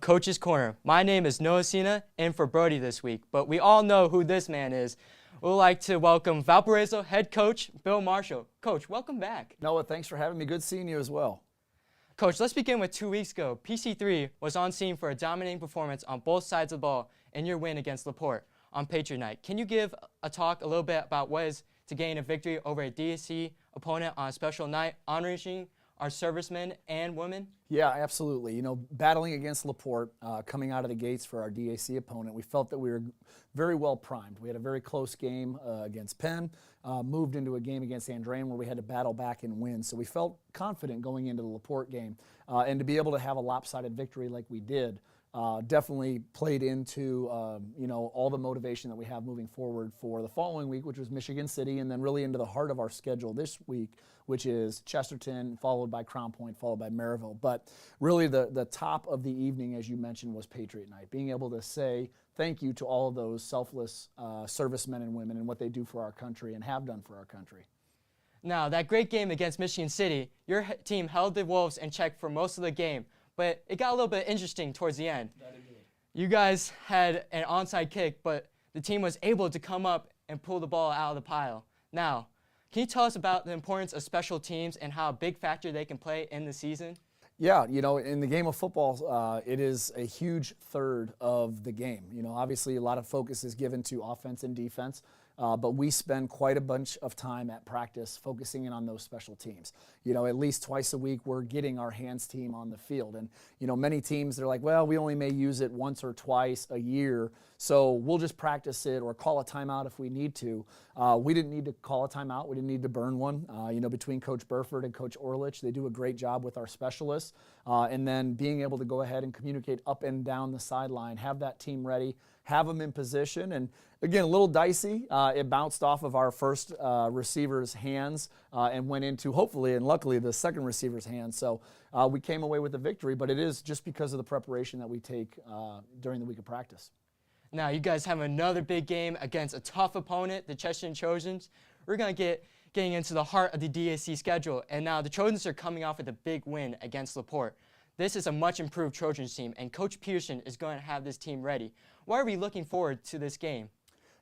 Coach's Corner. My name is Noah Cena, in for Brody this week, but we all know who this man is. We'd like to welcome Valparaiso head coach Bill Marshall. Coach, welcome back. Noah, thanks for having me. Good seeing you as well. Coach, let's begin with 2 weeks ago. PC3 was on scene for a dominating performance on both sides of the ball in your win against LaPorte on Patriot Night. Can you give a talk a little bit about what is to gain a victory over a DSC opponent on a special night, honoring our servicemen and women? Yeah, absolutely. You know, battling against LaPorte, coming out of the gates for our DAC opponent, we felt that we were very well primed. We had a very close game against Penn, moved into a game against Andrean where we had to battle back and win. So we felt confident going into the LaPorte game. And to be able to have a lopsided victory like we did definitely played into, you know, all the motivation that we have moving forward for the following week, which was Michigan City, and then really into the heart of our schedule this week, which is Chesterton, followed by Crown Point, followed by Maryville. But really the top of the evening, as you mentioned, was Patriot Night. Being able to say thank you to all of those selfless servicemen and women and what they do for our country and have done for our country. Now, that great game against Michigan City, your team held the Wolves in check for most of the game, but it got a little bit interesting towards the end. You guys had an onside kick, but the team was able to come up and pull the ball out of the pile. Now, can you tell us about the importance of special teams and how a big factor they can play in the season? Yeah, you know, in the game of football, it is a huge third of the game. You know, obviously a lot of focus is given to offense and defense, but we spend quite a bunch of time at practice focusing in on those special teams. You know, at least twice a week we're getting our hands team on the field. And, you know, many teams, they're like, well, we only may use it once or twice a year, so we'll just practice it or call a timeout if we need to. We didn't need to call a timeout. We didn't need to burn one. You know, between Coach Burford and Coach Orlich, they do a great job with our specialists. And then being able to go ahead and communicate up and down the sideline, have that team ready, have them in position. And again, a little dicey. It bounced off of our first receiver's hands and went into, hopefully and luckily, the second receiver's hands. So we came away with the victory, but it is just because of the preparation that we take during the week of practice. Now, you guys have another big game against a tough opponent, the Chesterton Trojans. We're going to getting into the heart of the DAC schedule, and now the Trojans are coming off with a big win against LaPorte. This is a much improved Trojans team, and Coach Peterson is going to have this team ready. Why are we looking forward to this game?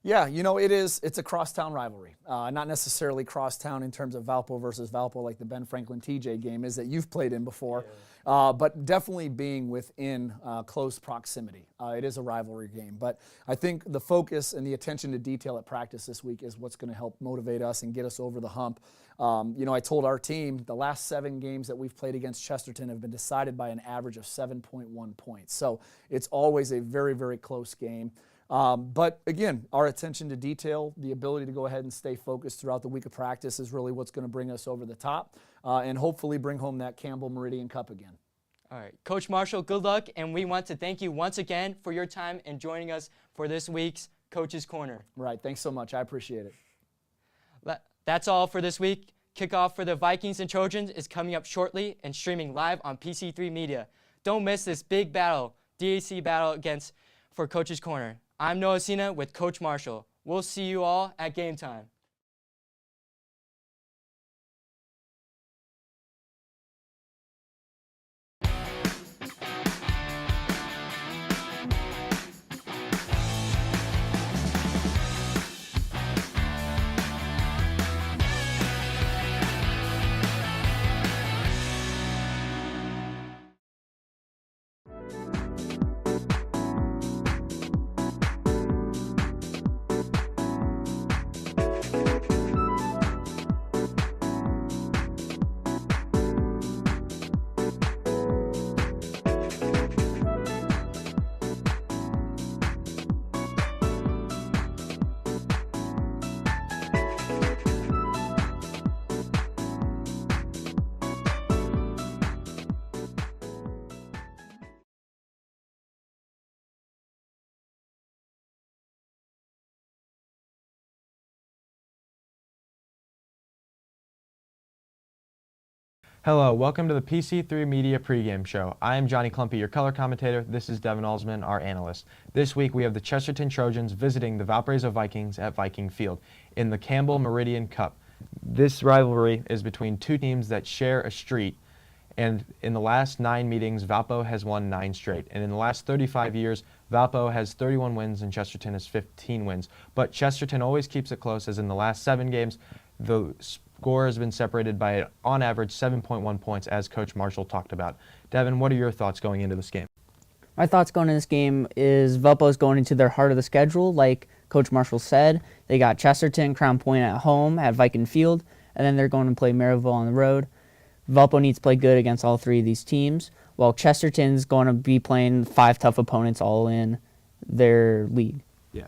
Yeah, you know, it's a crosstown rivalry. Not necessarily crosstown in terms of Valpo versus Valpo like the Ben Franklin TJ game is that you've played in before, but definitely being within close proximity. It is a rivalry game, but I think the focus and the attention to detail at practice this week is what's going to help motivate us and get us over the hump. You know, I told our team the last 7 games that we've played against Chesterton have been decided by an average of 7.1 points. So it's always a very, very close game. But again, our attention to detail, the ability to go ahead and stay focused throughout the week of practice is really what's going to bring us over the top and hopefully bring home that Campbell Meridian Cup again. All right, Coach Marshall, good luck, and we want to thank you once again for your time and joining us for this week's Coach's Corner. Right, thanks so much. I appreciate it. That's all for this week. Kickoff for the Vikings and Trojans is coming up shortly and streaming live on PC3 Media. Don't miss this big battle, DAC battle for Coach's Corner. I'm Noah Cena with Coach Marshall. We'll see you all at game time. Hello, welcome to the PC3 Media Pregame Show. I am Johnny Clumpy, your color commentator. This is Devin Alsman, our analyst. This week we have the Chesterton Trojans visiting the Valparaiso Vikings at Viking Field in the Campbell Meridian Cup. This rivalry is between two teams that share a street And in the last 9 meetings, Valpo has won 9 straight. And in the last 35 years, Valpo has 31 wins and Chesterton has 15 wins. But Chesterton always keeps it close, as in the last 7 games, the score has been separated by, on average, 7.1 points, as Coach Marshall talked about. Devin, what are your thoughts going into this game? My thoughts going into this game is Valpo's going into their heart of the schedule, like Coach Marshall said. They got Chesterton, Crown Point at home at Viking Field, and then they're going to play Maryville on the road. Valpo needs to play good against all 3 of these teams, while Chesterton's going to be playing 5 tough opponents all in their league. Yeah.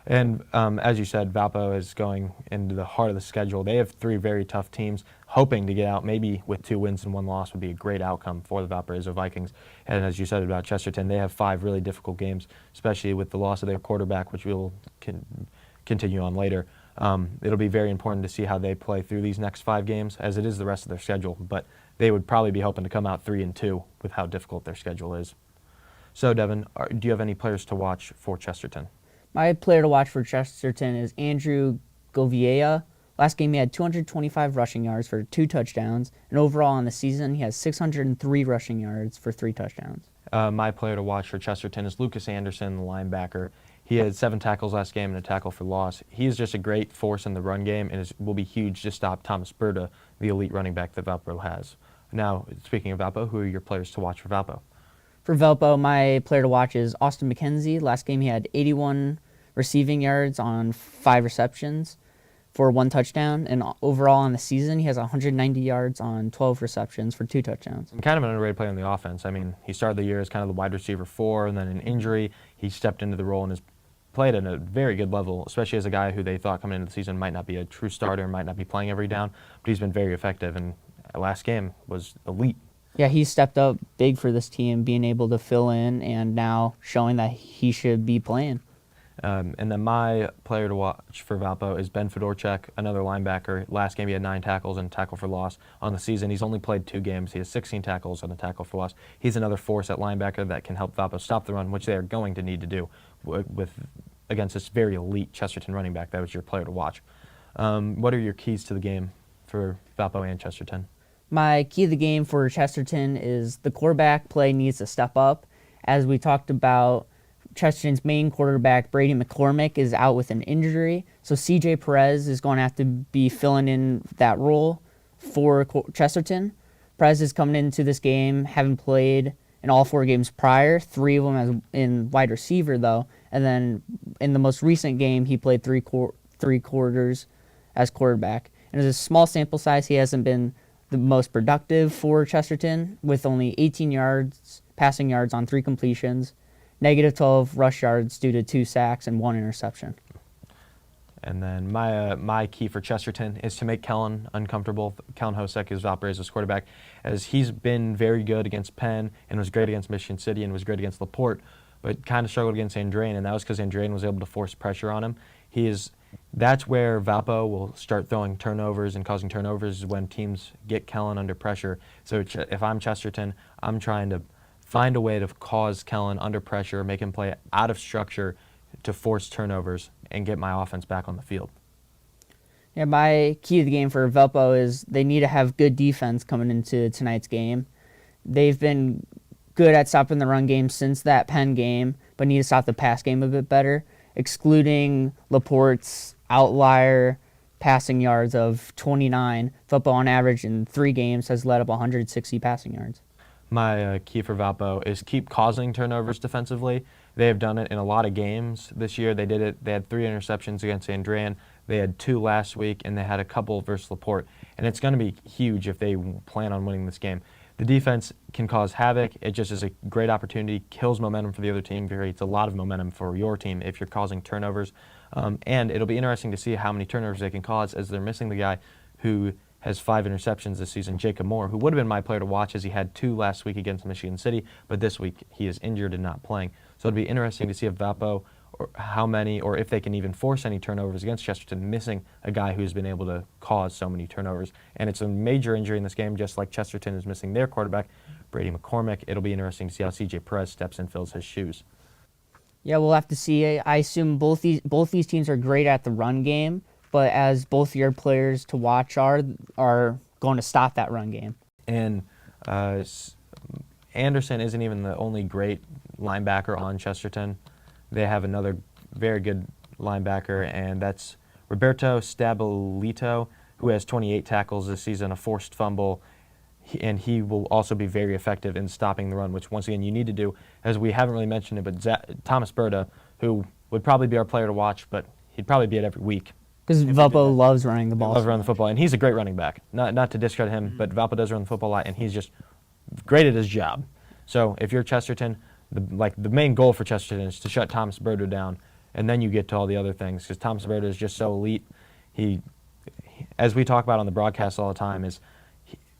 And as you said, Valpo is going into the heart of the schedule. They have 3 very tough teams, hoping to get out maybe with 2 wins and 1 loss would be a great outcome for the Valparaiso Vikings. And as you said about Chesterton, they have 5 really difficult games, especially with the loss of their quarterback, which we'll continue on later. It'll be very important to see how they play through these next 5 games, as it is the rest of their schedule. But they would probably be hoping to come out 3-2 with how difficult their schedule is. So, Devin, do you have any players to watch for Chesterton? My player to watch for Chesterton is Andrew Goviea. Last game he had 225 rushing yards for 2 touchdowns, and overall on the season he has 603 rushing yards for 3 touchdowns. My player to watch for Chesterton is Lucas Anderson, the linebacker. He had 7 tackles last game and a tackle for loss. He is just a great force in the run game and will be huge to stop Thomas Berta, the elite running back that Valpo has. Now, speaking of Valpo, who are your players to watch for Valpo? For Valpo, my player to watch is Austin McKenzie. Last game he had 81 receiving yards on 5 receptions for 1 touchdown, and overall on the season he has 190 yards on 12 receptions for 2 touchdowns. And kind of an underrated player on the offense. I mean, he started the year as kind of the wide receiver 4, and then an injury, he stepped into the role and has played at a very good level, especially as a guy who they thought coming into the season might not be a true starter, might not be playing every down, but he's been very effective, and last game was elite. Yeah, he stepped up big for this team, being able to fill in and now showing that he should be playing. And then my player to watch for Valpo is Ben Fedorchuk, another linebacker. Last game he had 9 tackles and a tackle for loss. On the season, he's only played 2 games. He has 16 tackles and a tackle for loss. He's another force at linebacker that can help Valpo stop the run, which they are going to need to do against this very elite Chesterton running back. That was your player to watch. What are your keys to the game for Valpo and Chesterton? My key to the game for Chesterton is the quarterback play needs to step up. As we talked about, Chesterton's main quarterback, Brady McCormick, is out with an injury. So C.J. Perez is going to have to be filling in that role for Chesterton. Perez is coming into this game having played in all 4 games prior, 3 of them as in wide receiver, though. And then in the most recent game, he played 3 quarters as quarterback. And as a small sample size, he hasn't been the most productive for Chesterton, with only 18 passing yards on 3 completions, negative 12 rush yards due to 2 sacks and 1 interception. And then my key for Chesterton is to make Kellen uncomfortable. Kellen Hosek is Valparaiso's quarterback, as he's been very good against Penn and was great against Michigan City and was great against LaPorte, but kind of struggled against Andrain, and that was because Andrain was able to force pressure on him. That's where Valpo will start throwing turnovers and causing turnovers, is when teams get Kellen under pressure. So if I'm Chesterton, I'm trying to find a way to cause Kellen under pressure, make him play out of structure to force turnovers and get my offense back on the field. Yeah, my key to the game for Valpo is they need to have good defense coming into tonight's game. They've been good at stopping the run game since that Penn game, but need to stop the pass game a bit better, excluding LaPorte's outlier passing yards of 29. Valpo on average in 3 games has led up 160 passing yards. My key for Valpo is keep causing turnovers defensively. They have done it in a lot of games this year. They did it. They had 3 interceptions against Andran. They had 2 last week, and they had a couple versus LaPorte. And it's going to be huge if they plan on winning this game. The defense can cause havoc. It just is a great opportunity, kills momentum for the other team, creates a lot of momentum for your team if you're causing turnovers. And it'll be interesting to see how many turnovers they can cause, as they're missing the guy who has 5 interceptions this season, Jacob Moore, who would have been my player to watch, as he had 2 last week against Michigan City, but this week he is injured and not playing. So it'll be interesting to see if Valpo, or how many, or if they can even force any turnovers against Chesterton, missing a guy who's been able to cause so many turnovers. And it's a major injury in this game, just like Chesterton is missing their quarterback, Brady McCormick. It'll be interesting to see how C.J. Perez steps and fills his shoes. Yeah, we'll have to see. I assume both these teams are great at the run game, but as both your players to watch are going to stop that run game. And Anderson isn't even the only great linebacker on Chesterton. They have another very good linebacker, and that's Roberto Stabilito, who has 28 tackles this season, a forced fumble, and he will also be very effective in stopping the run, which once again you need to do, as we haven't really mentioned it, but Thomas Berta, who would probably be our player to watch, but he'd probably be it every week. Because Valpo loves running the ball. Loves running the football, and he's a great running back. Not to discredit him, but Valpo does run the football a lot, and he's just great at his job. So if you're Chesterton, the main goal for Chesterton is to shut Thomas Berta down, and then you get to all the other things, because Thomas Berta is just so elite. He, as we talk about on the broadcast all the time, is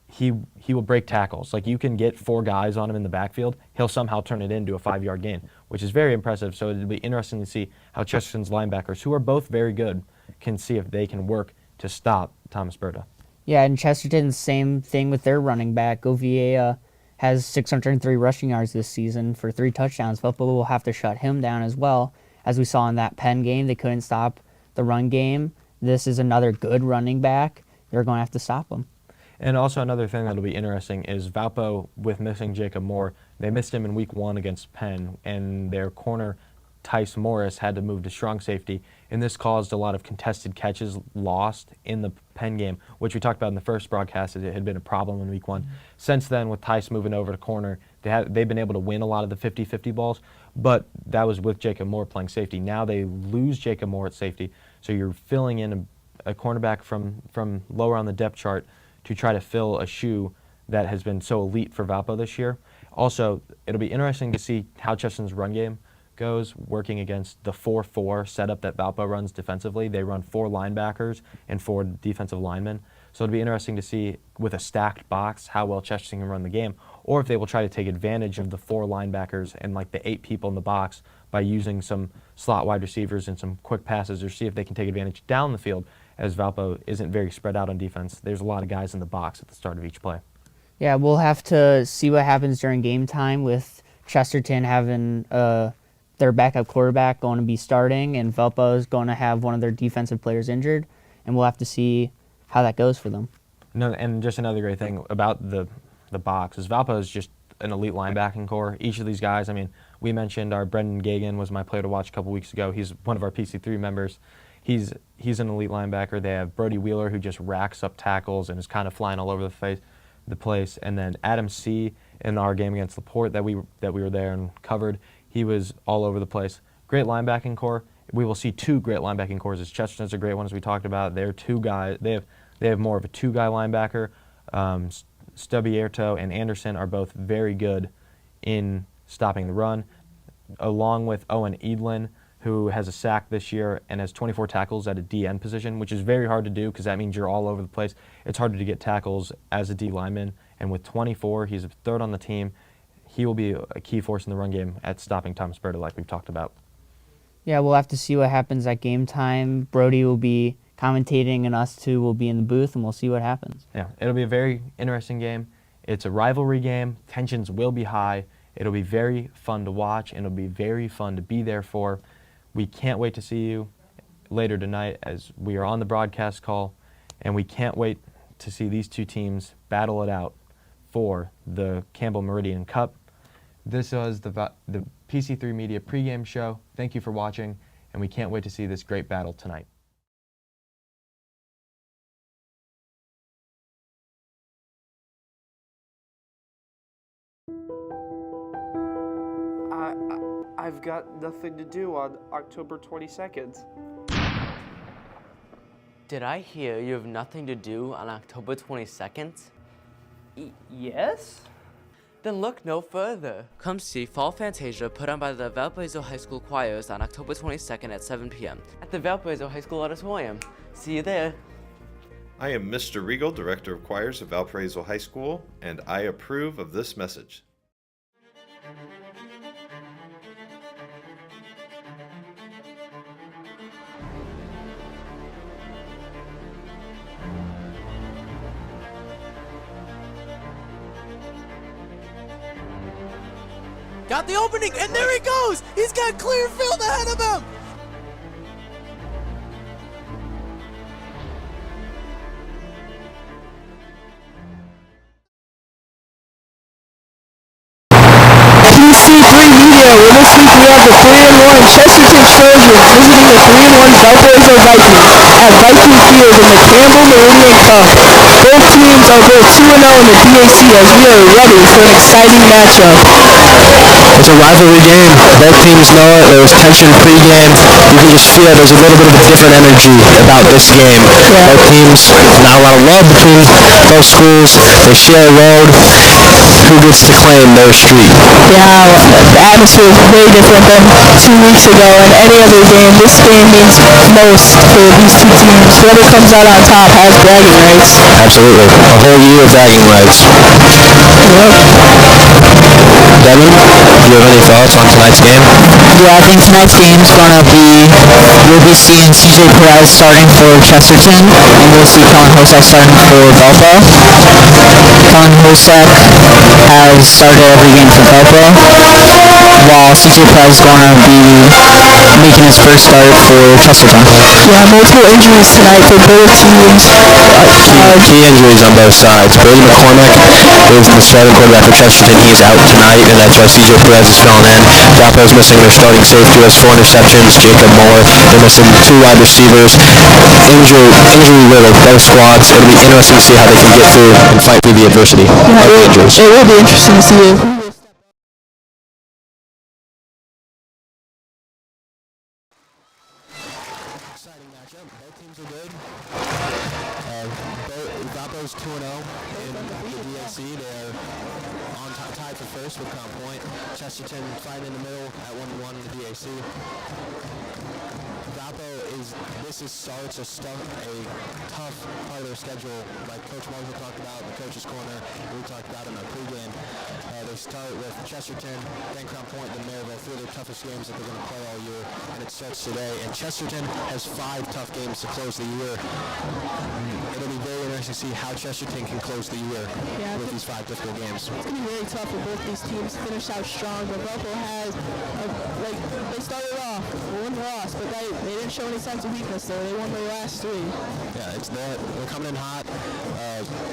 he will break tackles. Like, you can get 4 guys on him in the backfield, he'll somehow turn it into a 5-yard gain, which is very impressive. So it'll be interesting to see how Chesterton's linebackers, who are both very good, can see if they can work to stop Thomas Berta. Yeah, and Chesterton, same thing with their running back. Oviedo has 603 rushing yards this season for 3 touchdowns. Valpo will have to shut him down as well. As we saw in that Penn game, they couldn't stop the run game. This is another good running back. They're going to have to stop him. And also another thing that'll be interesting is Valpo, with missing Jacob Moore, they missed him in week 1 against Penn, and their corner, Tice Morris, had to move to strong safety, and this caused a lot of contested catches lost in the Penn game, which we talked about in the first broadcast. It had been a problem in week 1. Since then, with Tice moving over to corner, they've been able to win a lot of the 50-50 balls, but that was with Jacob Moore playing safety. Now they lose Jacob Moore at safety, so you're filling in a cornerback from lower on the depth chart to try to fill a shoe that has been so elite for Valpo this year. Also, it'll be interesting to see how Chesterton's run game goes, working against the 4-4 setup that Valpo runs defensively. They run 4 linebackers and 4 defensive linemen. So it'll be interesting to see, with a stacked box, how well Chesterton can run the game, or if they will try to take advantage of the 4 linebackers and like the 8 people in the box by using some slot wide receivers and some quick passes, or see if they can take advantage down the field, as Valpo isn't very spread out on defense. There's a lot of guys in the box at the start of each play. Yeah, we'll have to see what happens during game time with Chesterton having their backup quarterback going to be starting, and Valpo is going to have one of their defensive players injured, and we'll have to see how that goes for them. No, and just another great thing about the box is Valpo is just an elite linebacking core. Each of these guys, I mean, we mentioned our Brendan Gagan was my player to watch a couple weeks ago. He's one of our PC3 members. He's an elite linebacker. They have Brody Wheeler, who just racks up tackles and is kind of flying all over the place. And then Adam C. in our game against LaPorte that we were there and covered, he was all over the place. Great linebacking core. We will see 2 great linebacking cores. As Chesterton's a great one, as we talked about. They're 2 guys. They have more of a 2-guy linebacker. Stubierto and Anderson are both very good in stopping the run, along with Owen Edlin, who has a sack this year and has 24 tackles at a DN position, which is very hard to do because that means you're all over the place. It's harder to get tackles as a D lineman, and with 24, he's a 3rd on the team. He will be a key force in the run game at stopping Thomas Berta, like we've talked about. Yeah, we'll have to see what happens at game time. Brody will be commentating, and us 2 will be in the booth, and we'll see what happens. Yeah, it'll be a very interesting game. It's a rivalry game. Tensions will be high. It'll be very fun to watch, and it'll be very fun to be there for. We can't wait to see you later tonight as we are on the broadcast call, and we can't wait to see these 2 teams battle it out for the Campbell Meridian Cup. This was the PC3 Media pregame show. Thank you for watching, and we can't wait to see this great battle tonight. I've got nothing to do on October 22nd. Did I hear you have nothing to do on October 22nd? Yes? Then look no further. Come see Fall Fantasia put on by the Valparaiso High School Choirs on October 22nd at 7 p.m. at the Valparaiso High School Auditorium. See you there. I am Mr. Regal, Director of Choirs at Valparaiso High School, and I approve of this message. Got the opening, and there he goes! He's got clear field ahead of him! PC3 Media, where this week we have the 3-1 Chesterton Trojans visiting the 3-1 Valparaiso Vikings at Viking Field in the Campbell Meridian Cup. Both teams are both 2-0 in the PAC as we are ready for an exciting matchup. It's a rivalry game. Both teams know it. There was tension pregame. You can just feel there's a little bit of a different energy about this game. Both teams, not a lot of love between both schools. They share a road. Who gets to claim their street? Yeah, the atmosphere is way different than 2 weeks ago in any other game. This game means most for these two teams. Whoever comes out on top has bragging rights. Absolutely. A whole year of bragging rights. Devin, do you have any thoughts on tonight's game? Yeah, I think tonight's game is going to be, we'll be seeing CJ Perez starting for Chesterton, and we'll see Colin Hosek starting for Valpo. Colin Hosek has started every game for Valpo, while CJ Perez is going to be making his first start for Chesterton. Yeah, multiple injuries tonight for both teams. Key injuries on both sides. Brady McCormick is the starting quarterback for Chesterton. He is out tonight, and that's why CJ Perez is filling in. Valpo's missing their starting safety, has 4 interceptions. Jacob Moore, they're missing 2 wide receivers. Injury riddled both squads. It'll be interesting to see how they can get through and fight through the adversity of the injuries. It will be interesting to see it. Exciting matchup. Both teams are good. Valpo's 2-0 in the DAC. They're on tied for first with Crown Point. Chesterton fighting in the middle at 1-1 in the DAC. Valpo starts a tough part of their schedule, like Coach Marshall talked about in the coach's corner, and we talked about in our pregame. They start with Chesterton, then Crown Point, then Maryville, 3 of their toughest games that they're going to play all year, and it starts today. And Chesterton has 5 tough games to close the year. It'll be very interesting to see how Chesterton can close the year with these 5 difficult games. It's going to be really tough for both these teams to finish out strong, but Valpo has, they started off 1 loss, but they didn't show any signs of weakness there. They won their last 3. Yeah, they're coming in hot.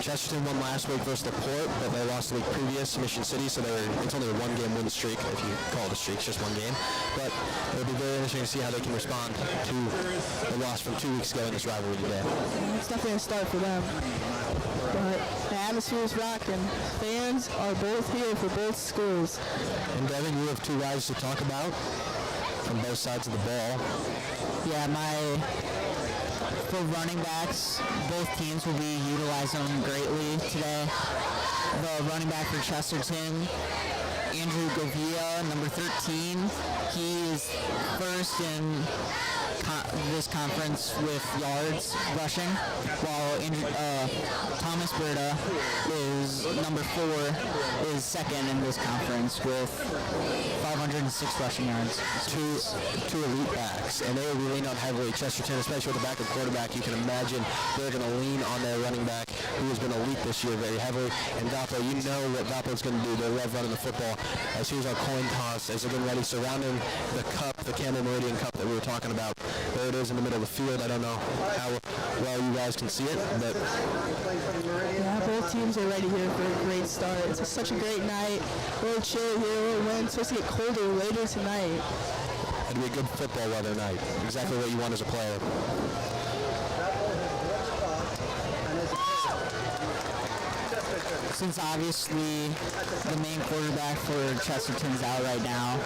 Chesterton won last week versus LaPorte, but they lost the week previous to Mission City, so it's only a 1-game win streak, if you call it a streak. It's just 1 game. But it'll be very interesting to see how they can respond to the loss from 2 weeks ago in this rivalry today. It's definitely a start for them. But the atmosphere is rocking. Fans are both here for both schools. And Devin, you have 2 guys to talk about from both sides of the ball. Yeah, for running backs, both teams will be utilizing them greatly today. The running back for Chesterton, Andrew Govia, number 13. He is first in this conference with yards rushing, while Thomas Berta is number 4, is second in this conference with 506 rushing yards. Two elite backs, and they will be leaning on heavily. Chesterton, especially with the backup quarterback, you can imagine they're going to lean on their running back, who has been elite this year very heavily. And Valpo, you know what Valpo's going to do. They love running the football. As here's our coin toss as they're getting ready, surrounding the cup, the Campbell Meridian Cup that we were talking about. There it is in the middle of the field. I don't know how well you guys can see it, but yeah, both teams are ready here for a great start. It's such a great night. A little chilly here, a little wind. It's supposed to get colder later tonight. It'll be a good football weather night. Exactly what you want as a player. Since obviously the main quarterback for Chesterton's out right now,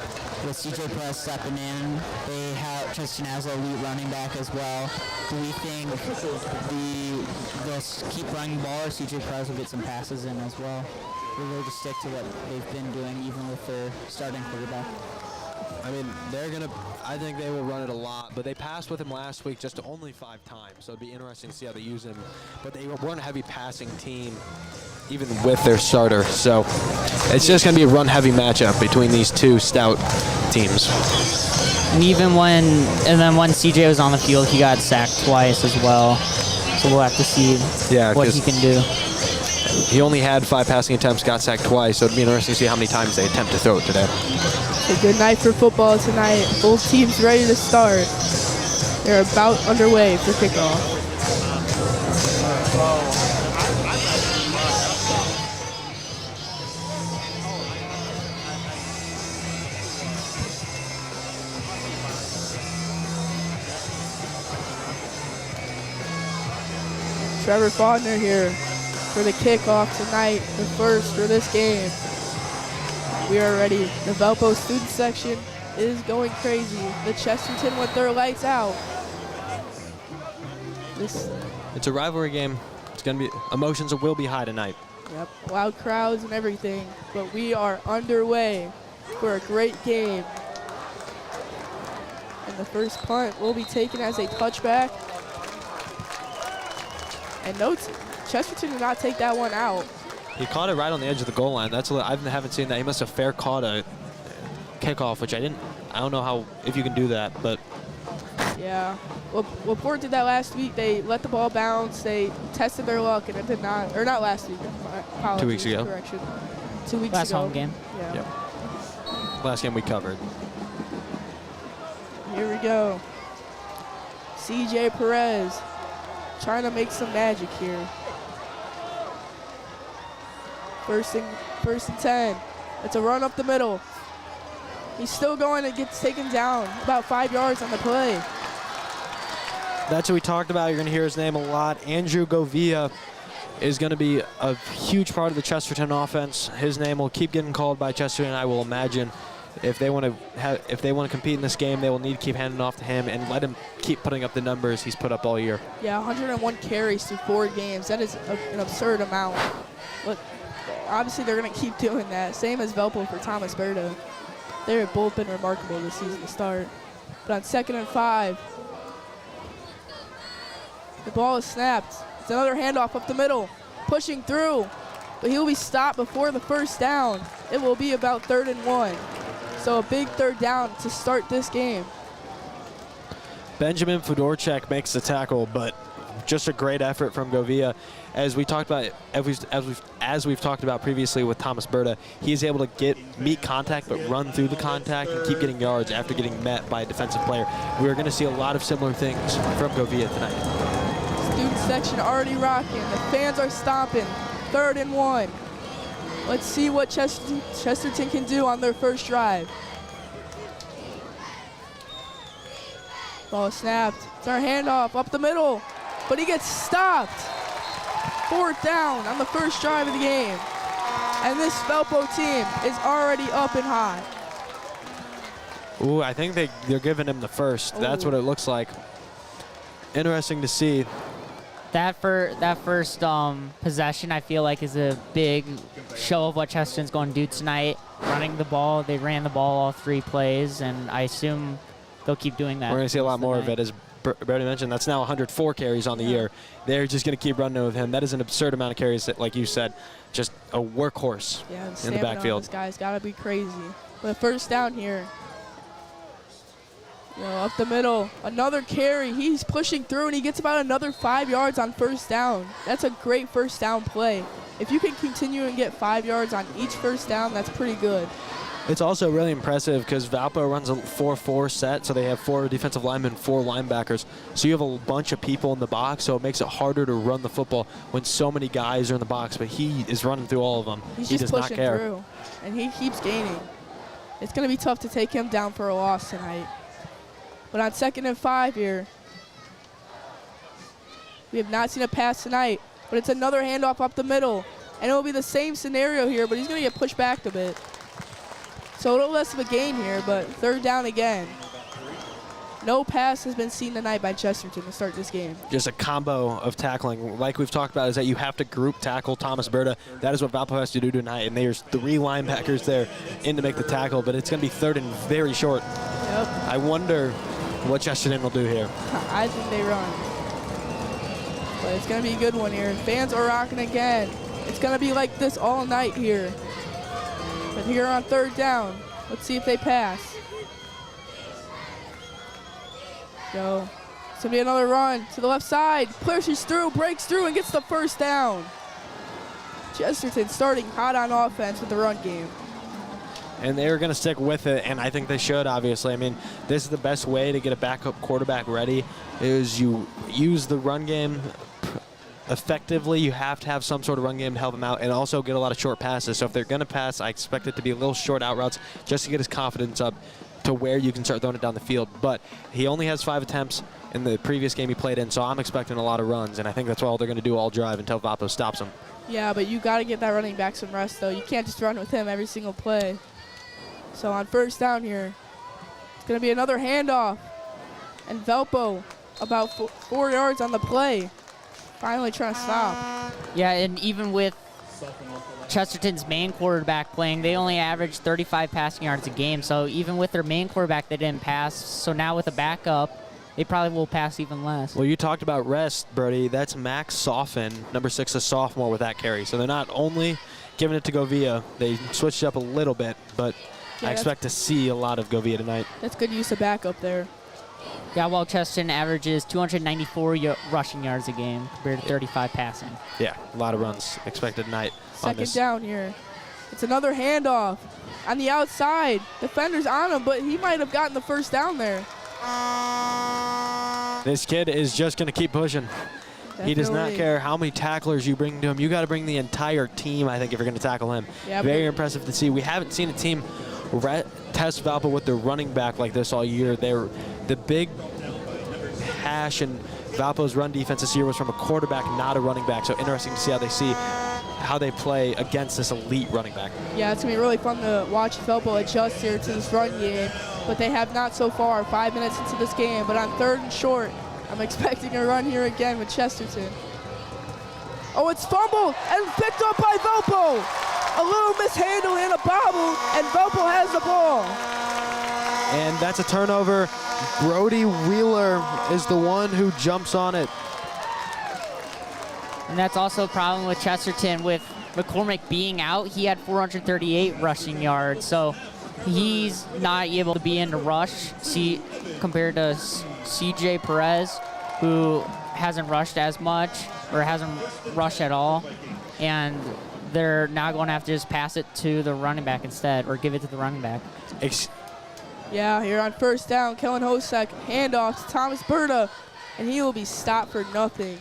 with CJ Perez stepping in, Chesterton has an elite running back as well. Do we think they'll keep running the ball, or CJ Perez will get some passes in as well? Or will they just stick to what they've been doing even with their starting quarterback? I mean, I think they will run it a lot, but they passed with him last week just only 5 times, so it'd be interesting to see how they use him. But they weren't a heavy passing team, even with their starter, so it's just going to be a run-heavy matchup between these 2 stout teams. And when CJ was on the field, he got sacked twice as well, so we'll have to see what he can do. He only had 5 passing attempts, got sacked twice, so it'd be interesting to see how many times they attempt to throw it today. A good night for football tonight. Both teams ready to start. They're about underway for kickoff. Trevor Faulkner here for the kickoff tonight, the first for this game. We are ready. The Valpo student section is going crazy. The Chesterton with their lights out. It's a rivalry game. It's going to be, emotions will be high tonight. Yep, loud crowds and everything, but we are underway for a great game. And the first punt will be taken as a touchback. And note, Chesterton did not take that one out. He caught it right on the edge of the goal line. That's I haven't seen that. He must have fair caught a kickoff, which I don't know how, if you can do that, but. Yeah, well, Port did that last week. They let the ball bounce. They tested their luck, and it did not, or not last week. Apologies, 2 weeks ago. Correction. 2 weeks Last ago. home game. Yeah. Yep. Last game we covered. Here we go. CJ Perez trying to make some magic here. First and 10. It's a run up the middle. He's still going and gets taken down about 5 yards on the play. That's what we talked about. You're going to hear his name a lot. Andrew Govia is going to be a huge part of the Chesterton offense. His name will keep getting called by Chesterton, I will imagine. If they want to compete in this game, they will need to keep handing off to him and let him keep putting up the numbers he's put up all year. Yeah, 101 carries through 4 games. That is an absurd amount. But obviously, they're going to keep doing that. Same as Valpo for Thomas Berta. They've both been remarkable this season to start. But on 2nd and 5, the ball is snapped. It's another handoff up the middle, pushing through. But he'll be stopped before the first down. It will be about 3rd and 1. So a big 3rd down to start this game. Benjamin Fedorchak makes the tackle, but just a great effort from Govia. As we talked about, as we've talked about previously with Thomas Berta, he is able to meet contact, but run through the contact and keep getting yards after getting met by a defensive player. We are going to see a lot of similar things from Govia tonight. Student section already rocking. The fans are stomping. 3rd and 1. Let's see what Chesterton can do on their first drive. Ball snapped. It's our handoff up the middle, but he gets stopped. 4th down on the first drive of the game. And this Valpo team is already up and high. Ooh, I think they're giving him the first. Ooh. That's what it looks like. Interesting to see. That first possession, I feel like, is a big show of what Chesterton's going to do tonight. Running the ball, they ran the ball all 3 plays, and I assume they'll keep doing that. We're going to see a lot more of it, as Brody mentioned. That's now 104 carries on the year. They're just going to keep running with him. That is an absurd amount of carries, that, like you said, just a workhorse in the backfield. This guy's got to be crazy. But 1st down here. Up the middle, another carry. He's pushing through, and he gets about another 5 yards on 1st down. That's a great 1st down play. If you can continue and get 5 yards on each 1st down, that's pretty good. It's also really impressive because Valpo runs a 4-4 set, so they have 4 defensive linemen, 4 linebackers. So you have a bunch of people in the box, so it makes it harder to run the football when so many guys are in the box, but he is running through all of them. He does not care. Through, and he keeps gaining. It's going to be tough to take him down for a loss tonight. But on 2nd and 5 here, we have not seen a pass tonight, but it's another handoff up the middle. And it will be the same scenario here, but he's going to get pushed back a bit. So a little less of a gain here, but 3rd down again. No pass has been seen tonight by Chesterton to start this game. Just a combo of tackling. Like we've talked about, is that you have to group tackle Thomas Berta. That is what Valpo has to do tonight, and there's 3 linebackers there in to make the tackle, but it's going to be 3rd and very short. Yep. I wonder what Chesterton will do here. I think they run. But it's going to be a good one here. Fans are rocking again. It's going to be like this all night here. But here on 3rd down, let's see if they pass. Go. It's going to be another run to the left side. Pushes through, breaks through, and gets the 1st down. Chesterton starting hot on offense with the run game. And they're going to stick with it, and I think they should, obviously. I mean, this is the best way to get a backup quarterback ready, is you use the run game effectively. You have to have some sort of run game to help him out, and also get a lot of short passes. So if they're going to pass, I expect it to be a little short out routes just to get his confidence up. to where you can start throwing it down the field. But he only has 5 attempts in the previous game he played in, so I'm expecting a lot of runs, and I think that's all they're going to do all drive until Valpo stops him. Yeah, but you got to get that running back some rest, though. You can't just run with him every single play. So on first down here, it's going to be another handoff. And Valpo about 4 yards on the play. Finally trying to stop. Yeah, and even with Chesterton's main quarterback playing, they only averaged 35 passing yards a game. So even with their main quarterback, they didn't pass. So now with a backup, they probably will pass even less. Well, you talked about rest, Brody. That's Max Soffin, number 6, a sophomore, with that carry. So they're not only giving it to Govia, they switched up a little bit, but Yeah, I expect to see a lot of Govia tonight. That's good use of backup there. Yeah, while Chesterton averages 294 rushing yards a game compared to 35 passing. Yeah, a lot of runs expected tonight. Second down here. It's another handoff on the outside. Defender's on him, but he might have gotten the first down there. This kid is just going to keep pushing. Definitely. He does not care how many tacklers you bring to him. You got to bring the entire team, I think, if you're going to tackle him. Yeah, very impressive to see. We haven't seen a team test Valpo with their running back like this all year. They're the big hash in Valpo's run defense this year was from a quarterback, not a running back. So interesting to see how they play against this elite running back. Yeah, it's going to be really fun to watch Valpo adjust here to this run game, but they have not so far, 5 minutes into this game. But on 3rd and short, I'm expecting a run here again with Chesterton. Oh, it's fumbled and picked up by Valpo. A little mishandling and a bobble, and Valpo has the ball. And that's a turnover. Brody Wheeler is the one who jumps on it. And that's also a problem with Chesterton. With McCormick being out, he had 438 rushing yards. So he's not able to be in the rush compared to CJ Perez, who hasn't rushed as much or hasn't rushed at all. And they're now going to have to just pass it to the running back instead, or give it to the running back. Yeah, here on first down, Kellen Hosek, handoff to Thomas Berta, and he will be stopped for nothing.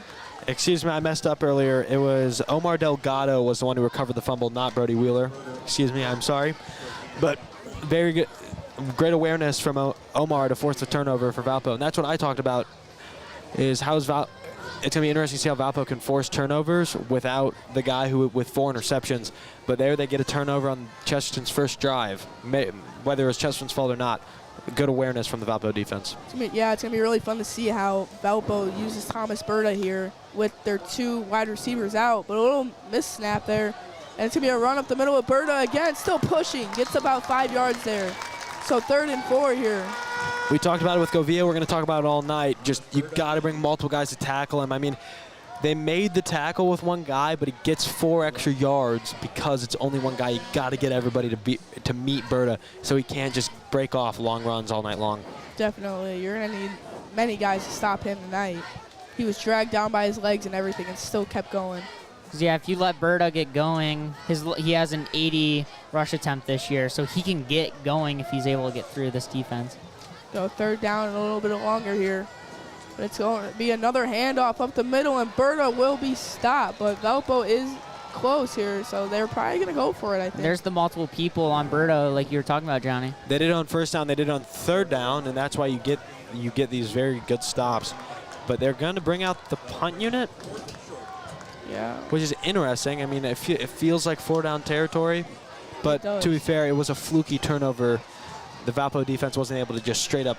Excuse me, I messed up earlier. It was Omar Delgado was the one who recovered the fumble, not Brody Wheeler. Excuse me, I'm sorry. But very good, great awareness from Omar to force the turnover for Valpo. And that's what I talked about, is it's going to be interesting to see how Valpo can force turnovers without the guy with 4 interceptions. But there they get a turnover on Chesterton's first drive, whether it was Chesterton's fault or not. Good awareness from the Valpo defense. Yeah, it's going to be really fun to see how Valpo uses Thomas Berta here with their 2 wide receivers out. But a little miss snap there. And it's going to be a run up the middle with Berta again, still pushing. Gets about 5 yards there. So 3rd and 4 here. We talked about it with Govia. We're going to talk about it all night. Just you got to bring multiple guys to tackle him. I mean, they made the tackle with 1 guy, but he gets 4 extra yards because it's only 1 guy. You got to get everybody to meet Berta, so he can't just break off long runs all night long. Definitely. You're going to need many guys to stop him tonight. He was dragged down by his legs and everything and still kept going. Yeah, if you let Berta get going, he has an 80 rush attempt this year, so he can get going if he's able to get through this defense. So 3rd down and a little bit longer here. But it's going to be another handoff up the middle, and Berta will be stopped. But Valpo is close here, so they're probably going to go for it, I think. There's the multiple people on Berta, like you were talking about, Johnny. They did it on first down. They did it on 3rd down, and that's why you get these very good stops. But they're going to bring out the punt unit. Yeah. Which is interesting. I mean, it feels like 4-down territory. But to be fair, it was a fluky turnover. The Valpo defense wasn't able to just straight up.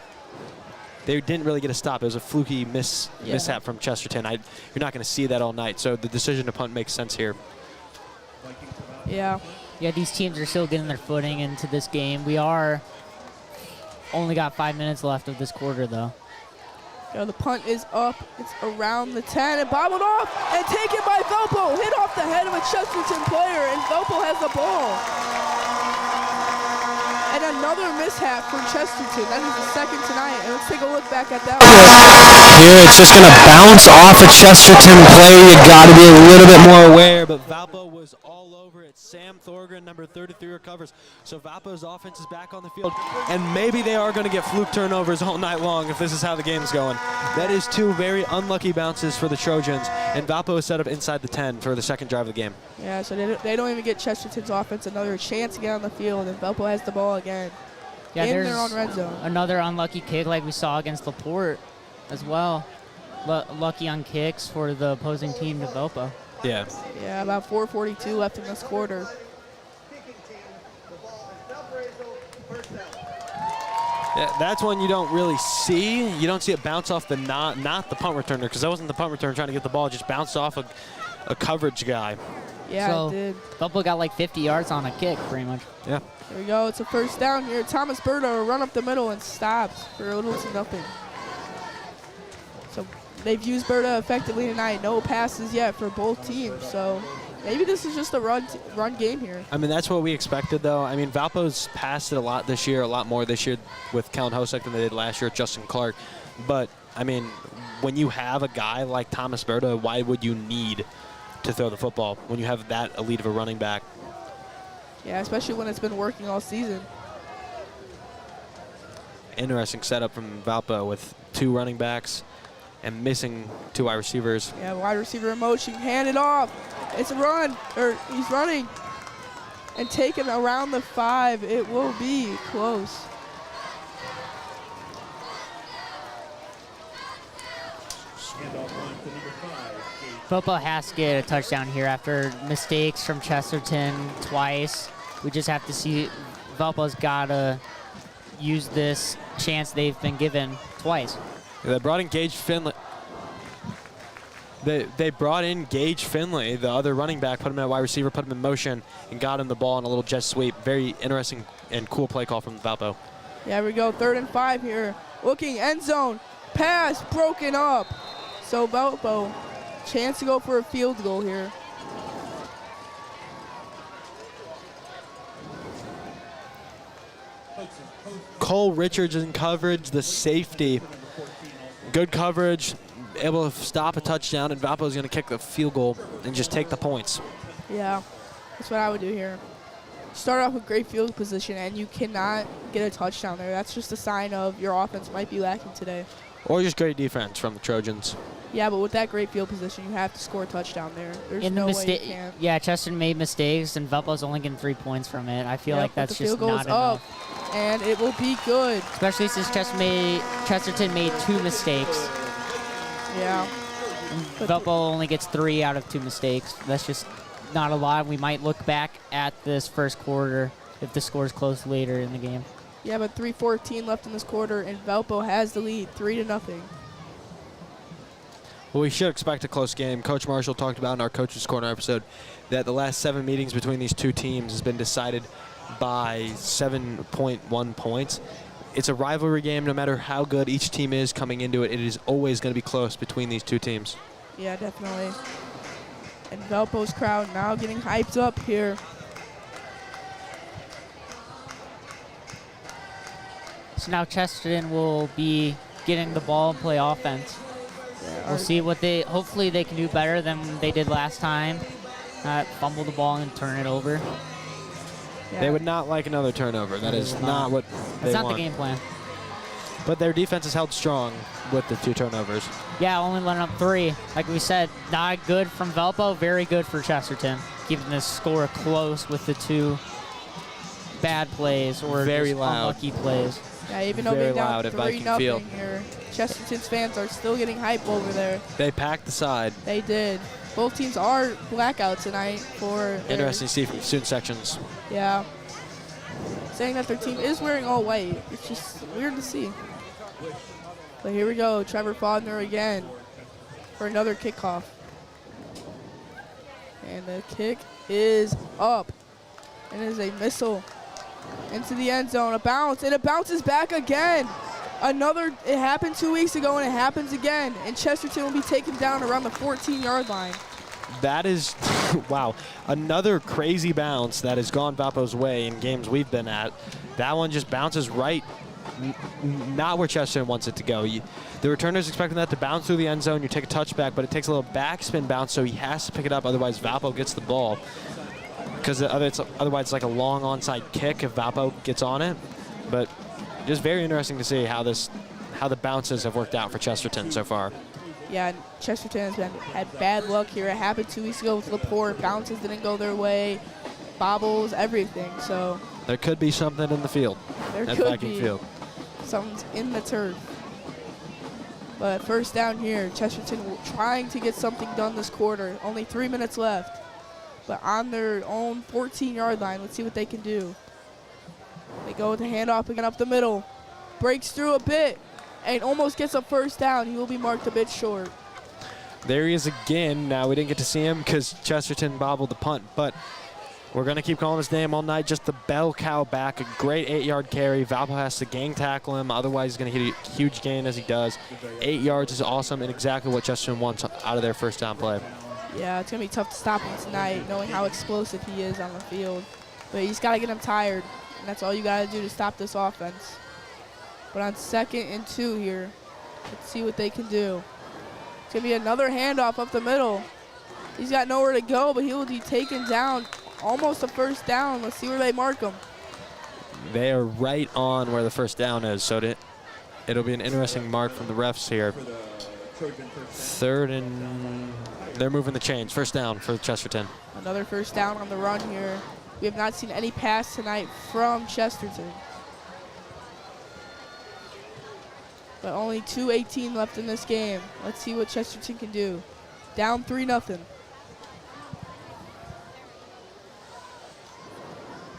They didn't really get a stop. It was a fluky mishap from Chesterton. You're not going to see that all night. So the decision to punt makes sense here. Yeah. Yeah, these teams are still getting their footing into this game. We are only got 5 minutes left of this quarter, though. The punt is up. It's around the 10 and bobbled off and taken by Valpo. Hit off the head of a Chesterton player, and Valpo has the ball. And another mishap for Chesterton. That is the 2nd tonight. And let's take a look back at that one. Here it's just going to bounce off a Chesterton play. You got to be a little bit more aware. But Valpo was all over it. Sam Thorgren, number 33, recovers. So Valpo's offense is back on the field. And maybe they are going to get fluke turnovers all night long if this is how the game's going. That is 2 very unlucky bounces for the Trojans. And Valpo is set up inside the 10 for the 2nd drive of the game. Yeah, so they don't even get Chesterton's offense another chance to get on the field, and Valpo has the ball again. Yeah, in there's their own red zone. another unlucky kick like we saw against LaPorte as well. Lucky on kicks for the opposing team, Valpo. Yeah. Yeah, about 4:42 left in this quarter. Yeah, that's one you don't really see. You don't see it bounce off the not the punt returner, because that wasn't the punt returner trying to get the ball. It just bounced off a coverage guy. Yeah, so it did. Valpo got like 50 yards on a kick, pretty much. Yeah. Here we go. It's a first down here. Thomas Berta will run up the middle and stops for a little to nothing. So they've used Berta effectively tonight. No passes yet for both teams. So maybe this is just a run game here. I mean, that's what we expected, though. I mean, Valpo's passed it a lot this year, a lot more this year with Kellen Hosek than they did last year with Justin Clark. But, I mean, when you have a guy like Thomas Berta, why would you need to throw the football when you have that elite of a running back? Yeah, especially when it's been working all season. Interesting setup from Valpo with 2 running backs and missing 2 wide receivers. Yeah, wide receiver in motion, hand it off. It's a run, or he's running. And taken around the 5. It will be close. Valpo has to get a touchdown here after mistakes from Chesterton twice. We just have to see Valpo's got to use this chance they've been given twice. Yeah, they brought in Gage Finley. They brought in Gage Finley, the other running back, put him at wide receiver, put him in motion, and got him the ball in a little jet sweep. Very interesting and cool play call from Valpo. Yeah, we go 3rd and 5 here. Looking end zone, pass broken up. So Valpo, chance to go for a field goal here. Cole Richards in coverage, the safety. Good coverage, able to stop a touchdown, and Valpo is going to kick the field goal and just take the points. Yeah, that's what I would do here. Start off with great field position, and you cannot get a touchdown there. That's just a sign of your offense might be lacking today. Or just great defense from the Trojans. Yeah, but with that great field position, you have to score a touchdown there. There's no way you can't. Yeah, Chesterton made mistakes, and Valpo's only getting 3 points from it. I feel like that's just not enough. And it will be good. Especially since Chesterton made 2 mistakes. Yeah. Valpo only gets 3 out of 2 mistakes. That's just not a lot. We might look back at this first quarter if the score's close later in the game. Yeah, but 3:14 left in this quarter, and Valpo has the lead, 3-0. Well, we should expect a close game. Coach Marshall talked about in our Coach's Corner episode that the last 7 meetings between these 2 teams has been decided by 7.1 points. It's a rivalry game. No matter how good each team is coming into it, it is always going to be close between these 2 teams. Yeah, definitely. And Valpo's crowd now getting hyped up here. So now Chesterton will be getting the ball and play offense. Yeah, we'll see what hopefully they can do better than they did last time. Not fumble the ball and turn it over. Yeah. They would not like another turnover. That is not what they want. That's not the game plan. But their defense is held strong with the 2 turnovers. Yeah, only letting up 3. Like we said, not good from Valpo, very good for Chesterton. Keeping this score close with the 2 bad plays or very just loud. unlucky plays. Yeah, even though Very being down loud at Viking Field. 3-0 here, Chesterton's fans are still getting hype over there. They packed the side. They did. Both teams are blackout tonight for Interesting to see from student sections. Yeah. Saying that their team is wearing all white. It's just weird to see. But here we go. Trevor Faudner again for another kickoff. And the kick is up. And it is a missile into the end zone. A bounce, and it bounces back again. It happened 2 weeks ago, and it happens again. And Chesterton will be taken down around the 14-yard line. That is, wow, another crazy bounce that has gone Valpo's way in games we've been at. That one just bounces right, not where Chesterton wants it to go. The returner's expecting that to bounce through the end zone. You take a touchback, but it takes a little backspin bounce, so he has to pick it up. Otherwise, Valpo gets the ball. Because otherwise it's like a long onside kick if Valpo gets on it. But just very interesting to see how the bounces have worked out for Chesterton so far. Yeah, Chesterton has had bad luck here. It happened 2 weeks ago with LaPorte. Bounces didn't go their way. Bobbles, everything. So there could be something in the field. there at could Viking be. Field. Something's in the turf. But first down here, Chesterton trying to get something done this quarter. Only 3 minutes left. But on their own 14-yard line, let's see what they can do. They go with the handoff again up the middle. Breaks through a bit and almost gets a first down. He will be marked a bit short. There he is again. Now, we didn't get to see him because Chesterton bobbled the punt, but we're going to keep calling his name all night. Just the bell cow back, a great 8-yard carry. Valpo has to gang tackle him. Otherwise, he's going to hit a huge gain as he does. 8 yards is awesome and exactly what Chesterton wants out of their first down play. Yeah, it's going to be tough to stop him tonight, knowing how explosive he is on the field. But you just got to get him tired, and that's all you got to do to stop this offense. But on 2nd and 2 here, let's see what they can do. It's going to be another handoff up the middle. He's got nowhere to go, but he will be taken down. Almost a first down. Let's see where they mark him. They are right on where the first down is, so it'll be an interesting mark from the refs here. 3rd and they're moving the chains. First down for Chesterton. Another first down on the run here. We have not seen any pass tonight from Chesterton. But only 2:18 left in this game. Let's see what Chesterton can do. Down 3-0.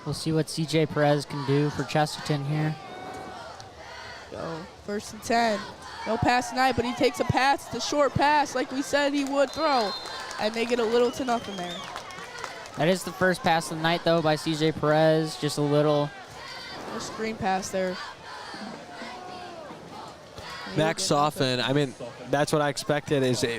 We'll see what CJ Perez can do for Chesterton here. Go 1st and 10. No pass tonight, but he takes a pass, the short pass like we said he would throw. And they get a little to nothing there. That is the first pass of the night, though, by CJ Perez. Just a little. A screen pass there. Back soften. I mean, that's what I expected is a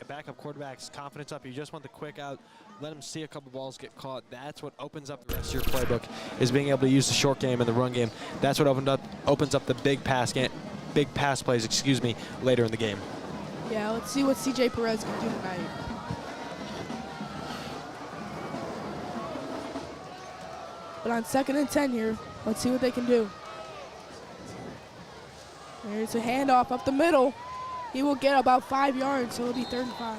backup quarterback's confidence up. You just want the quick out. Let him see a couple balls get caught. That's what opens up the rest of your playbook, is being able to use the short game and the run game. That's what opens up the big pass plays, later in the game. Yeah, let's see what CJ Perez can do tonight. But on 2nd and 10 here, let's see what they can do. There's a handoff up the middle. He will get about 5 yards, so it'll be 3rd and 5.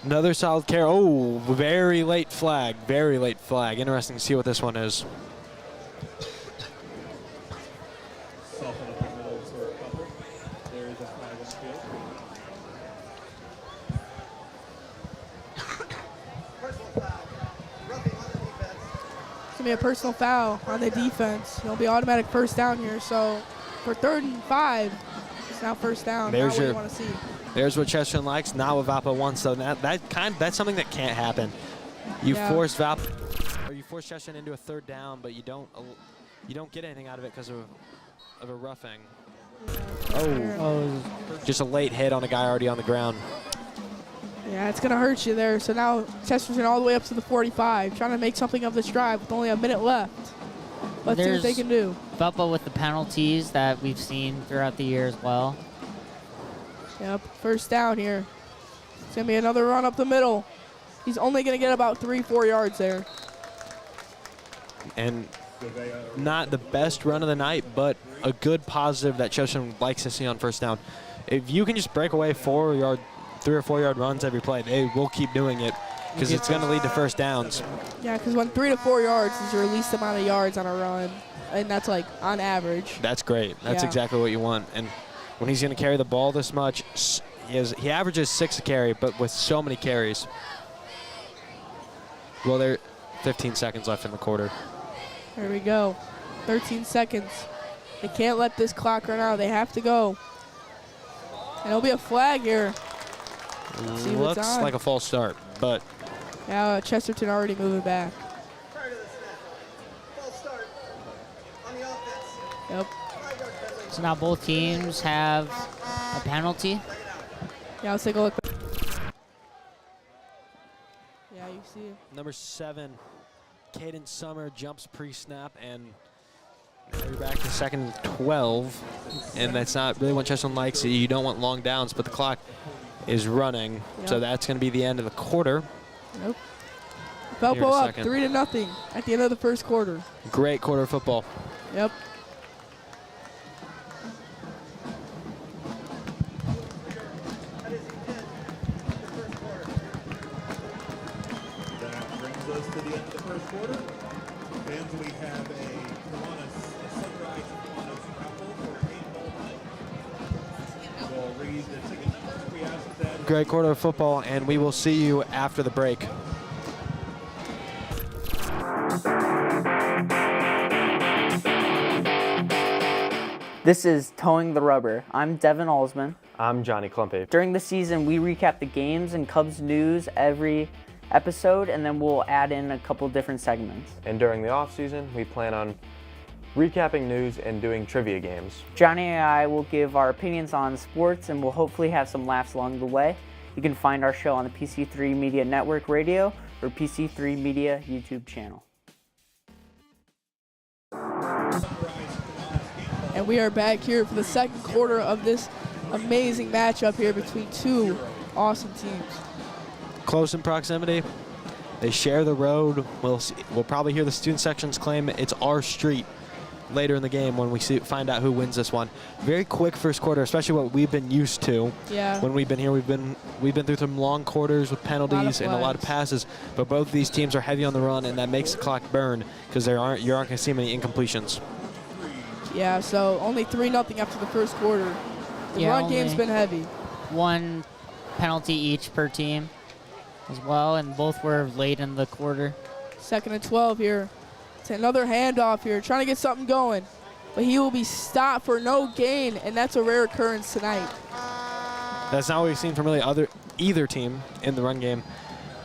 Another solid carry. Oh, very late flag. Very late flag. Interesting to see what this one is. It's going to be a personal foul on the defense. It'll be automatic first down here. So for 3rd and 5, it's now first down. There's not what you want to see. There's what Chesterton likes, not what Valpo wants. So that's something that can't happen. You force Chesterton into a 3rd down, but you don't get anything out of it because of a roughing. Oh, just a late hit on a guy already on the ground. Yeah, it's going to hurt you there. So now Chesterton all the way up to the 45, trying to make something of this drive with only a minute left. Let's see what they can do. Valpo with the penalties that we've seen throughout the year as well. Yep, first down here. It's going to be another run up the middle. He's only going to get about 3-4 yards there. And not the best run of the night, but a good positive that Chesterton likes to see on first down. If you can just break away 3 or 4 yard runs every play, they will keep doing it because it's going to lead to first downs. Yeah, because when 3 to 4 yards is your least amount of yards on a run, and that's like on average. That's great. That's exactly what you want. And when he's going to carry the ball this much, he averages 6 a carry, but with so many carries. Well, there 15 seconds left in the quarter. There we go. 13 seconds. They can't let this clock run out. They have to go. And it'll be a flag here. Looks like a false start, but yeah, Chesterton already moving back. Yep. So now both teams have a penalty. Yeah, let's take a look. Yeah, you see it. Number 7, Caden Summer jumps pre-snap, and now you're back to 2nd and 12, and that's not really what Chesterton likes. You don't want long downs, but the clock is running, so that's going to be the end of the quarter. Nope. Valpo up 3-0 at the end of the first quarter. Great quarter of football. Yep. Great quarter of football, and we will see you after the break. This is Towing the Rubber. I'm Devin Alsman. I'm Johnny Klumpy. During the season, we recap the games and Cubs news every episode, and then we'll add in a couple different segments. And during the off season, we plan on recapping news and doing trivia games. Johnny and I will give our opinions on sports, and we'll hopefully have some laughs along the way. You can find our show on the PC3 Media Network Radio or PC3 Media YouTube channel. And we are back here for the second quarter of this amazing matchup here between two awesome teams. Close in proximity. They share the road. We'll probably hear the student sections claim it's our street later in the game when we find out who wins this one. Very quick first quarter, especially what we've been used to. Yeah. When we've been here, we've been through some long quarters with penalties and a lot of passes. But both of these teams are heavy on the run, and that makes the clock burn because you aren't going to see many incompletions. Yeah. So only 3-0 after the first quarter. The run game's been heavy. One penalty each per team as well, and both were late in the quarter. 2nd and 12 here. It's another handoff here, trying to get something going. But he will be stopped for no gain, and that's a rare occurrence tonight. That's not what we've seen from really either team in the run game.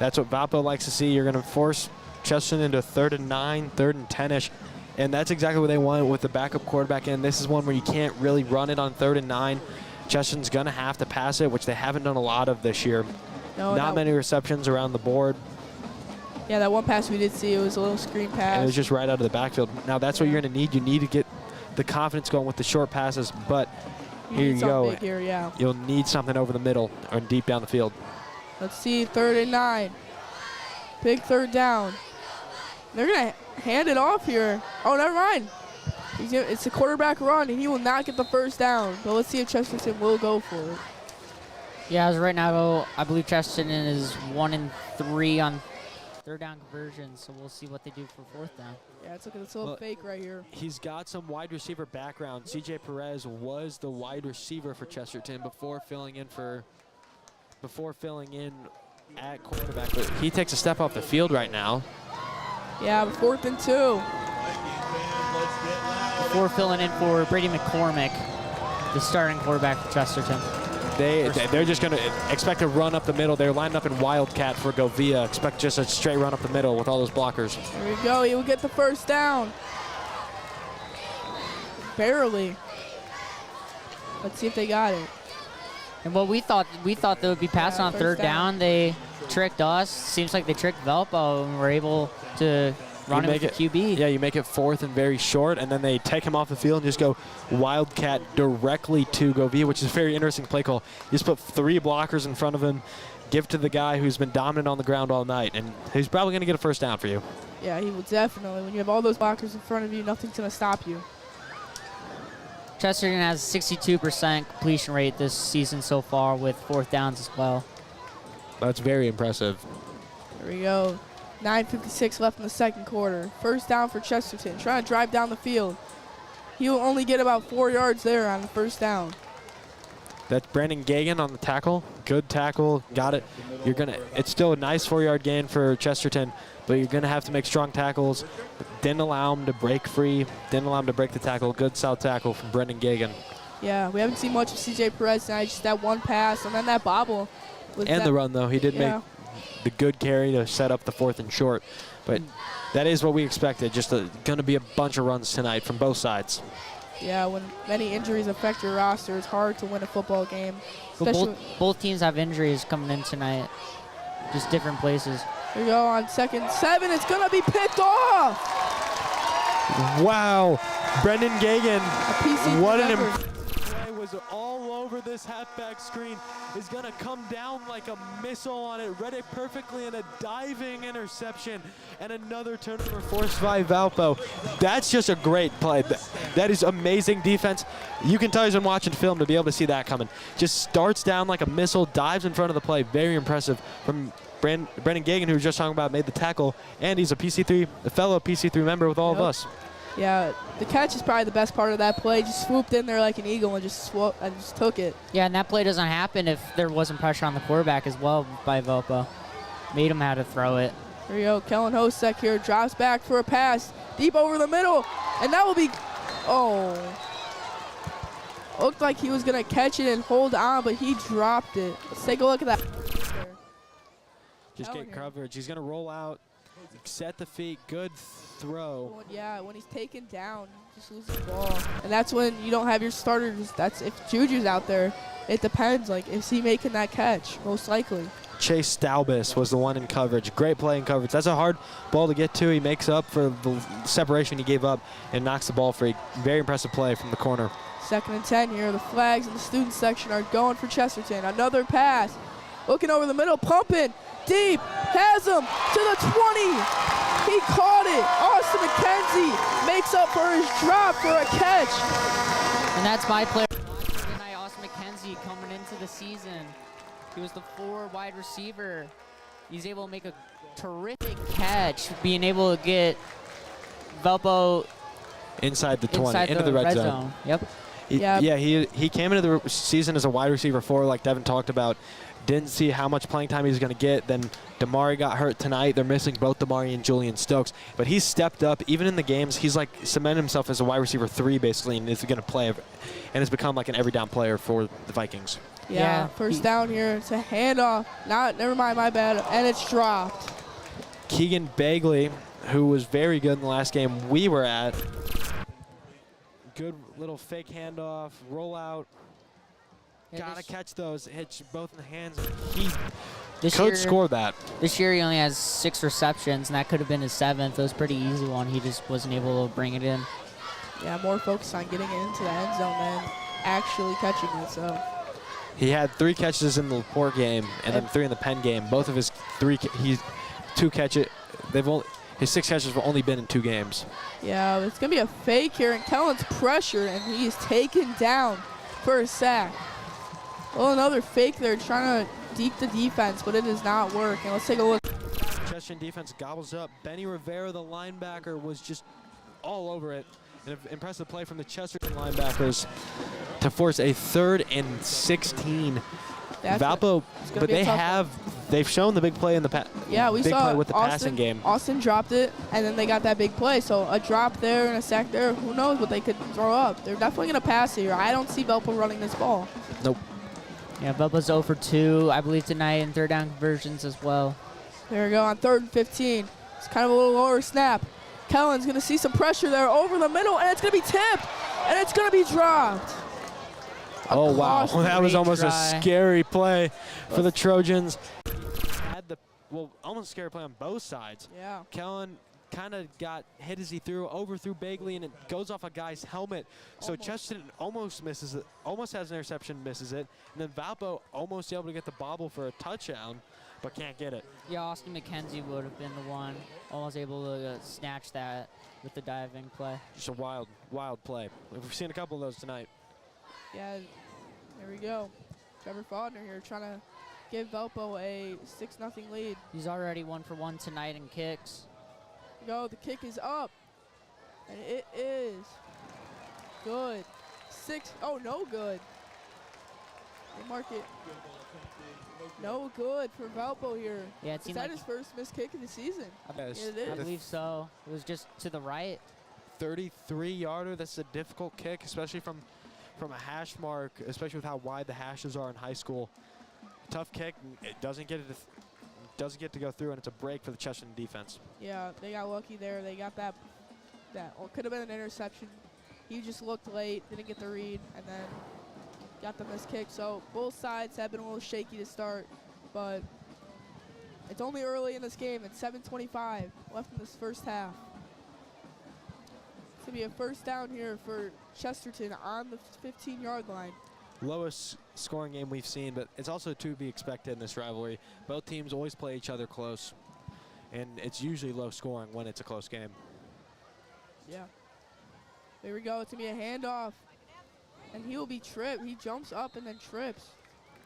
That's what Valpo likes to see. You're going to force Chesterton into 3rd and 9, 3rd and 10-ish. And that's exactly what they want with the backup quarterback in. This is one where you can't really run it on 3rd and 9. Chesterton's going to have to pass it, which they haven't done a lot of this year. No, not many receptions around the board. Yeah, that one pass we did see, it was a little screen pass. And it was just right out of the backfield. Now that's what you're going to need. You need to get the confidence going with the short passes, but here you go. Big here, yeah. You'll need something over the middle or deep down the field. Let's see, 3rd and 9. Big 3rd down. They're going to hand it off here. Oh, never mind. It's a quarterback run, and he will not get the first down. But let's see if Chesterton will go for it. Yeah, as of right now, I believe Chesterton is 1 and 3 on 3rd down conversions, so we'll see what they do for 4th down. Yeah, it's a little fake right here. He's got some wide receiver background. CJ Perez was the wide receiver for Chesterton before filling in at quarterback. But he takes a step off the field right now. Yeah, 4th and 2. Before filling in for Brady McCormick, the starting quarterback for Chesterton. They're just going to expect to run up the middle. They're lined up in Wildcat for Govia. Expect just a straight run up the middle with all those blockers. There we go. He will get the first down. Barely. Let's see if they got it. And what we thought they would be passing on 3rd down. They tricked us. Seems like they tricked Valpo and were able to run it with the QB. Yeah, you make it 4th and very short, and then they take him off the field and just go Wildcat directly to Govia, which is a very interesting play call. You just put 3 blockers in front of him, give to the guy who's been dominant on the ground all night, and he's probably going to get a first down for you. Yeah, he will definitely. When you have all those blockers in front of you, nothing's going to stop you. Chesterton has 62% completion rate this season so far with 4th downs as well. That's very impressive. There we go. 9:56 left in the second quarter. First down for Chesterton, trying to drive down the field. He will only get about 4 yards there on the first down. That's Brandon Gagan on the tackle. Good tackle, got it. It's still a nice 4-yard gain for Chesterton, but you're gonna have to make strong tackles. Didn't allow him to break free, didn't allow him to break the tackle. Good solid tackle from Brendan Gagan. Yeah, we haven't seen much of CJ Perez tonight, just that one pass and then that bobble. And the run, though. He did make the good carry to set up the 4th and short. But that is what we expected. Just going to be a bunch of runs tonight from both sides. Yeah, when many injuries affect your roster, it's hard to win a football game. Both teams have injuries coming in tonight, just different places. Here we go on 2nd and 7. It's going to be picked off. Wow. Brendan Gagan. What an play was all over this halfback screen. Is going to come down like a missile on it. Read it perfectly in a diving interception. And another turnover forced by Valpo. That's just a great play. That is amazing defense. You can tell he's been watching film to be able to see that coming. Just starts down like a missile, dives in front of the play. Very impressive from Brendan Gagan, who we were just talking about, made the tackle, and he's a fellow PC3 member with all of us. Yeah, the catch is probably the best part of that play. Just swooped in there like an eagle and just took it. Yeah, and that play doesn't happen if there wasn't pressure on the quarterback as well by Valpo. Made him have to throw it. Here we go. Kellen Hosek here drops back for a pass deep over the middle, and that will be, looked like he was gonna catch it and hold on, but he dropped it. Let's take a look at that. Just get coverage. He's gonna roll out, set the feet, good throw. Well, yeah, when he's taken down, he just loses the ball. And that's when you don't have your starters. That's if Juju's out there. It depends. Like, is he making that catch? Most likely. Chase Staubis was the one in coverage. Great play in coverage. That's a hard ball to get to. He makes up for the separation he gave up and knocks the ball free. Very impressive play from the corner. 2nd and 10 here. The flags in the student section are going for Chesterton. Another pass. Looking over the middle, pumping. Deep, has him to the 20. He caught it. Austin McKenzie makes up for his drop for a catch. And that's my player tonight, Austin McKenzie, coming into the season. He was the 4 wide receiver. He's able to make a terrific catch, being able to get Valpo inside the 20, into the red zone. Yep. He came into the season as a wide receiver 4, like Devin talked about. Didn't see how much playing time he was going to get. Then Damari got hurt tonight. They're missing both Damari and Julian Stokes. But he's stepped up. Even in the games, he's like cemented himself as a wide receiver 3 basically, and is going to play. And has become like an every down player for the Vikings. Yeah, first down here. It's a handoff. Never mind, my bad. And it's dropped. Keegan Bagley, who was very good in the last game we were at. Good little fake handoff, rollout. Gotta catch those. Hit both in the hands. He could score that. This year he only has 6 receptions, and that could have been his 7th. It was a pretty easy one. He just wasn't able to bring it in. Yeah, more focus on getting it into the end zone than actually catching it. So he had 3 catches in the Laporte game, and then 3 in the Penn game. Both of his 2 catches. His 6 catches have only been in 2 games. Yeah, it's gonna be a fake here, and Kellen's pressure, and he is taken down for a sack. Well, another fake there, trying to deke the defense, but it does not work. And let's take a look. Chesterton defense gobbles up. Benny Rivera, the linebacker, was just all over it. An impressive play from the Chesterton linebackers to force a 3rd and 16. Valpo, but they've shown the big play in the past. Yeah, we saw play with the Austin, passing game. Austin dropped it, and then they got that big play. So a drop there and a sack there, who knows what they could throw up. They're definitely going to pass here. I don't see Valpo running this ball. Nope. Yeah, Valpo's 0 for 2, I believe, tonight in 3rd down conversions as well. There we go on 3rd and 15. It's kind of a little lower snap. Kellen's going to see some pressure there over the middle, and it's going to be tipped, and it's going to be dropped. Oh, wow. That was almost a scary play for the Trojans. Almost a scary play on both sides. Yeah. Kellen kind of hit as he overthrew Bagley, and it goes off a guy's helmet. So Chesterton almost misses it, almost has an interception, misses it. And then Valpo almost able to get the bobble for a touchdown, but can't get it. Yeah, Austin McKenzie would have been the one almost able to snatch that with the diving play. Just a wild, wild play. We've seen a couple of those tonight. Yeah, there we go. Trevor Faulkner here trying to give Valpo a 6-0 lead. He's already 1 for 1 tonight in kicks. Go, the kick is up, and it is good. No good. They mark it. No good for Valpo here. Yeah, it is seemed that like his first missed kick of the season? Yes. Yeah, it is. I believe so. It was just to the right. 33-yarder. That's a difficult kick, especially from a hash mark, especially with how wide the hashes are in high school. Tough kick. It doesn't get to go through, and it's a break for the Chesterton defense. Yeah, they got lucky there. They got that or could have been an interception. He just looked late, didn't get the read, and then got the missed kick. So both sides have been a little shaky to start, but it's only early in this game. It's 7:25 left in this first half. It's going to be a first down here for Chesterton on the 15-yard line. Lowest scoring game we've seen, but it's also to be expected in this rivalry. Both teams always play each other close, and it's usually low scoring when it's a close game. Yeah. There we go. It's going to be a handoff, and he will be tripped. He jumps up and then trips.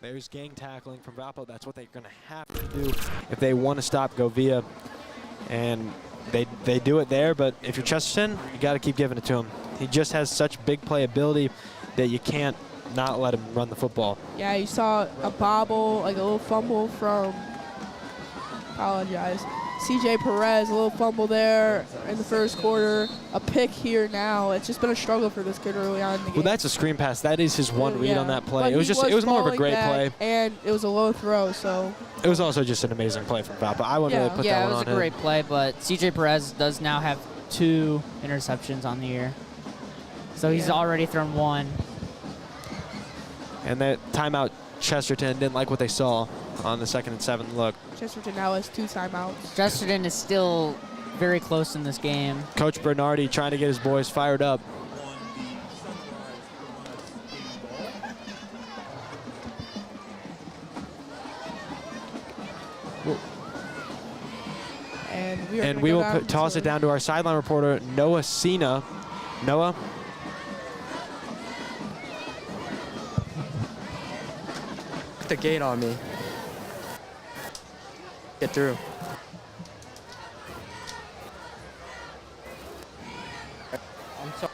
There's gang tackling from Valpo. That's what they're going to have to to do if they want to stop Govia. And they do it there, but if you're Chesterton, you got to keep giving it to him. He just has such big playability that you can't not let him run the football. Yeah, you saw a bobble, like a little fumble from, apologize, CJ Perez, a little fumble there in the first quarter, a pick here now. It's just been a struggle for this kid early on in the game. Well, that's a screen pass. That is his one read on that play. But It was more of a great play. And it was a low throw, so. It was also just an amazing play from Val, but I wouldn't really put that one on him. Yeah, it was a great play, but CJ Perez does now have 2 interceptions on the year. So he's already thrown 1. And that timeout, Chesterton didn't like what they saw on the 2nd and 7 look. Chesterton now has 2 timeouts. Chesterton is still very close in this game. Coach Bernardi trying to get his boys fired up. And we will toss it down to our sideline reporter, Noah Cena. Noah? Put the gate on me. Get through. I'm sorry.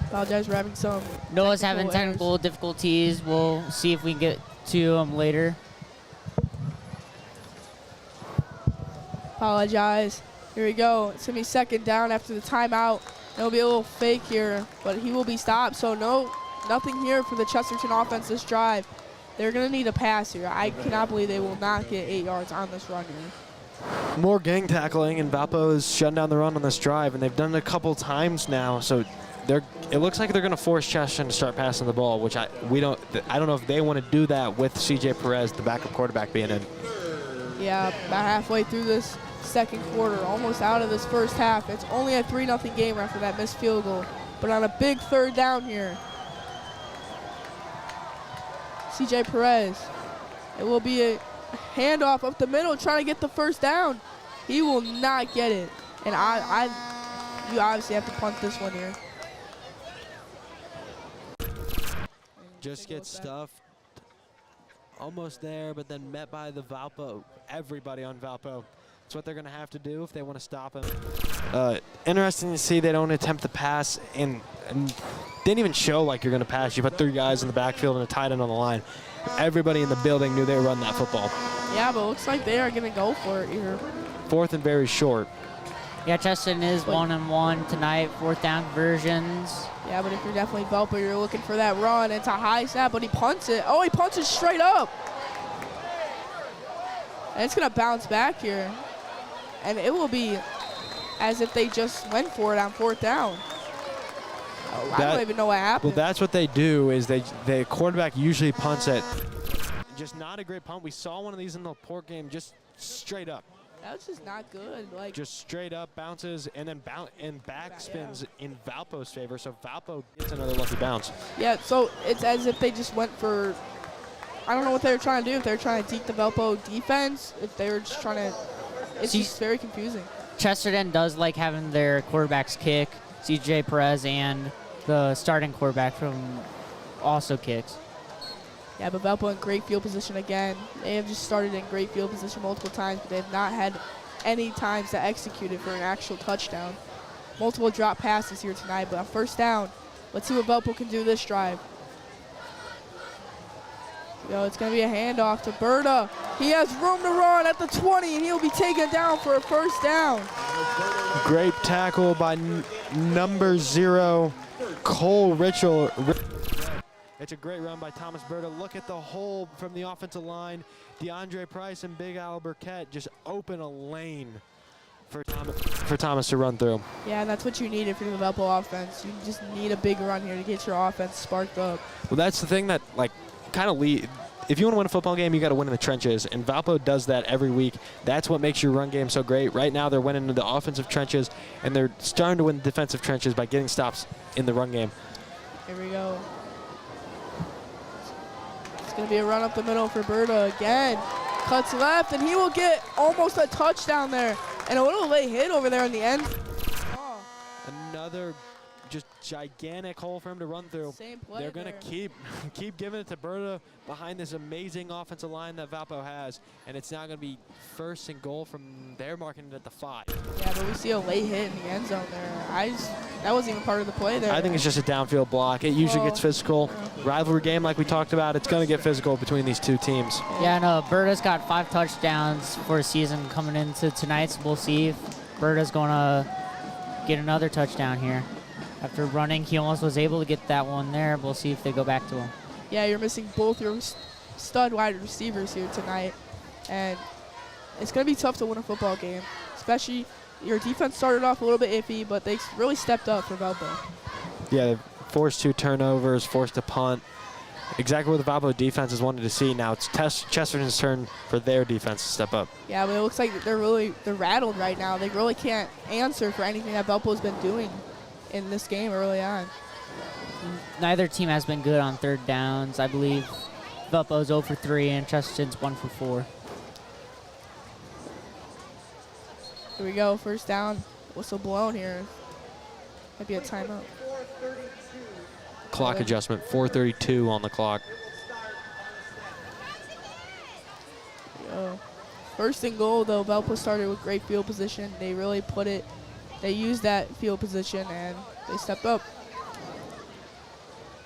Apologize for having some. Noah's having technical difficulties. We'll see if we can get to him later. Apologize. Here we go. It's going to be 2nd down after the timeout. There'll be a little fake here, but he will be stopped. So nothing here for the Chesterton offense this drive. They're going to need a pass here. I cannot believe they will not get 8 yards on this run here. More gang tackling, and Valpo is shutting down the run on this drive, and they've done it a couple times now. So it looks like they're going to force Chesterton to start passing the ball, which I don't know if they want to do that with CJ Perez, the backup quarterback, being in. Yeah, about halfway through this 2nd quarter, almost out of this first half. It's only a 3-0 game after that missed field goal. But on a big 3rd down here, CJ Perez, it will be a handoff up the middle, trying to get the 1st down. He will not get it. And you obviously have to punt this one here. Just gets stuffed. Almost there, but then met by the Valpo. Everybody on Valpo. That's what they're going to have to do if they want to stop him. Interesting to see they don't attempt the pass and didn't even show like you're going to pass. You put 3 guys in the backfield and a tight end on the line. Everybody in the building knew they were running that football. Yeah, but it looks like they are going to go for it here. 4th and very short. Yeah, Chesterton is 1-1 tonight, 4th down conversions. Yeah, but if you're definitely Valpo, you're looking for that run. It's a high snap, but he punts it. Oh, he punts it straight up. And it's going to bounce back here. And it will be as if they just went for it on 4th down. Oh, I don't even know what happened. Well, that's what they do is the quarterback usually punts it. Just not a great punt. We saw one of these in the Port game just straight up. That was just not good. Like just straight up bounces and then back spins in Valpo's favor. So Valpo gets another lucky bounce. Yeah, so it's as if they just went for, I don't know what they were trying to do. If they were trying to deke the Valpo defense, if they were just trying to, it's just very confusing. Chesterton does like having their quarterbacks kick. CJ Perez and the starting quarterback from also kicks. Yeah, but Valpo in great field position again. They have just started in great field position multiple times, but they have not had any times to execute it for an actual touchdown. Multiple drop passes here tonight, but on 1st down, let's see what Valpo can do this drive. It's going to be a handoff to Berta. He has room to run at the 20, and he'll be taken down for a 1st down. Great tackle by number 0, Cole Richel. It's a great run by Thomas Berta. Look at the hole from the offensive line. DeAndre Price and Big Al Burkett just open a lane for Thomas to run through. Yeah, and that's what you need if you're the Valpo offense. You just need a big run here to get your offense sparked up. Well, that's the thing that, like, kind of if you want to win a football game, you got to win in the trenches, and Valpo does that every week. That's what makes your run game so great. Right now, they're winning in the offensive trenches, and they're starting to win the defensive trenches by getting stops in the run game. Here we go. It's going to be a run up the middle for Berta again. Cuts left, and he will get almost a touchdown there. And a little late hit over there in the end. Another just gigantic hole for him to run through. Same play. They're going to keep giving it to Berta behind this amazing offensive line that Valpo has, and it's now going to be first and goal from their marking it at the 5. Yeah, but we see a late hit in the end zone there. That wasn't even part of the play there. I think it's just a downfield block. It usually gets physical. Rivalry game like we talked about, it's going to get physical between these two teams. Yeah, no, Berta's got 5 touchdowns for a season coming into tonight, so we'll see if Berta's going to get another touchdown here. After running, he almost was able to get that one there. We'll see if they go back to him. Yeah, you're missing both your stud wide receivers here tonight, and it's going to be tough to win a football game, especially your defense started off a little bit iffy, but they really stepped up for Valpo. Yeah, they forced 2 turnovers, forced a punt. Exactly what the Valpo defense is wanting to see. Now it's Chesterton's turn for their defense to step up. Yeah, but it looks like they're rattled right now. They really can't answer for anything that Valpo's been doing in this game early on. Neither team has been good on third downs. I believe Valpo's 0 for 3 and Chesterton's 1 for 4. Here we go, first down. Whistle blown here. Might be a timeout. Clock adjustment, 4:32 on the clock. First and goal, though, Valpo started with great field position. They really they used that field position, and they stepped up.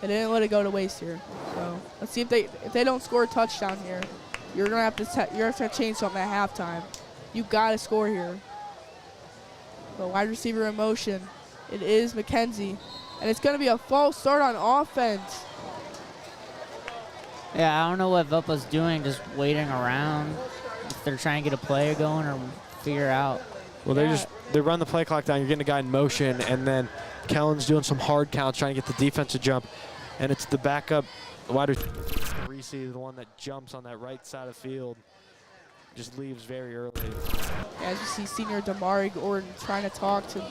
They didn't let it go to waste here. So let's see if they don't score a touchdown here. You're gonna have to change something at halftime. You gotta score here. The wide receiver in motion. It is McKenzie, and it's gonna be a false start on offense. Yeah, I don't know what Valpo's doing, just waiting around. If they're trying to get a play going or figure out. Well, they run the play clock down. You're getting a guy in motion, and then Kellen's doing some hard counts, trying to get the defense to jump, and it's the backup wide receiver, Reese, the one that jumps on that right side of the field, just leaves very early. As you see, senior Damari Gordon trying to talk to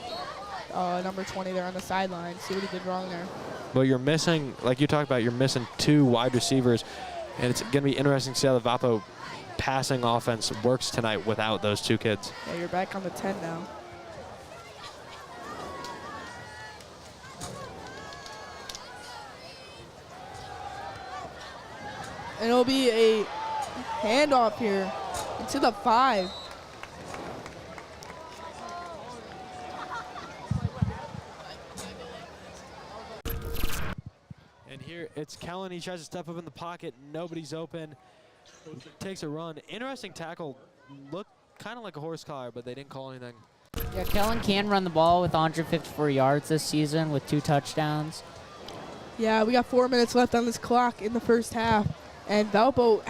number 20 there on the sideline, see what he did wrong there. Well, you're missing, like you talked about, you're missing 2 wide receivers, and it's going to be interesting to see how the Valpo passing offense works tonight without those 2 kids. Yeah, you're back on the 10 now. And it'll be a handoff here into the 5. And here it's Kellen. He tries to step up in the pocket. Nobody's open. Takes a run. Interesting tackle. Looked kind of like a horse collar, but they didn't call anything. Yeah, Kellen can run the ball with 154 yards this season with 2 touchdowns. Yeah, we got 4 minutes left on this clock in the first half. And Valpo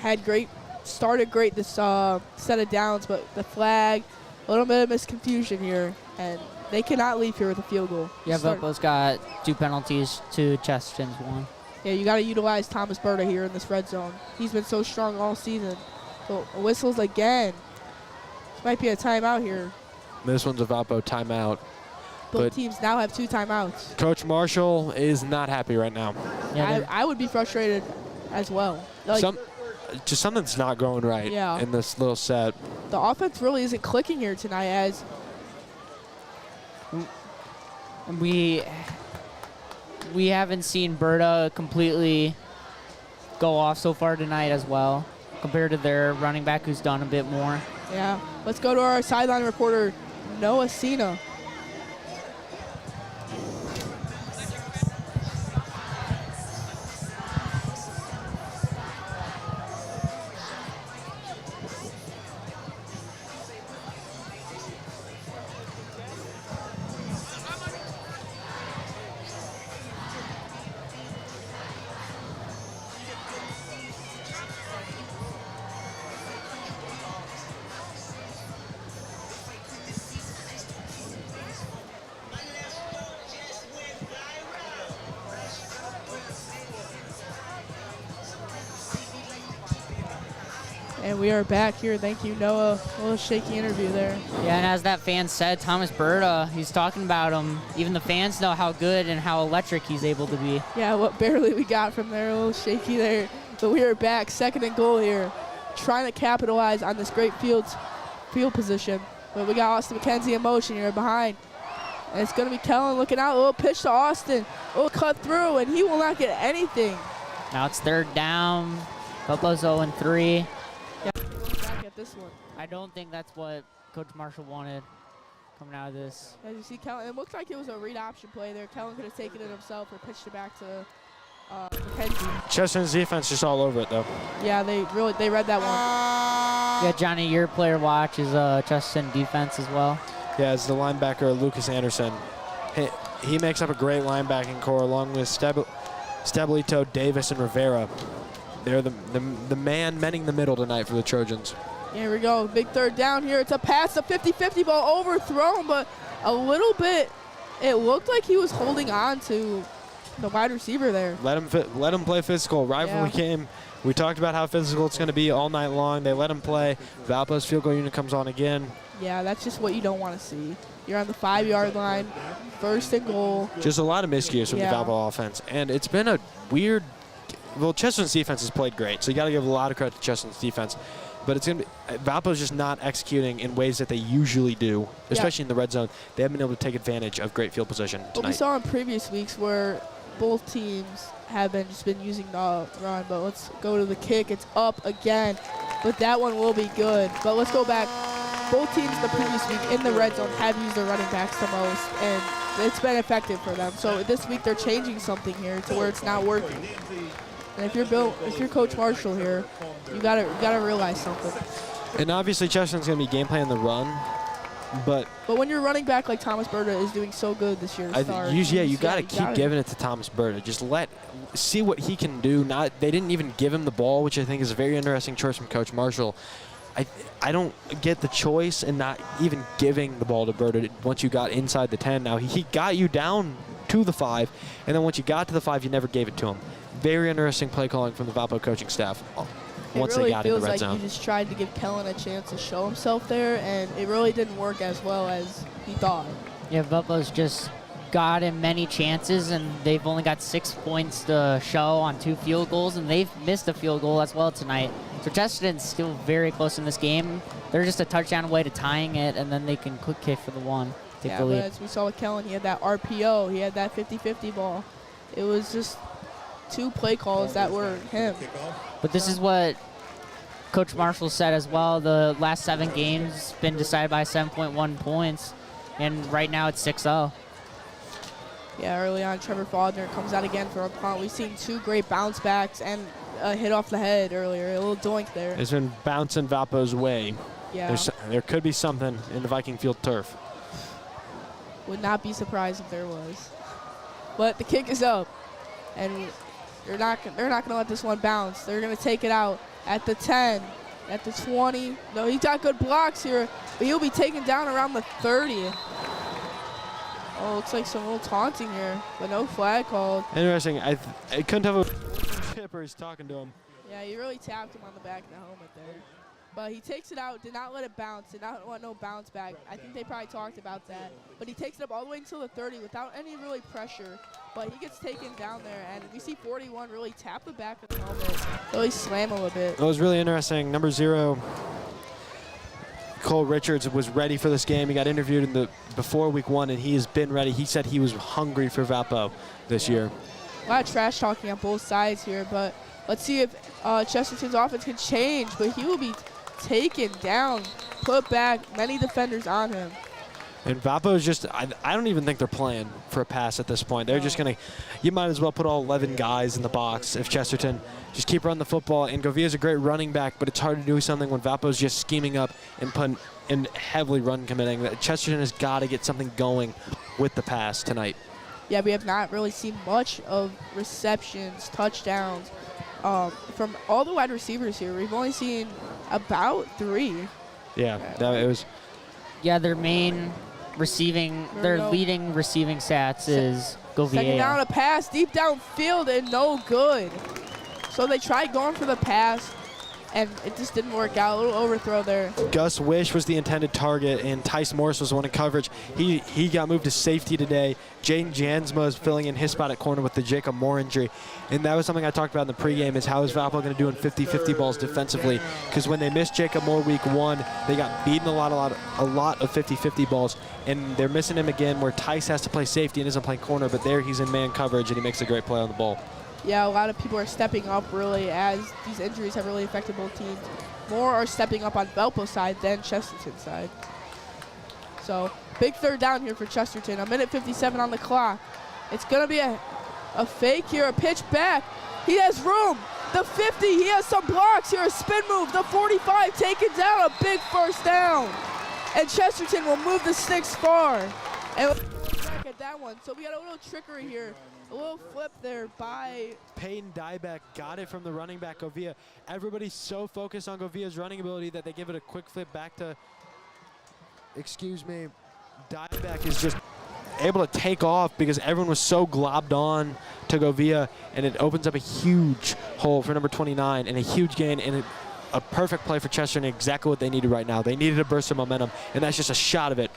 started great this set of downs, but the flag, a little bit of misconfusion here, and they cannot leave here with a field goal. Yeah, Valpo's got 2 penalties to Chesterton's 1. Yeah, you got to utilize Thomas Berta here in this red zone. He's been so strong all season. So whistles again. This might be a timeout here. This one's a Valpo timeout. Both teams now have 2 timeouts. Coach Marshall is not happy right now. Yeah, I would be frustrated as well. Like, just something's not going right in this little set. The offense really isn't clicking here tonight, as we haven't seen Berta completely go off so far tonight as well, compared to their running back who's done a bit more. Yeah, let's go to our sideline reporter, Noah Cena. And we are back here. Thank you, Noah. A little shaky interview there. Yeah, and as that fan said, Thomas Berta, he's talking about him. Even the fans know how good and how electric he's able to be. Yeah, what barely we got from there, a little shaky there. But we are back, 2nd and goal here, trying to capitalize on this great field position. But we got Austin McKenzie in motion here behind. And it's going to be Kellen looking out. A little pitch to Austin. A little cut through, and he will not get anything. Now it's 3rd down. Buffalo's 0-3. Yeah, back at this one. I don't think that's what Coach Marshall wanted coming out of this. As you see, Kellen, it looked like it was a read option play there. Kellen could have taken it himself or pitched it back to McKenzie. Chesterton's defense just all over it, though. Yeah, they read that one. Yeah, Johnny, your player watch is Chesterton defense as well. Yeah, it's the linebacker Lucas Anderson. He makes up a great linebacking core along with Stabilito, Davis, and Rivera. They're the man mending the middle tonight for the Trojans. Here we go, big 3rd down here. It's a pass, a 50-50 ball overthrown, but a little bit, it looked like he was holding on to the wide receiver there. Let him play physical. Rivalry game. We talked about how physical it's going to be all night long. They let him play. Valpo's field goal unit comes on again. Yeah, that's just what you don't want to see. You're on the 5-yard line, 1st and goal. Just a lot of miscues from the Valpo offense. And it's been a weird – well, Chesterton's defense has played great, so you got to give a lot of credit to Chesterton's defense. But it's going to be – Valpo's just not executing in ways that they usually do, especially in the red zone. They haven't been able to take advantage of great field position tonight. What we saw in previous weeks where both teams have just been using the run, but let's go to the kick. It's up again, but that one will be good. But let's go back. Both teams the previous week in the red zone have used their running backs the most, and it's been effective for them. So this week they're changing something here to where it's not working. And if you're Coach Marshall here, you gotta realize something. And obviously Chesterton's going to be game plan the run, but when you're running back like Thomas Berta is doing so good this year, you got to keep giving it to Thomas Berta. Just see what he can do. They didn't even give him the ball, which I think is a very interesting choice from Coach Marshall. I don't get the choice in not even giving the ball to Berta once you got inside the 10. Now, he got you down to the 5, and then once you got to the 5, you never gave it to him. Very interesting play calling from the Valpo coaching staff once they got in the red zone. It really feels like you just tried to give Kellen a chance to show himself there, and it really didn't work as well as he thought. Yeah, Valpo's just got him many chances, and they've only got 6 points to show on 2 field goals, and they've missed a field goal as well tonight. So Chesterton's still very close in this game. They're just a touchdown away to tying it, and then they can quick kick for the 1. Yeah, but as we saw with Kellen, he had that RPO. He had that 50-50 ball. It was just 2 play calls that were him. But this is what Coach Marshall said as well. The last 7 games been decided by 7.1 points, and right now it's 6-0. Yeah, early on, Trevor Faulkner comes out again for a punt. We've seen 2 great bounce backs and a hit off the head earlier, a little doink there. It's been bouncing Valpo's way. Yeah. There could be something in the Viking field turf. Would not be surprised if there was. But the kick is up, and they're not going to let this one bounce. They're going to take it out at the 10, at the 20. No, he's got good blocks here, but he'll be taken down around the 30. Oh, looks like some little taunting here, but no flag called. Interesting. I couldn't have a chip or he's talking to him. Yeah, he really tapped him on the back of the helmet there. But he takes it out, did not let it bounce, did not want no bounce back. I think they probably talked about that. But he takes it up all the way until the 30 without any really pressure. But he gets taken down there, and we see 41 really tap the back of the helmet, really slam him a bit. It was really interesting. Number 0, Cole Richards, was ready for this game. He got interviewed before week 1, and he has been ready. He said he was hungry for Valpo this year. A lot of trash talking on both sides here, but let's see if Chesterton's offense can change. But he will be taken down, put back, many defenders on him. And Valpo is just, I don't even think they're playing for a pass at this point. They're just going to, you might as well put all 11 guys in the box if Chesterton just keep running the football. And Govia's a great running back, but it's hard to do something when Valpo's just scheming up and heavily run committing. Chesterton has got to get something going with the pass tonight. Yeah, we have not really seen much of receptions, touchdowns from all the wide receivers here. We've only seen about 3. Yeah, it was. Yeah, their main leading receiving stats is Govia. Second down, a pass deep downfield and no good. So they tried going for the pass, and it just didn't work out. A little overthrow there. Gus Wish was the intended target, and Tice Morris was the one in coverage. He got moved to safety today. Jaden Jansma is filling in his spot at corner with the Jacob Moore injury. And that was something I talked about in the pregame, is how is Valpo going to do in 50-50 balls defensively? Because when they missed Jacob Moore week 1, they got beaten a lot of 50-50 balls. And they're missing him again, where Tice has to play safety and isn't playing corner, but there he's in man coverage, and he makes a great play on the ball. Yeah, a lot of people are stepping up really, as these injuries have really affected both teams. More are stepping up on Valpo's side than Chesterton's side. So big third down here for Chesterton. A minute 57 on the clock. It's going to be a fake here, a pitch back. He has room. The 50, he has some blocks here, a spin move. The 45 taken down, a big first down. And Chesterton will move the sticks far. And back at that one. So we got a little trickery here. A little flip there by Peyton Diebeck got it from the running back, Govia. Everybody's so focused on Govia's running ability that they give it a quick flip back to, Diebeck is just able to take off because everyone was so globbed on to Govia, and it opens up a huge hole for number 29 and a huge gain, and a perfect play for Chester, and exactly what they needed right now. They needed a burst of momentum, and that's just a shot of it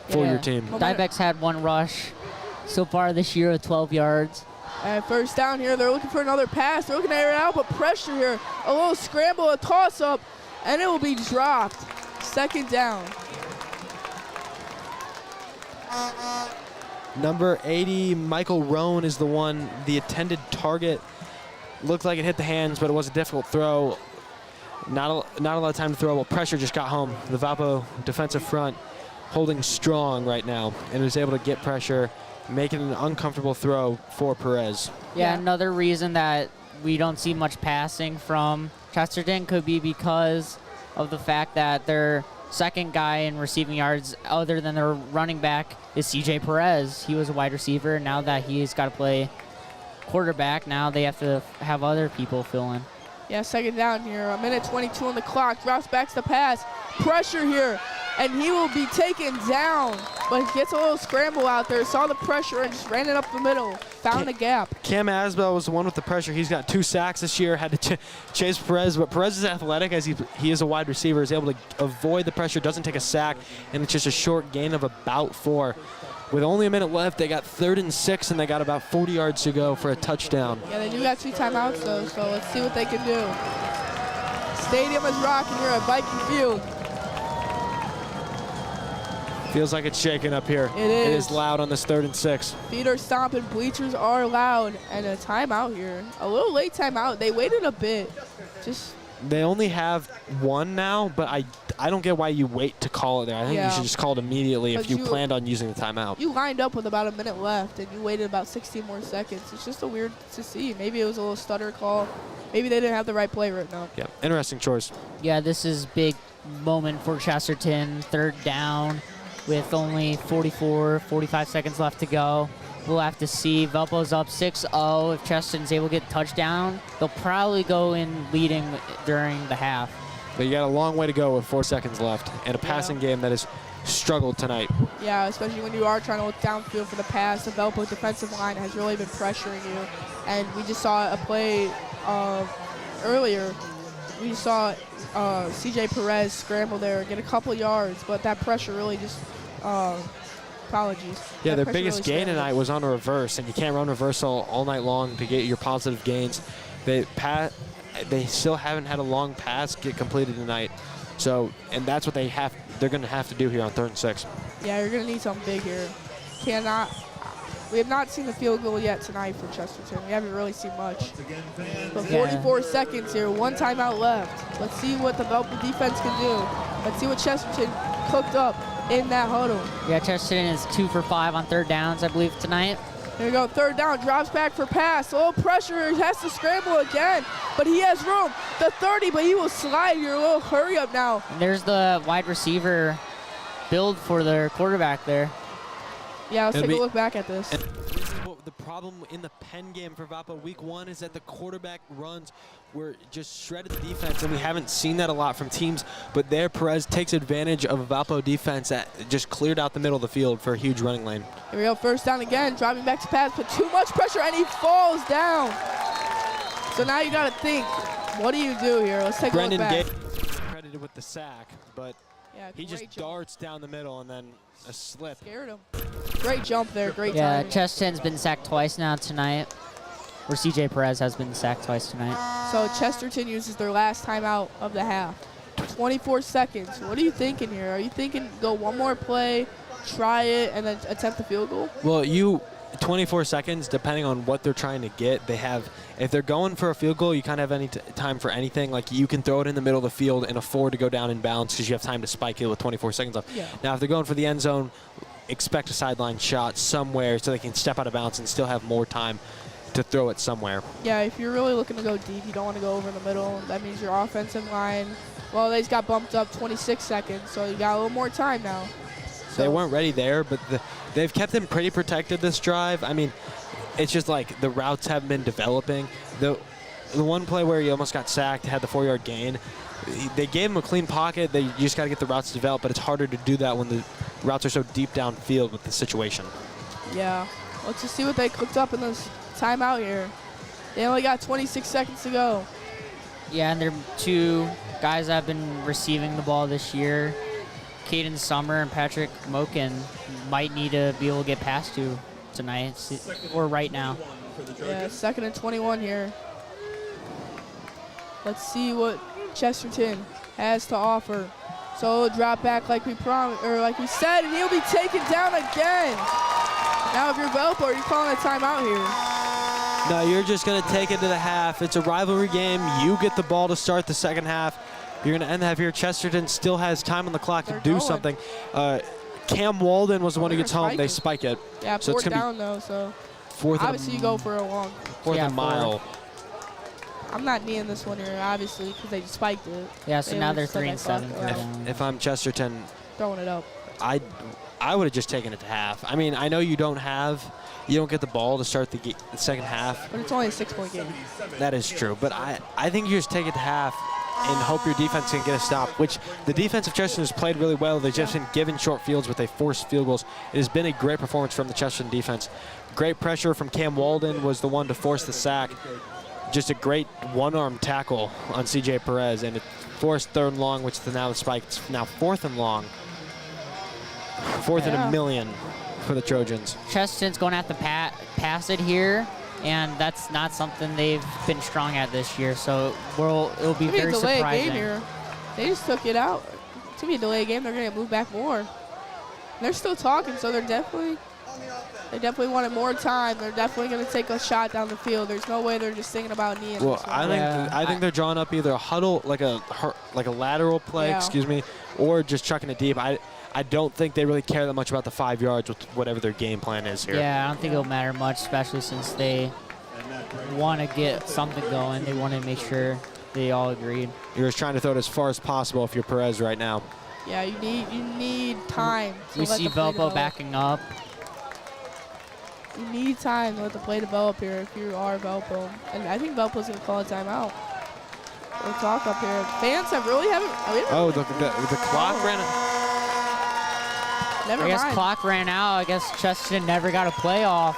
for your team. Diebeck's had one rush so far this year with 12 yards. And first down here, they're looking for another pass. They're looking to air it out, but pressure here. A little scramble, a toss-up, and it will be dropped. Second down. Number 80, Michael Roan, is the intended target. Looked like it hit the hands, but it was a difficult throw. Not a lot of time to throw. Well, pressure just got home. The Valpo defensive front holding strong right now, and was able to get pressure, making an uncomfortable throw for Perez. Yeah, another reason that we don't see much passing from Chesterton could be because of the fact that their second guy in receiving yards, other than their running back, is CJ Perez. He was a wide receiver, and now that he's got to play quarterback, now they have to have other people fill in. Yeah, second down here. A minute 22 on the clock. Drops back to the pass. Pressure here, and he will be taken down, but he gets a little scramble out there. Saw the pressure and just ran it up the middle. Found the gap. Cam Asbell was the one with the pressure. He's got 2 sacks this year. Had to chase Perez, but Perez is athletic, as he is a wide receiver. Is able to avoid the pressure, doesn't take a sack, and it's just a short gain of about 4. With only a minute left, they got 3rd and 6, and they got about 40 yards to go for a touchdown. Yeah, they do got 2 timeouts, though, so let's see what they can do. Stadium is rocking here at Viking Field. Feels like it's shaking up here. It is. It is loud on this 3rd and 6. Feet are stomping, bleachers are loud, and a timeout here. A little late timeout. They waited a bit. They only have 1 now, but I don't get why you wait to call it there. I think you should just call it immediately if you planned on using the timeout. You lined up with about a minute left, and you waited about 16 more seconds. It's just a weird to see. Maybe it was a little stutter call. Maybe they didn't have the right play written up. Yeah, interesting choice. Yeah, this is big moment for Chesterton. 3rd down with only 45 seconds left to go. We'll have to see. Valpo's up 6-0. If Chesterton's able to get a touchdown, they'll probably go in leading during the half. But you got a long way to go with 4 seconds left and a passing game that has struggled tonight. Yeah, especially when you are trying to look downfield for the pass. The Valpo defensive line has really been pressuring you. And we just saw a play earlier. We saw CJ Perez scramble there, get a couple yards, but that pressure really just apologies. Yeah, their biggest gain tonight was on a reverse, and you can't run reversal all night long to get your positive gains. They still haven't had a long pass get completed tonight. So, and that's what they're going to have to do here on 3rd and 6. Yeah, you're going to need something big here. We have not seen the field goal yet tonight for Chesterton. We haven't really seen much. But 44 seconds here, 1 timeout left. Let's see what the Valpo defense can do. Let's see what Chesterton cooked up in that huddle. Yeah, Chesterton is 2 for 5 on 3rd downs, I believe, tonight. There you go, 3rd down, drops back for pass. A little pressure, he has to scramble again, but he has room. The 30, but he will slide here. A little hurry up now. And there's the wide receiver build for their quarterback there. Yeah, let's take a look back at this. And this is what the problem in the pen game for Valpo week 1 is that the quarterback runs were just shredded the defense, and we haven't seen that a lot from teams. But there, Perez takes advantage of a Valpo defense that just cleared out the middle of the field for a huge running lane. Here we go, 1st down again, driving back to pass, but too much pressure, and he falls down. So now you got to think, What do you do here? Let's take Brendan a look back. Gay credited with the sack, but Yeah, he just great jump. darts down the middle and then a slip. Scared him. Great jump there. Great Yeah, timing. Chesterton's been sacked twice now tonight. Or CJ Perez has been sacked twice tonight. So Chesterton uses their last timeout of the half. 24 seconds. What are you thinking here? Are you thinking go one more play, try it, and then attempt the field goal? Well, 24 seconds, depending on what they're trying to get, they have, if they're going for a field goal, you kind of have any time for anything. Like, you can throw it in the middle of the field and afford to go down in bounds because you have time to spike it with 24 seconds left. Yeah. Now, if they're going for the end zone, expect a sideline shot somewhere so they can step out of bounds and still have more time to throw it somewhere. Yeah, if you're really looking to go deep, you don't want to go over in the middle. That means your offensive line, well, they just got bumped up 26 seconds, so you got a little more time now. They weren't ready there, but they've kept them pretty protected this drive. I mean, it's just like the routes haven't been developing. The one play where he almost got sacked, had the 4-yard gain, they gave him a clean pocket. You just got to get the routes developed, but it's harder to do that when the routes are so deep downfield with the situation. Yeah. Let's just see what they cooked up in this timeout here. They only got 26 seconds to go. Yeah, and they're two guys that have been receiving the ball this year. Caden Summer and Patrick Moken might need to be able to get past to tonight or right now. Yeah, 2nd and 21 here. Let's see what Chesterton has to offer. So he'll drop back like we promised, or like we said, and he'll be taken down again. Now, if you're Valpo, you're calling a timeout here. No, you're just going to take it to the half. It's a rivalry game. You get the ball to start the second half. You're going to end the half here. Chesterton still has time on the clock to do something. Cam Walden was the one who gets home. They spike it. Yeah, so fourth it's down, though, so fourth obviously you go for a long. Fourth and mile. I'm not kneeing this one here, obviously, because they spiked it. Yeah, so now they're 3 and 7. If I'm Chesterton, throwing it up. I would have just taken it to half. I mean, I know you don't get the ball to start the second half. But it's only a 6-point game. That is true, but I think you just take it to half and hope your defense can get a stop, which the defense of Chesterton has played really well. They've just been given short fields, but they forced field goals. It has been a great performance from the Chesterton defense. Great pressure from Cam Walden was the one to force the sack. Just a great one-arm tackle on CJ Perez, and it forced 3rd and long, which is now the spike. It's now 4th and long. 4th and a million for the Trojans. Chesterton's going to have to pass it here, and that's not something they've been strong at this year, so it'll be very surprising. Game here. They just took it out. It's going to be a delay game. They're going to move back more. They're still talking, so they definitely wanted more time. They're definitely going to take a shot down the field. There's no way they're just thinking about kneeing. Well, I think they're drawing up either a huddle, like a lateral play, excuse me, or just chucking it deep. I don't think they really care that much about the 5 yards with whatever their game plan is here. Yeah, I don't think it'll matter much, especially since they want to get something going. They want to make sure they all agreed. You're just trying to throw it as far as possible if you're Perez right now. Yeah, you need time. We see Valpo backing up. You need time to let the play develop here if you are Valpo. And I think Valpo's going to call a timeout. We'll talk up here. Fans haven't. Oh, the clock ran out. Never mind. I guess clock ran out. I guess Chesterton never got a playoff.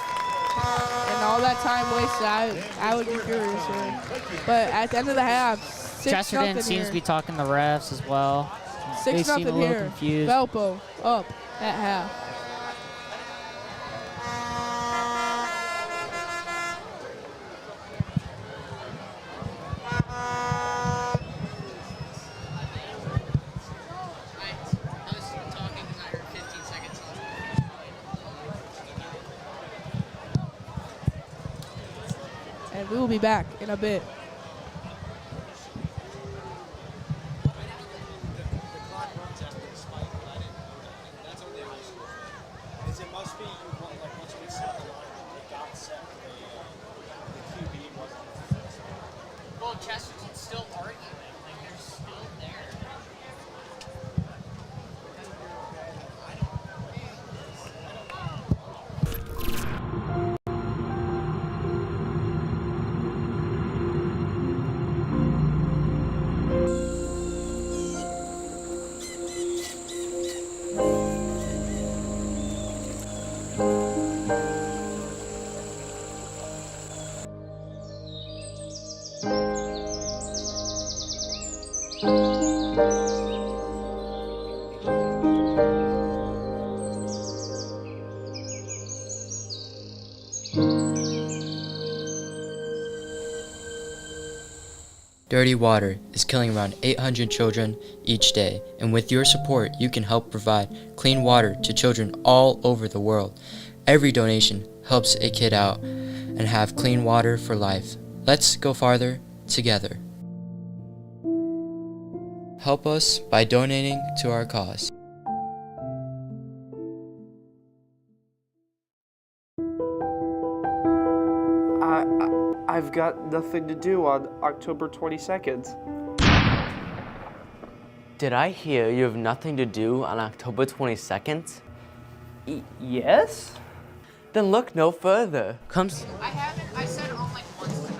And all that time wasted, I would be furious here. But at the end of the half, Chesterton seems to be talking to the refs as well. 6-0 here. Confused. Valpo up at half. And we will be back in a bit. Well, Chesterton's still arguing. Like, they're still there. Dirty water is killing around 800 children each day, and with your support, you can help provide clean water to children all over the world. Every donation helps a kid out and have clean water for life. Let's go farther together. Help us by donating to our cause. I've got nothing to do on October 22nd. Did I hear you have nothing to do on October 22nd? Yes? Then look no further. I said it like once tonight.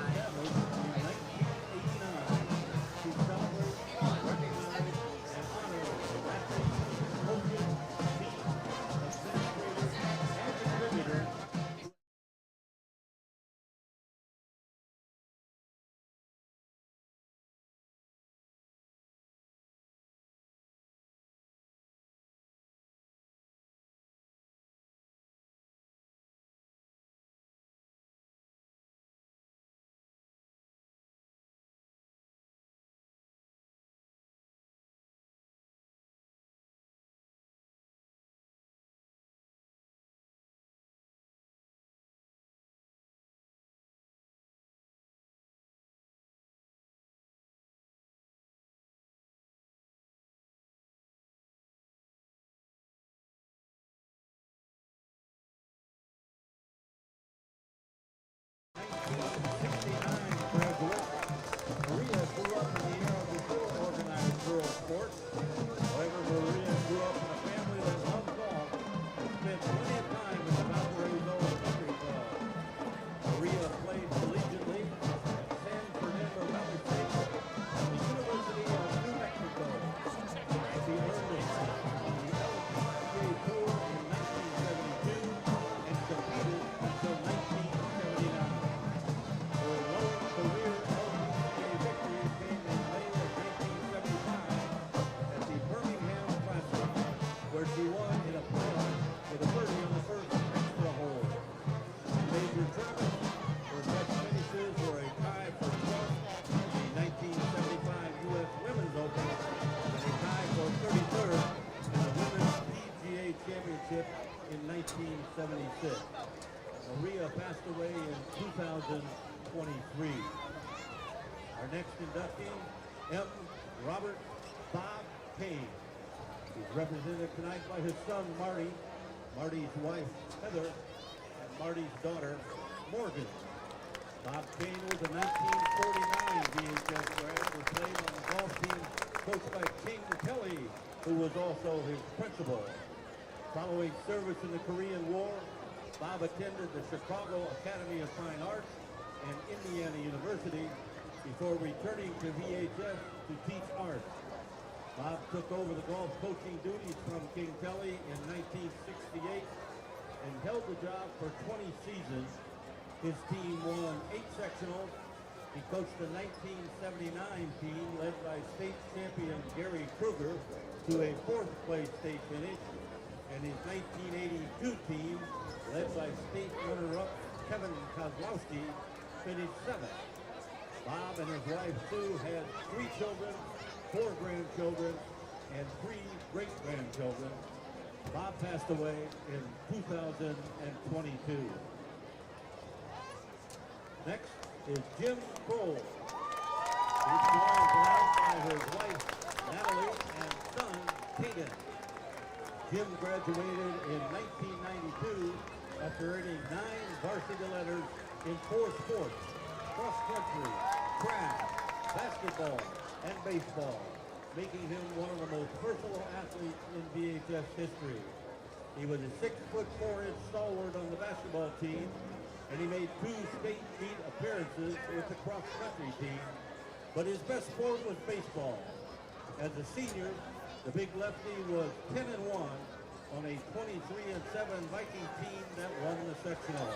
In 1976. Maria passed away in 2023. Our next inductee, M. Robert Bob Kane. He's represented tonight by his son, Marty, Marty's wife, Heather, and Marty's daughter, Morgan. Bob Kane was a 1949 VHS grad who played on the golf team coached by King Kelly, who was also his principal. Following service in the Korean War, Bob attended the Chicago Academy of Fine Arts and Indiana University before returning to VHS to teach art. Bob took over the golf coaching duties from King Kelly in 1968 and held the job for 20 seasons. His team won 8 sectionals. He coached the 1979 team led by state champion Gary Kruger to a 4th place state finish. And his 1982 team, led by state runner-up Kevin Kozlowski, finished 7th. Bob and his wife Sue had 3 children, 4 grandchildren, and 3 great-grandchildren. Bob passed away in 2022. Next is Jim Kroll. He's joined tonight by his wife Natalie and son Caden. Jim graduated in 1992 after earning 9 varsity letters in 4 sports: cross country, track, basketball, and baseball, making him one of the most versatile athletes in VHS history. He was a 6'4" stalwart on the basketball team, and he made 2 state meet appearances with the cross country team, but his best sport was baseball. As a senior, the big lefty was 10-1 on a 23-7 Viking team that won the sectional.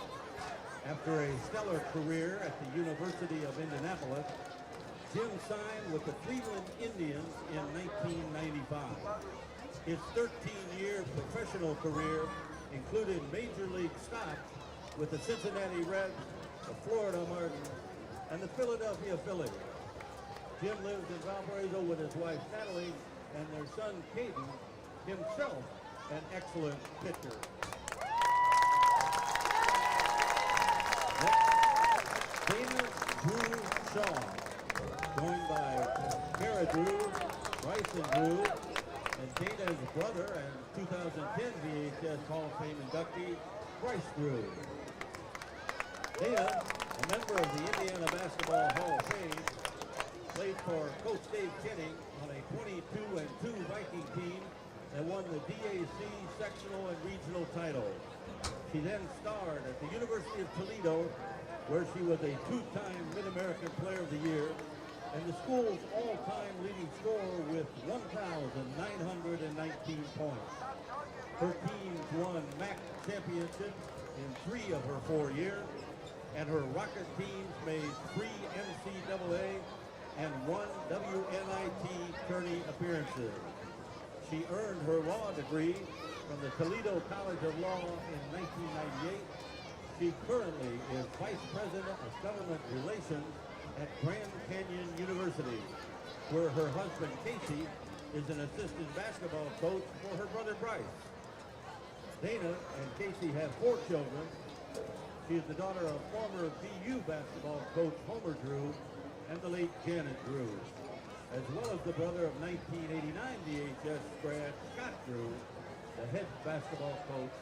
After a stellar career at the University of Indianapolis, Jim signed with the Cleveland Indians in 1995. His 13-year professional career included major league stops with the Cincinnati Reds, the Florida Marlins, and the Philadelphia Phillies. Jim lives in Valparaiso with his wife Natalie and their son Caden, himself an excellent pitcher. Dana Drew Shaw, joined by Kara Drew, Bryson Drew, and Dana's brother and 2010 VHS Hall of Fame inductee, Bryce Drew. Dana, a member of the Indiana Basketball Hall of Fame, played for Coach Dave Kenning on a 22-2 Viking team that won the DAC sectional and regional titles. She then starred at the University of Toledo, where she was a two-time Mid-American Player of the Year and the school's all-time leading scorer with 1,919 points. Her teams won MAC championships in 3 of her 4 years, and her Rocket teams made 3 NCAA and 1 WNIT tourney appearances. She earned her law degree from the Toledo College of Law in 1998. She currently is Vice President of Government Relations at Grand Canyon University, where her husband Casey is an assistant basketball coach for her brother Bryce. Dana and Casey have 4 children. She is the daughter of former BU basketball coach Homer Drew and the late Janet Drew, as well as the brother of 1989 DHS grad Scott Drew, the head basketball coach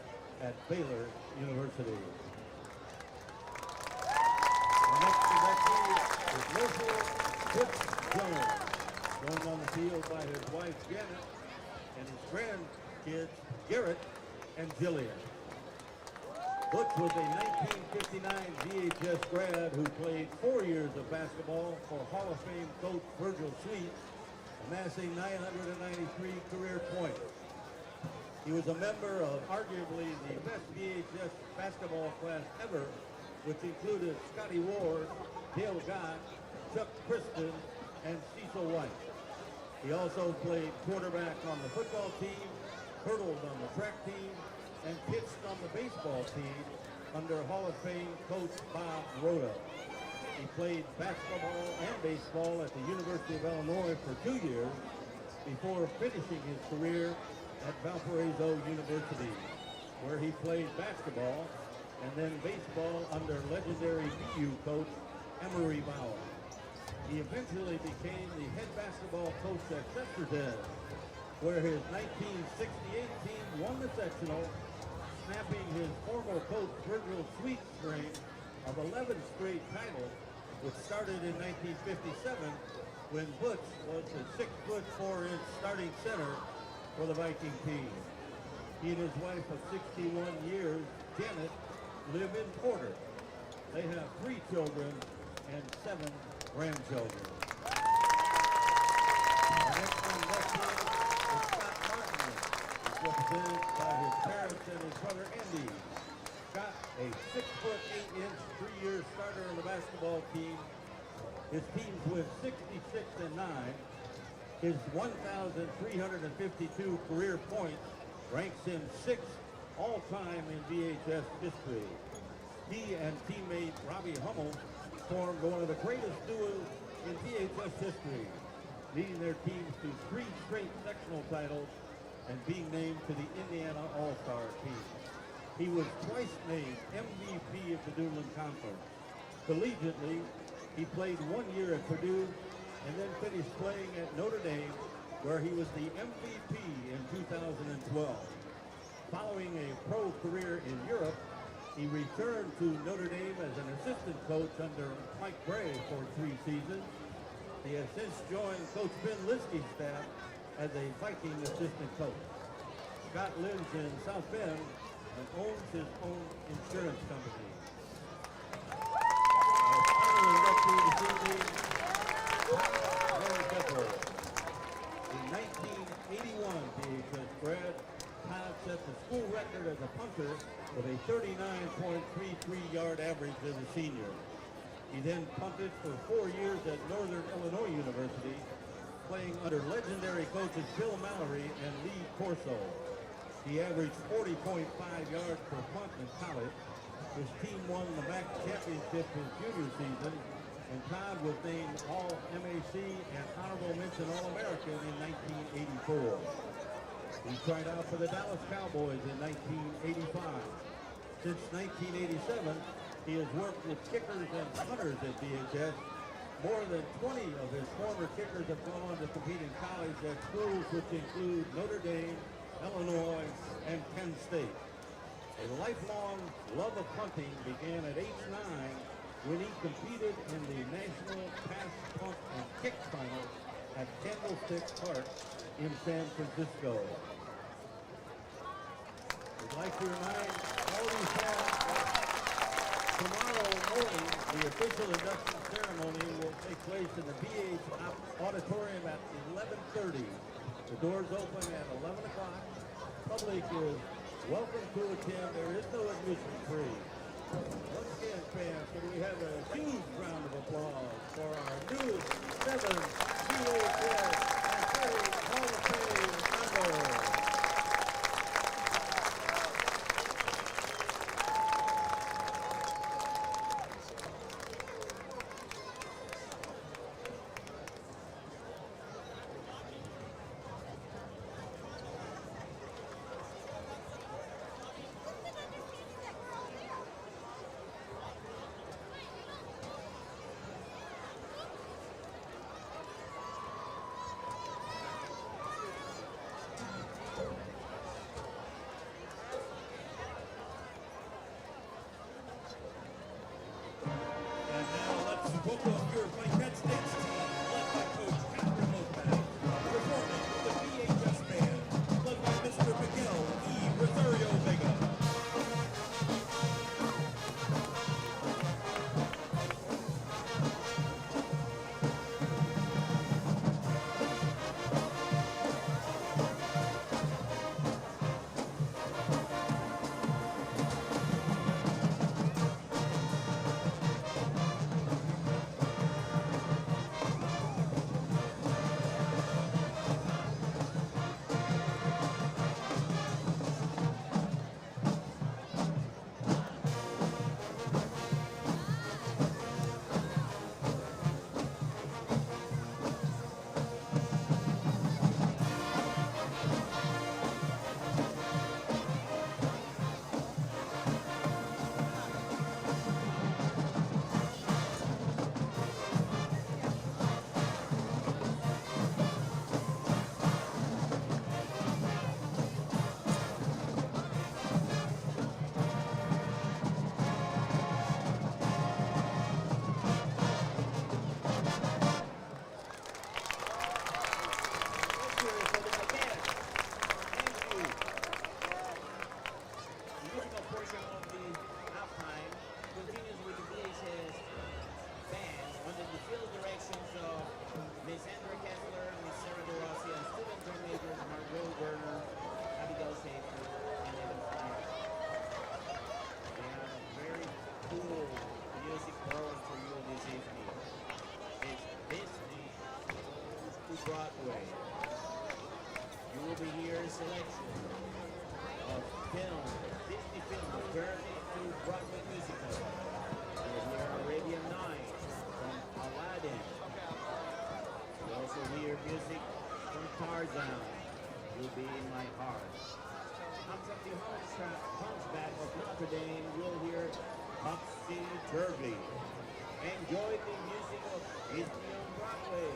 at Baylor University. The next inductee is Leslie Fitz Jones, joined on the field by his wife Janet and his grandkids Garrett and Jillian. Butch was a 1959 VHS grad who played 4 years of basketball for Hall of Fame coach Virgil Sweet, amassing 993 career points. He was a member of arguably the best VHS basketball class ever, which included Scotty Ward, Dale Gott, Chuck Kristen, and Cecil White. He also played quarterback on the football team, hurdled on the track team, and pitched on the baseball team under Hall of Fame coach Bob Rhoda. He played basketball and baseball at the University of Illinois for 2 years before finishing his career at Valparaiso University, where he played basketball and then baseball under legendary BU coach Emery Bauer. He eventually became the head basketball coach at Chesterton, where his 1968 team won the sectional, snapping his former coach Virgil Sweet's string of 11 straight titles, which started in 1957 when Butch was the 6'4" starting center for the Viking team. He and his wife of 61 years, Janet, live in Porter. They have 3 children and 7 grandchildren. Our next inductee is Scott Martin, represented by his parents and his brother Andy. Scott, a 6'8" 3-year starter on the basketball team. His teams win 66-9. His 1,352 career points ranks him 6th all-time in VHS history. He and teammate Robbie Hummel formed one of the greatest duos in VHS history, leading their teams to 3 straight sectional titles and being named to the Indiana All-Star team. He was twice named MVP of the Duneland Conference. Collegiately, he played 1 year at Purdue and then finished playing at Notre Dame, where he was the MVP in 2012. Following a pro career in Europe, he returned to Notre Dame as an assistant coach under Mike Bray for 3 seasons. He has since joined Coach Ben Liskey's staff as a Viking assistant coach. Scott lives in South Bend and owns his own insurance company. Our final inductee this evening, Larry Pepper. In 1981 VHS grad, Todd set the school record as a punter with a 39.33 yard average as a senior. He then punted for 4 years at Northern Illinois University, playing under legendary coaches Bill Mallory and Lee Corso. He averaged 40.5 yards per punt in college. His team won the MAC championship his junior season, and Todd was named All-MAC and Honorable Mention All-American in 1984. He tried out for the Dallas Cowboys in 1985. Since 1987, he has worked with kickers and punters at DHS. More than 20 of his former kickers have gone on to compete in college at schools which include Notre Dame, Illinois, and Penn State. A lifelong love of punting began at age 9 when he competed in the National Pass, Punt, and Kick Final at Candlestick Park in San Francisco. We'd like to remind all these parents that tomorrow morning, the official induction ceremony will take place in the BH Auditorium at 11:30. The doors open at 11 o'clock. Public is welcome to attend. There is no admission free. Once again, fans, can we have a huge round of applause for our newest 7 DHS Athletic Hall of Fame members. Broadway. You will be hearing a selection of film, Disney films turned into Broadway musicals. You will hear Arabian Nights from Aladdin. You will also hear music from Tarzan, You'll Be in My Heart. Comes up the Hunchback of Notre Dame, you'll hear Topsy Turvy. Enjoy the music of Disney on Broadway.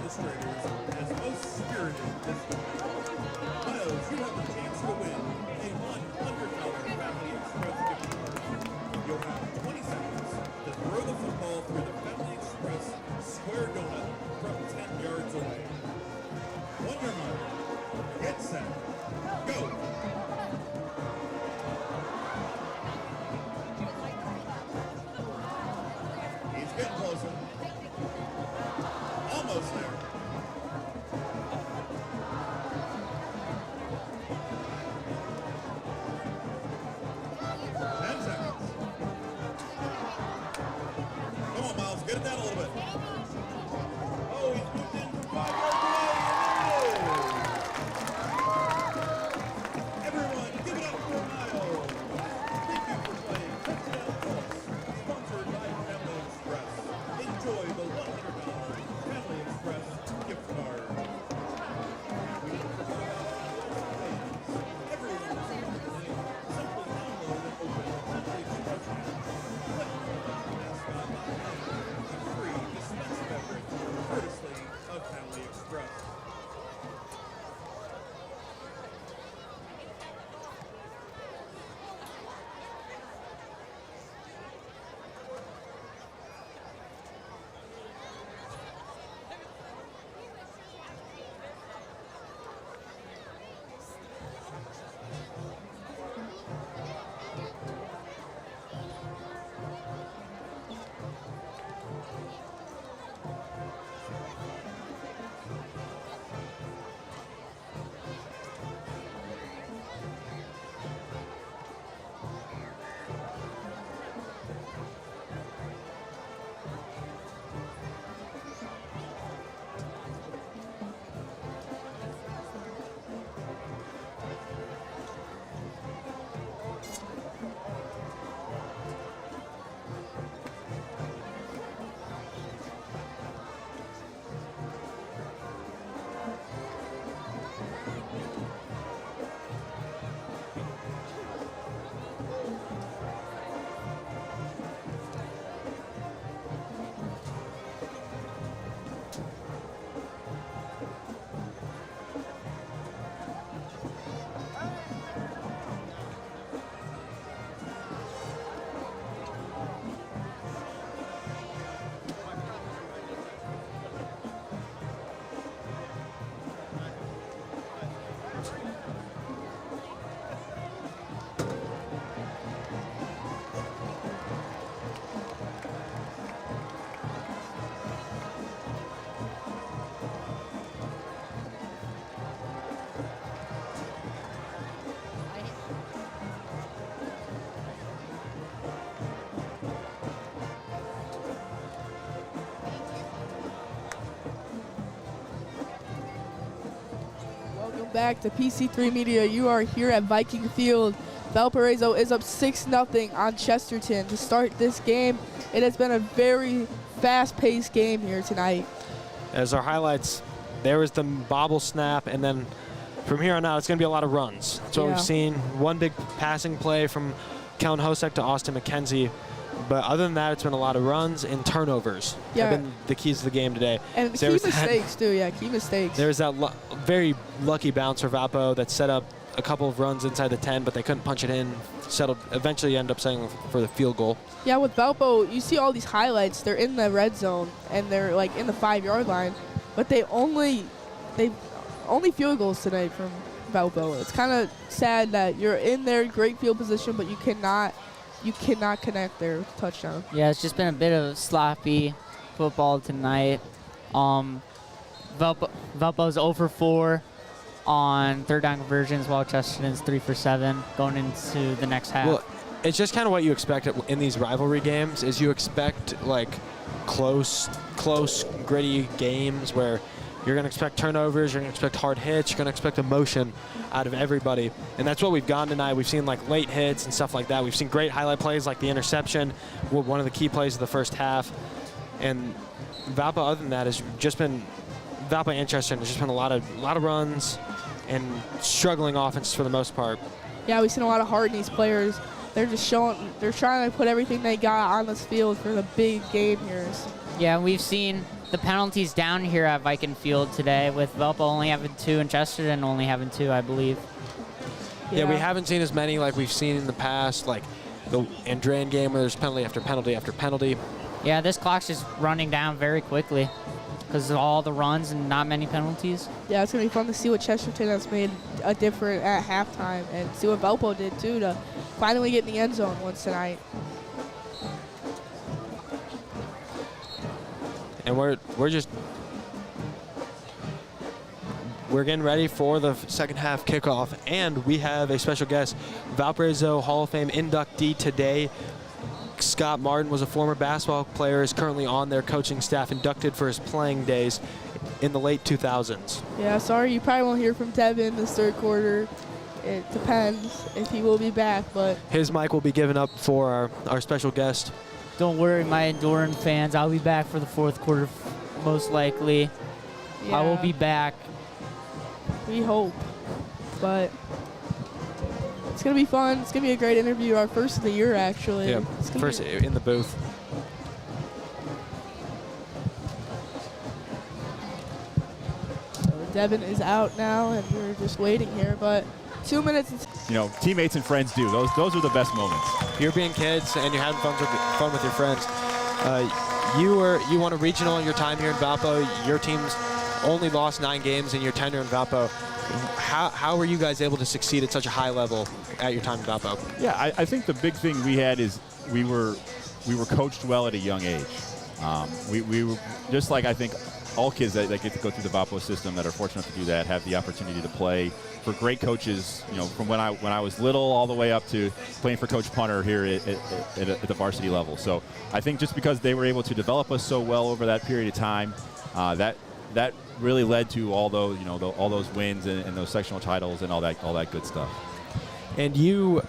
administrators as most spirited this evening. Miles, you have the chance to win a $100 Family Express gift card. You'll have 20 seconds to throw the football through the Family Express square donut from 10 yards away. On your mark, get set, go! He's getting closer. Almost there. Get it down a little bit. Oh, he's moved in from 5 yards away. Everyone, give it up for Miles. Thank you for playing Touchdown Pulse, sponsored by Family Express. Enjoy the $100 Family Express gift card. We don't forget about all those fans. Everyone is welcome tonight. Simply download and open the Family Express app. Click on the mascot icon. Free dispense beverage, courtesy of Family Express. Back to PC3 Media. You are here at Viking Field. Valparaiso is up 6-0 on Chesterton to start this game. It has been a very fast-paced game here tonight. As our highlights, there was the bobble snap, and then from here on out, it's going to be a lot of runs. That's what we've seen. One big passing play from Kellen Hosek to Austin McKenzie. But other than that, it's been a lot of runs and turnovers. Yeah. Have been the keys to the game today. And key mistakes, too. Yeah, key mistakes. There's that very lucky bounce for Valpo that set up a couple of runs inside the 10, but they couldn't punch it in. Settled, eventually end up settling for the field goal. Yeah, with Valpo, you see all these highlights. They're in the red zone, and they're, like, in the 5-yard line. But they only field goals tonight from Valpo. It's kind of sad that you're in their great field position, but you cannot connect their touchdown. Yeah, it's just been a bit of sloppy football tonight. Valpo's 0 for 4 on third down conversions, while Chesterton's 3 for 7 going into the next half. Well, it's just kind of what you expect in these rivalry games. Is you expect like close, gritty games where you're going to expect turnovers, you're going to expect hard hits, you're going to expect emotion out of everybody. And that's what we've gotten tonight. We've seen like late hits and stuff like that. We've seen great highlight plays like the interception, one of the key plays of the first half. And Valpo, other than that, has just been, Valpo and Chesterton has just been a lot of runs and struggling offenses for the most part. Yeah, we've seen a lot of heart in these players. They're just they're trying to put everything they got on this field for the big game here. Yeah, we've seen the penalties down here at Viking Field today, with Valpo only having 2 and Chesterton only having 2, I believe. Yeah, we haven't seen as many like we've seen in the past, like the Andrean game where there's penalty after penalty after penalty. Yeah, this clock's just running down very quickly because of all the runs and not many penalties. Yeah, it's going to be fun to see what Chesterton has made a difference at halftime and see what Valpo did, too, to finally get in the end zone once tonight. And we're getting ready for the second half kickoff, and we have a special guest, Valparaiso Hall of Fame inductee today. Scott Martin was a former basketball player, is currently on their coaching staff, inducted for his playing days in the late 2000s. Yeah, sorry, you probably won't hear from Devin this third quarter. It depends if he will be back, but His mic will be given up for our special guest. Don't worry, my Enduran fans. I'll be back for the fourth quarter, most likely. I will Yeah. be back. we hope. But it's going to be fun. It's going to be a great interview, our first of the year, actually. Yeah, It's gonna first be- in the booth. Devin is out now, and we're just waiting here. But 2 minutes. Teammates and friends do. Those are the best moments. You're being kids and you're having fun with your friends. You won a regional in your time here in Valpo. Your team's only lost 9 games in your tenure in Valpo. How were you guys able to succeed at such a high level at your time in Valpo? Yeah, I think the big thing we had is we were coached well at a young age. We were just like I think all kids that get to go through the Valpo system that are fortunate to do that have the opportunity to play for great coaches. From when I was little all the way up to playing for Coach Punter here at the varsity level. So I think just because they were able to develop us so well over that period of time, that really led to all those all those wins and those sectional titles and all that good stuff. And you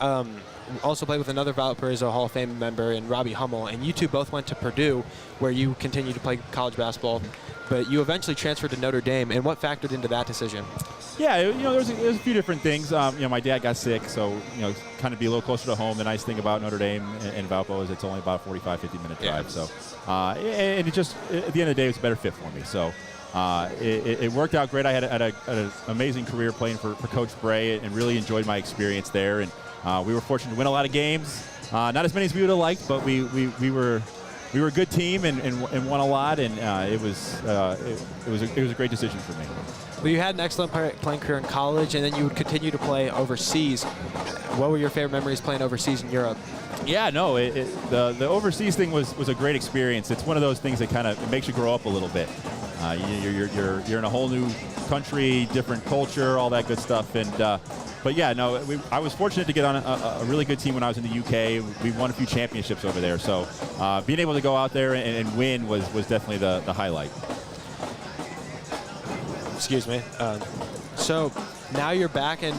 also played with another Valparaiso Hall of Fame member in Robbie Hummel, and you two both went to Purdue, where you continued to play college basketball, but you eventually transferred to Notre Dame. And what factored into that decision? Yeah, there's a few different things. My dad got sick, so kind of be a little closer to home. The nice thing about Notre Dame and Valpo is it's only about a 45, 50-minute drive. Yeah. So, and it just at the end of the day, it's a better fit for me. So. It worked out great. I had an amazing career playing for Coach Bray and really enjoyed my experience there. And we were fortunate to win a lot of games. Not as many as we would have liked, but we were a good team and won a lot. And it was a great decision for me. Well, you had an excellent playing career in college, and then you would continue to play overseas. What were your favorite memories playing overseas in Europe? Yeah, no, the overseas thing was a great experience. It's one of those things that kind of makes you grow up a little bit. You're in a whole new country, different culture, all that good stuff. But yeah, no, I was fortunate to get on a really good team when I was in the UK. We won a few championships over there. So being able to go out there and win was definitely the highlight. Excuse me. So now you're back in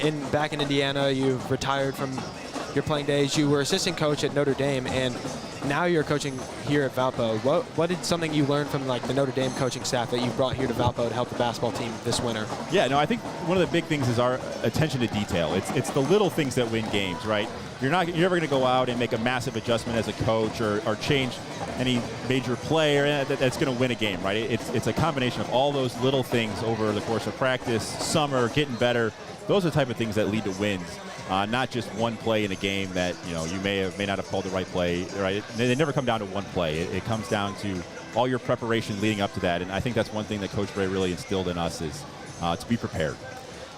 Indiana. You've retired from your playing days. You were assistant coach at Notre Dame, and now you're coaching here at Valpo. What did something you learn from the Notre Dame coaching staff that you brought here to Valpo to help the basketball team this winter? Yeah, no, I think one of the big things is our attention to detail. It's the little things that win games, right? You're never going to go out and make a massive adjustment as a coach or change any major play that's going to win a game, right? It's a combination of all those little things over the course of practice, summer, getting better. Those are the type of things that lead to wins. Not just one play in a game that you may not have called the right play. Right? They never come down to one play. It comes down to all your preparation leading up to that. And I think that's one thing that Coach Bray really instilled in us is to be prepared.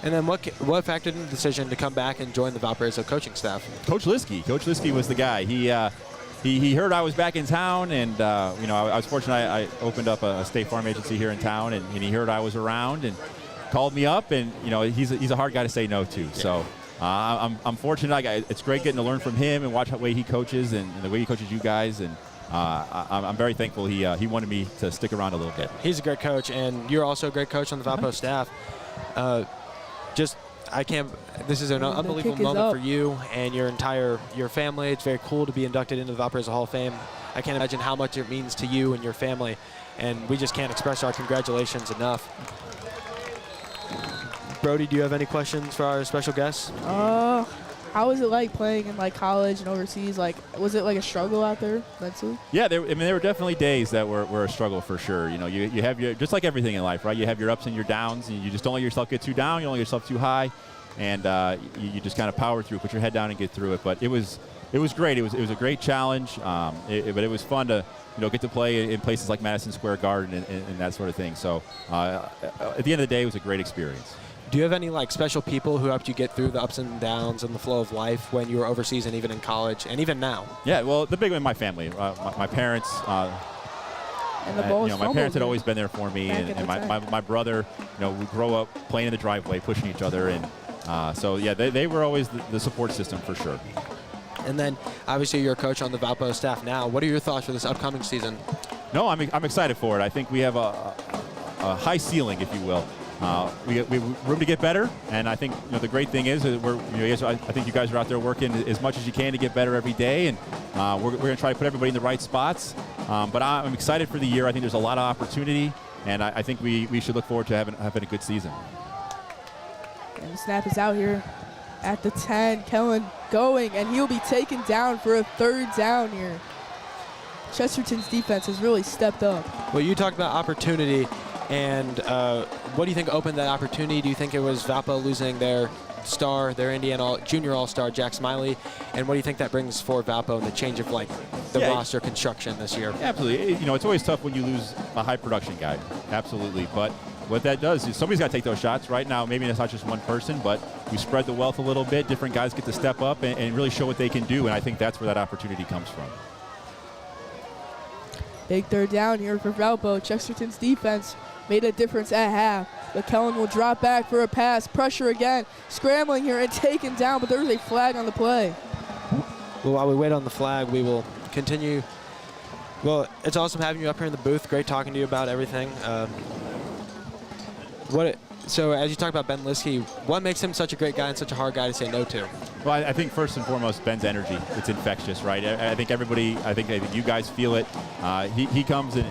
And then what factored in the decision to come back and join the Valparaiso coaching staff? Coach Liskey. Coach Liskey was the guy. He heard I was back in town, and I was fortunate. I opened up a State Farm agency here in town, and he heard I was around and called me up. And he's a hard guy to say no to. Yeah. So. I'm fortunate. It's great getting to learn from him and watch the way he coaches and the way he coaches you guys. And I'm very thankful he wanted me to stick around a little bit. He's a great coach, and you're also a great coach on the Valpo staff. This is an unbelievable moment for you and your family. It's very cool to be inducted into the Valparaiso Hall of Fame. I can't imagine how much it means to you and your family, and we just can't express our congratulations enough. Brody, do you have any questions for our special guests? How was it like playing in like college and overseas? Like, was it like a struggle out there mentally? Yeah, there were definitely days that were a struggle for sure. You know, you have your, just like everything in life, right? You have your ups and your downs, and you just don't let yourself get too down. You don't let yourself too high, and you just kind of power through, put your head down, and get through it. But it was great. It was a great challenge, but it was fun to get to play in places like Madison Square Garden and that sort of thing. So at the end of the day, it was a great experience. Do you have any like special people who helped you get through the ups and downs and the flow of life when you were overseas and even in college and even now? Yeah, well, the big one, my family, my parents. And the ball my parents had always been there for me, and my brother. We grow up playing in the driveway, pushing each other, and so yeah, they were always the support system for sure. And then obviously you're a coach on the Valpo staff now. What are your thoughts for this upcoming season? No, I'm excited for it. I think we have a high ceiling, if you will. We have room to get better, and I think the great thing is that I think you guys are out there working as much as you can to get better every day, and we're going to try to put everybody in the right spots. But I'm excited for the year. I think there's a lot of opportunity, and I think we should look forward to having a good season. And the snap is out here at the 10. Kellen going, and he'll be taken down for a 3rd down here. Chesterton's defense has really stepped up. Well, you talked about opportunity. And what do you think opened that opportunity? Do you think it was Valpo losing their star, their Indiana junior all-star, Jack Smiley? And what do you think that brings for Valpo in the change of the roster construction this year? Yeah, absolutely. It's always tough when you lose a high production guy. Absolutely. But what that does is somebody's got to take those shots. Right now, maybe it's not just one person, but we spread the wealth a little bit. Different guys get to step up and really show what they can do. And I think that's where that opportunity comes from. Big 3rd down here for Valpo. Chesterton's defense made a difference at half. But Kellen will drop back for a pass. Pressure again. Scrambling here and taken down, but there's a flag on the play. Well, while we wait on the flag, we will continue. Well, it's awesome having you up here in the booth. Great talking to you about everything. So as you talk about Ben Liskey, what makes him such a great guy and such a hard guy to say no to? Well, I think first and foremost, Ben's energy. It's infectious, right? I think everybody, I think you guys feel it. He comes in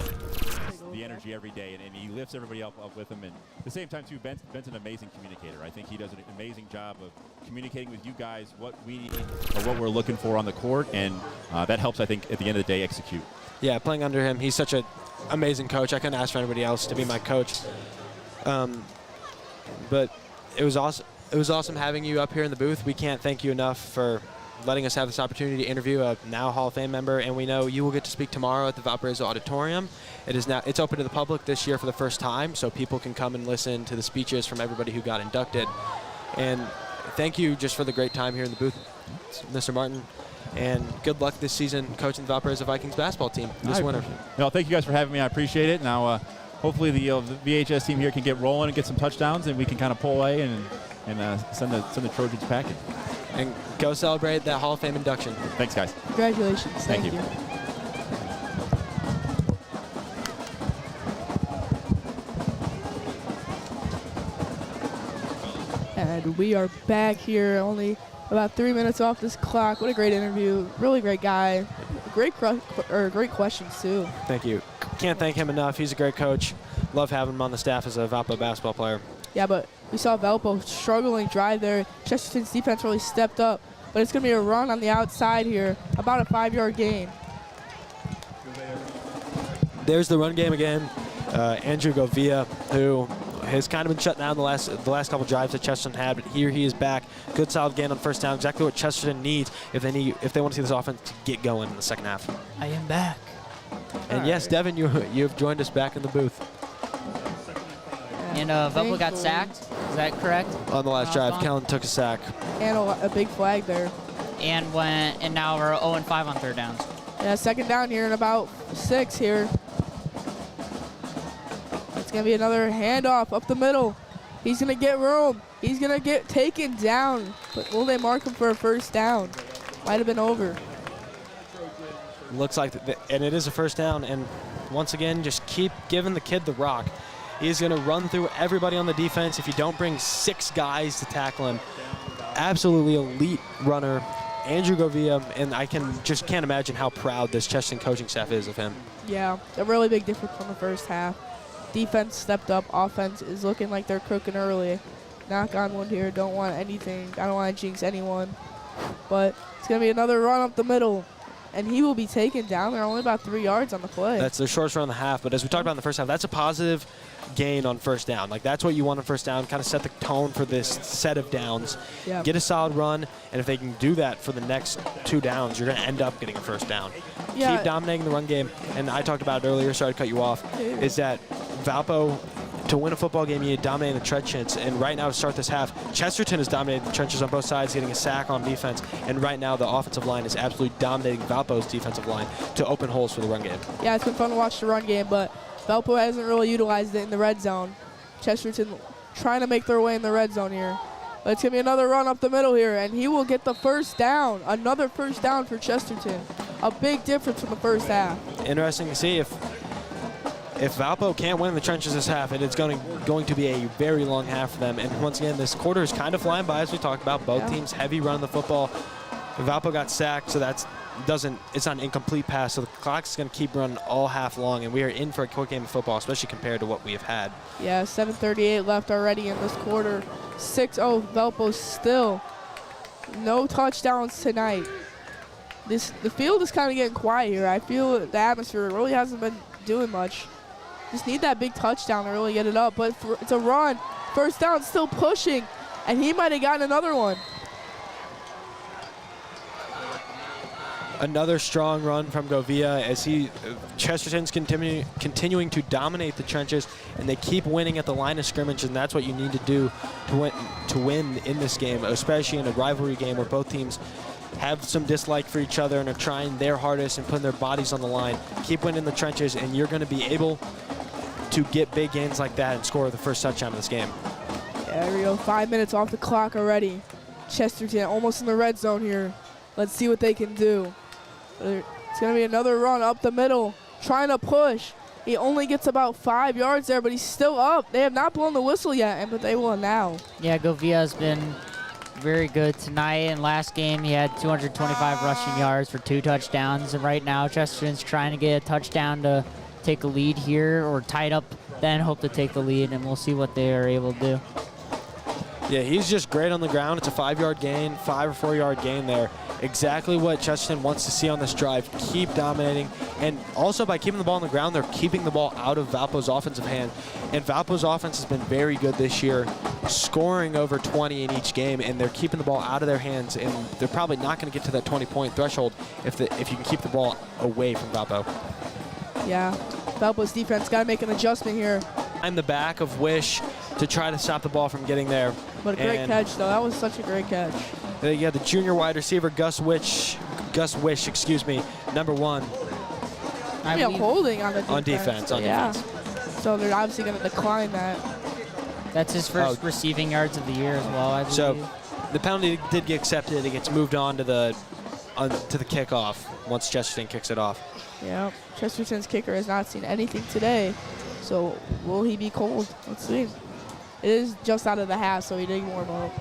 the energy every day, and he lifts everybody up with him. And at the same time, too, Ben's an amazing communicator. I think he does an amazing job of communicating with you guys what we need or what we're looking for on the court, and that helps, I think, at the end of the day, execute. Yeah, playing under him, he's such an amazing coach. I couldn't ask for anybody else to be my coach. But it was awesome. It was awesome having you up here in the booth. We can't thank you enough for letting us have this opportunity to interview a now Hall of Fame member, and we know you will get to speak tomorrow at the Valparaiso Auditorium. It's open to the public this year for the first time, so people can come and listen to the speeches from everybody who got inducted. And thank you just for the great time here in the booth, Mr. Martin. And good luck this season coaching the Valparaiso Vikings basketball team this winter. No, thank you guys for having me. I appreciate it. Now, hopefully the VHS team here can get rolling and get some touchdowns, and we can kind of pull away and send the Trojans packing. And go celebrate that Hall of Fame induction. Thanks, guys. Congratulations. Thank you. And we are back here, only about 3 minutes off this clock. What a great interview. Really great guy. Great questions, too. Thank you. Can't thank him enough. He's a great coach. Love having him on the staff as a Valpo basketball player. Yeah, but we saw Valpo struggling drive there. Chesterton's defense really stepped up. But it's going to be a run on the outside here, about a 5-yard gain. There's the run game again. Andrew Govia, who has kind of been shut down the last couple drives that Chesterton had, but here he is back. Good solid gain on first down, exactly what Chesterton needs if they want to see this offense get going in the second half. I am back. And yes, Devin, you have joined us back in the booth. And Valpo got sacked. Is that correct? On the last drive, Kellen took a sack. And a big flag there. And now we're 0-5 on third downs. Yeah, second down here in about 6 here. It's going to be another handoff up the middle. He's going to get room. He's going to get taken down. But will they mark him for a first down? Might have been over. Looks like, and it is a first down. And once again, just keep giving the kid the rock. He's going to run through everybody on the defense if you don't bring 6 guys to tackle him. Absolutely elite runner, Andrew Govia, and I can't imagine how proud this Chesterton coaching staff is of him. Yeah, a really big difference from the first half. Defense stepped up. Offense is looking like they're cooking early. Knock on wood here. Don't want anything. I don't want to jinx anyone. But it's going to be another run up the middle. And he will be taken down. They're only about 3 yards on the play. That's the shortest run of the half. But as we talked about in the first half, that's a positive gain on first down. Like, that's what you want on first down, kind of set the tone for this set of downs. Yep. Get a solid run, and if they can do that for the next 2 downs, you're going to end up getting a first down. Yeah. Keep dominating the run game. And I talked about it earlier, sorry to cut you off, is that Valpo, to win a football game, you need to dominate the trenches. And right now, to start this half, Chesterton has dominated the trenches on both sides, getting a sack on defense. And right now, the offensive line is absolutely dominating Valpo's defensive line to open holes for the run game. Yeah, it's been fun to watch the run game, but Valpo hasn't really utilized it in the red zone. Chesterton trying to make their way in the red zone here. But it's going to be another run up the middle here, and he will get the first down. Another first down for Chesterton. A big difference from the first half. Interesting to see if Valpo can't win in the trenches this half, it's going to be a very long half for them. And once again, this quarter is kind of flying by, as we talked about. Both teams heavy running the football. Valpo got sacked, so it's not an incomplete pass, so the clock's going to keep running all half long, and we are in for a quick game of football, especially compared to what we have had. Yeah, 7:38 left already in this quarter. 6-0 Valpo still. No touchdowns tonight. The field is kind of getting quiet here. I feel the atmosphere really hasn't been doing much. Just need that big touchdown to really get it up. But it's a run. First down, still pushing. And he might have gotten another one. Another strong run from Govia as Chesterton's continuing to dominate the trenches, and they keep winning at the line of scrimmage, and that's what you need to do to win in this game, especially in a rivalry game where both teams have some dislike for each other and are trying their hardest and putting their bodies on the line. Keep winning the trenches, and you're going to be able to get big gains like that and score the first touchdown of this game. Yeah, there we go. 5 minutes off the clock already. Chesterton almost in the red zone here. Let's see what they can do. It's going to be another run up the middle, trying to push. He only gets about 5 yards there, but he's still up. They have not blown the whistle yet, but they will now. Yeah, Govia has been very good tonight. And last game, he had 225 rushing yards for 2 touchdowns. And right now, Chesterton's trying to get a touchdown to take a lead here, or tie it up, then hope to take the lead, and we'll see what they are able to do. Yeah, he's just great on the ground. It's a 5-yard gain, 5 or 4 yard gain there. Exactly what Chesterton wants to see on this drive. Keep dominating. And also by keeping the ball on the ground, they're keeping the ball out of Valpo's offensive hand. And Valpo's offense has been very good this year, scoring over 20 in each game, and they're keeping the ball out of their hands, and they're probably not going to get to that 20-point threshold if you can keep the ball away from Valpo. Yeah, Valpo's defense got to make an adjustment here. I'm the back of Wish to try to stop the ball from getting there. But a great catch, though. That was such a great catch. Yeah, the junior wide receiver, Gus Wish, number 1. Maybe a holding on the defense. On defense. So they're obviously going to decline that. That's his first receiving yards of the year as well, I believe. So the penalty did get accepted. It gets moved on to the kickoff once Chesterton kicks it off. Yeah, Chesterton's kicker has not seen anything today. So will he be cold? Let's see. It is just out of the half, so he did warm up.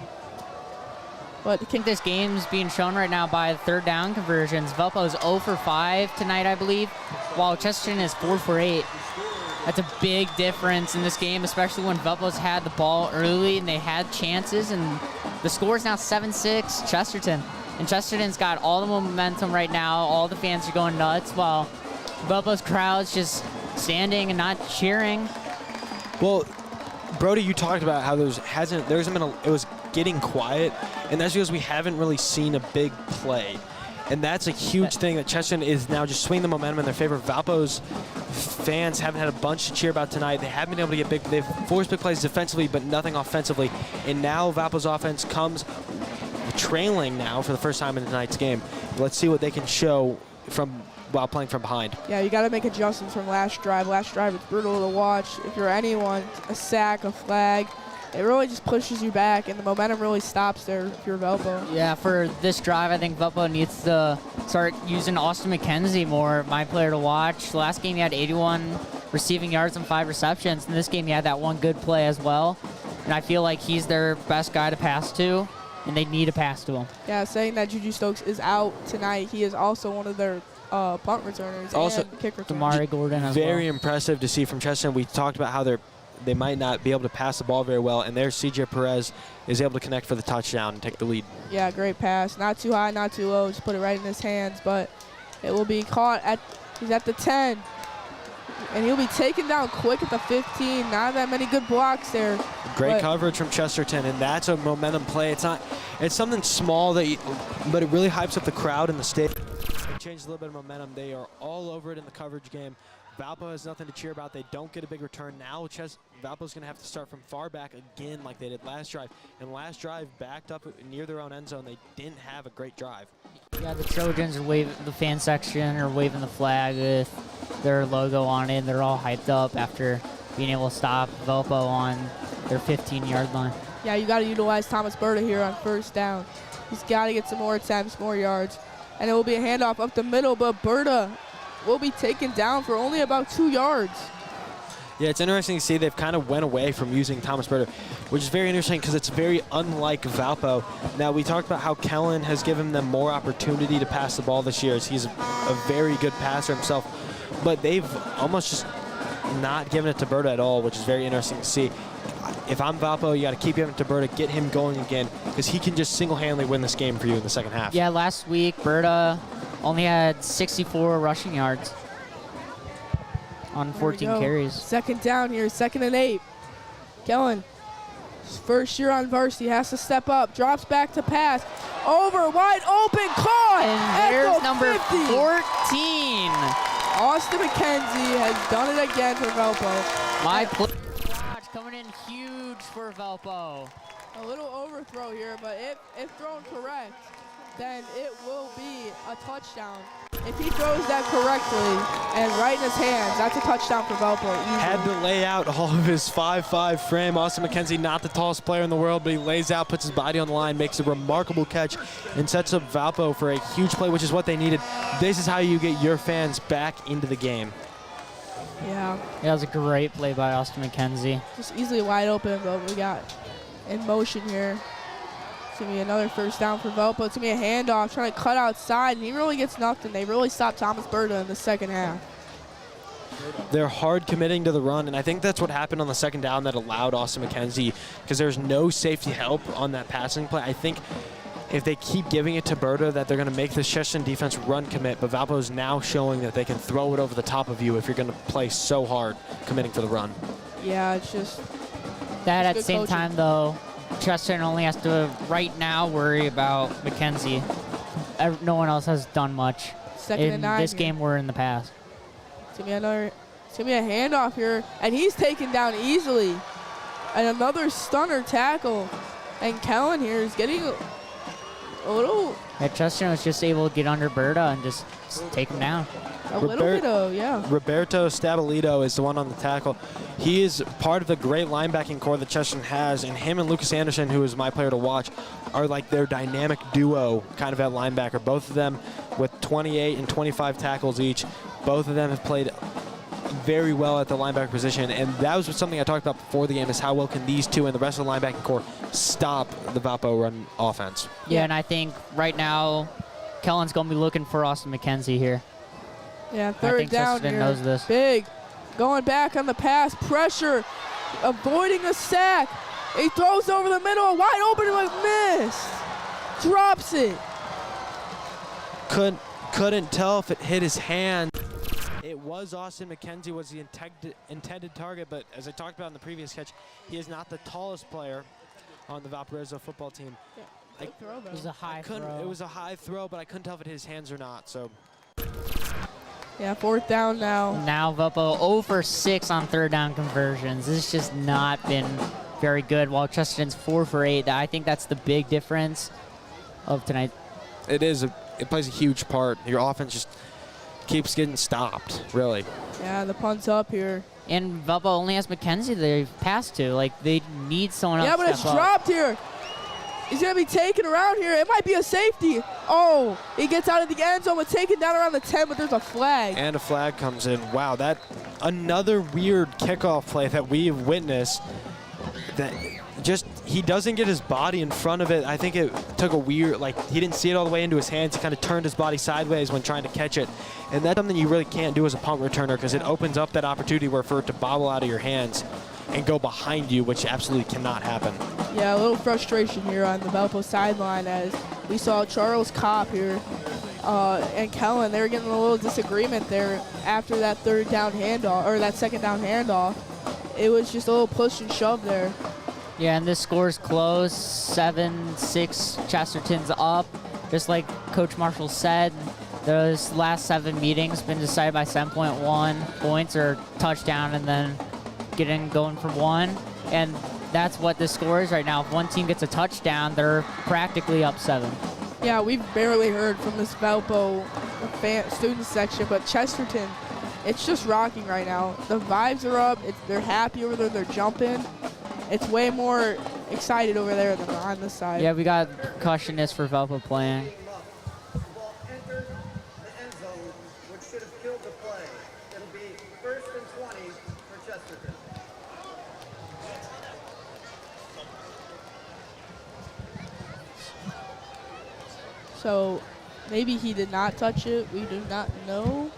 But I think this game's being shown right now by third down conversions. Valpo is 0 for 5 tonight, I believe, while Chesterton is 4 for 8. That's a big difference in this game, especially when Valpo's had the ball early and they had chances. And the score is now 7-6 Chesterton. And Chesterton's got all the momentum right now. All the fans are going nuts, while Valpo's crowd's just standing and not cheering. Well, Brody, you talked about how it was getting quiet, and that's because we haven't really seen a big play. And that's a huge thing that Chesterton is now just swinging the momentum in their favor. Valpo's fans haven't had a bunch to cheer about tonight. They haven't been able to get big. They've forced big plays defensively, but nothing offensively. And now Valpo's offense comes trailing now for the first time in tonight's game. Let's see what they can show while playing from behind. Yeah, you got to make adjustments from last drive. Last drive, it's brutal to watch. If you're anyone, a sack, a flag, it really just pushes you back, and the momentum really stops there if you're Valpo. Yeah, for this drive, I think Valpo needs to start using Austin McKenzie more, my player to watch. Last game, he had 81 receiving yards and 5 receptions. In this game, he had that one good play as well. And I feel like he's their best guy to pass to, and they need to pass to him. Yeah, saying that Juju Stokes is out tonight, he is also one of their punt returners also, and kick returners. Damari Gordon as well. Very impressive to see from Chesterton. We talked about how they're they might not be able to pass the ball very well, and there's CJ Perez is able to connect for the touchdown and take the lead. Yeah, great pass. Not too high, not too low. Just put it right in his hands, but it will be caught he's at the 10. And he'll be taken down quick at the 15. Not that many good blocks there. Great coverage from Chesterton, and that's a momentum play. It's something small but it really hypes up the crowd in the state. It changes a little bit of momentum. They are all over it in the coverage game. Valpo has nothing to cheer about. They don't get a big return. Now Valpo's going to have to start from far back again like they did last drive. And last drive backed up near their own end zone. They didn't have a great drive. Yeah, the Trojans are waving, the fan section are waving the flag with their logo on it. They're all hyped up after being able to stop Valpo on their 15-yard line. Yeah, you got to utilize Thomas Berta here on first down. He's got to get some more attempts, more yards. And it will be a handoff up the middle, but Berta will be taken down for only about 2 yards. Yeah, it's interesting to see they've kind of went away from using Thomas Berta, which is very interesting because it's very unlike Valpo. Now, we talked about how Kellen has given them more opportunity to pass the ball this year, as he's a very good passer himself, but they've almost just not given it to Berta at all, which is very interesting to see. If I'm Valpo, you got to keep giving it to Berta, get him going again, because he can just single-handedly win this game for you in the second half. Yeah, last week, Berta only had 64 rushing yards on 14 carries. Second down here, 2nd and 8. Kellen, first year on varsity, has to step up, drops back to pass, over, wide open, caught! And there's number 50. 14. Austin McKenzie has done it again for Valpo. Watch coming in huge for Valpo. A little overthrow here, but if thrown correct, then it will be a touchdown. If he throws that correctly and right in his hands, that's a touchdown for Valpo. Had to lay out all of his 5'5" frame. Austin McKenzie, not the tallest player in the world, but he lays out, puts his body on the line, makes a remarkable catch, and sets up Valpo for a huge play, which is what they needed. This is how you get your fans back into the game. Yeah. That was a great play by Austin McKenzie. Just easily wide open, but we got in motion here. It's going to be another first down for Valpo. It's going to be a handoff, trying to cut outside, and he really gets nothing. They really stopped Thomas Berta in the second half. They're hard committing to the run, and I think that's what happened on the second down that allowed Austin McKenzie, because there's no safety help on that passing play. I think if they keep giving it to Berta, that they're going to make the Chesterton defense run commit, but Valpo is now showing that they can throw it over the top of you if you're going to play so hard committing for the run. Yeah, it's just that at the good same coaching. time, though, Chesterton only has to right now worry about McKenzie. No one else has done much Second and 9 this here. game or in the past. It's going to be a handoff here, and he's taken down easily. And another stunner tackle. And Kellen here is getting a little... Yeah, Chesterton was just able to get under Berta and just take him down. A little bit of, yeah. Roberto Stabilito is the one on the tackle. He is part of the great linebacking core that Chesterton has, and him and Lucas Anderson, who is my player to watch, are like their dynamic duo kind of at linebacker. Both of them with 28 and 25 tackles each. Both of them have played very well at the linebacker position, and that was something I talked about before the game, is how well can these two and the rest of the linebacking core stop the Valpo run offense. Yeah, and I think right now Kellen's going to be looking for Austin McKenzie here. Yeah, I third think down Chesterton here. knows this. Big. Going back on the pass. Pressure. Avoiding a sack. He throws over the middle. Wide open. Like missed. Drops it. Couldn't tell if it hit his hand. It was Austin McKenzie was the intended target, but as I talked about in the previous catch, he is not the tallest player on the Valparaiso football team. Yeah, throw, it was a high throw. It was a high throw, but I couldn't tell if it hit his hands or not. So. Yeah, fourth down now. Now Valpo 0 for 6 on third down conversions. This has just not been very good, while Chesterton's 4 for 8. I think that's the big difference of tonight. It is. It plays a huge part. Your offense just keeps getting stopped, really. Yeah, the punt's up here. And Valpo only has McKenzie they've passed to. Like, they need someone else Yeah, but to it's step up. dropped here. He's going to be taken around here. It might be a safety. Oh, he gets out of the end zone, but taken down around the 10, but there's a flag. And a flag comes in. Wow, that another weird kickoff play that we've witnessed. That just, he doesn't get his body in front of it. I think it took a weird, like, he didn't see it all the way into his hands. He kind of turned his body sideways when trying to catch it. And that's something you really can't do as a punt returner, because it opens up that opportunity for it to bobble out of your hands. and go behind you, which absolutely cannot happen. Yeah, a little frustration here on the Valpo sideline as we saw Charles Kopp here and Kellen. They were getting a little disagreement there after that third down handoff, or that second down handoff. It was just a little push and shove there. Yeah, and this score's close, 7-6, Chesterton's up. Just like Coach Marshall said, those last 7 meetings been decided by 7.1 points or touchdown and then going for 1. And that's what the score is right now. If one team gets a touchdown, they're practically up 7. Yeah, we've barely heard from this Valpo student section, but Chesterton, it's just rocking right now. The vibes are up. They're happy over there. They're jumping. It's way more excited over there than on this side. Yeah, we got percussionists for Valpo playing. Ball entered the end zone, which should have killed the play. It'll be 1st and 20 for Chesterton. So maybe he did not touch it. We do not know.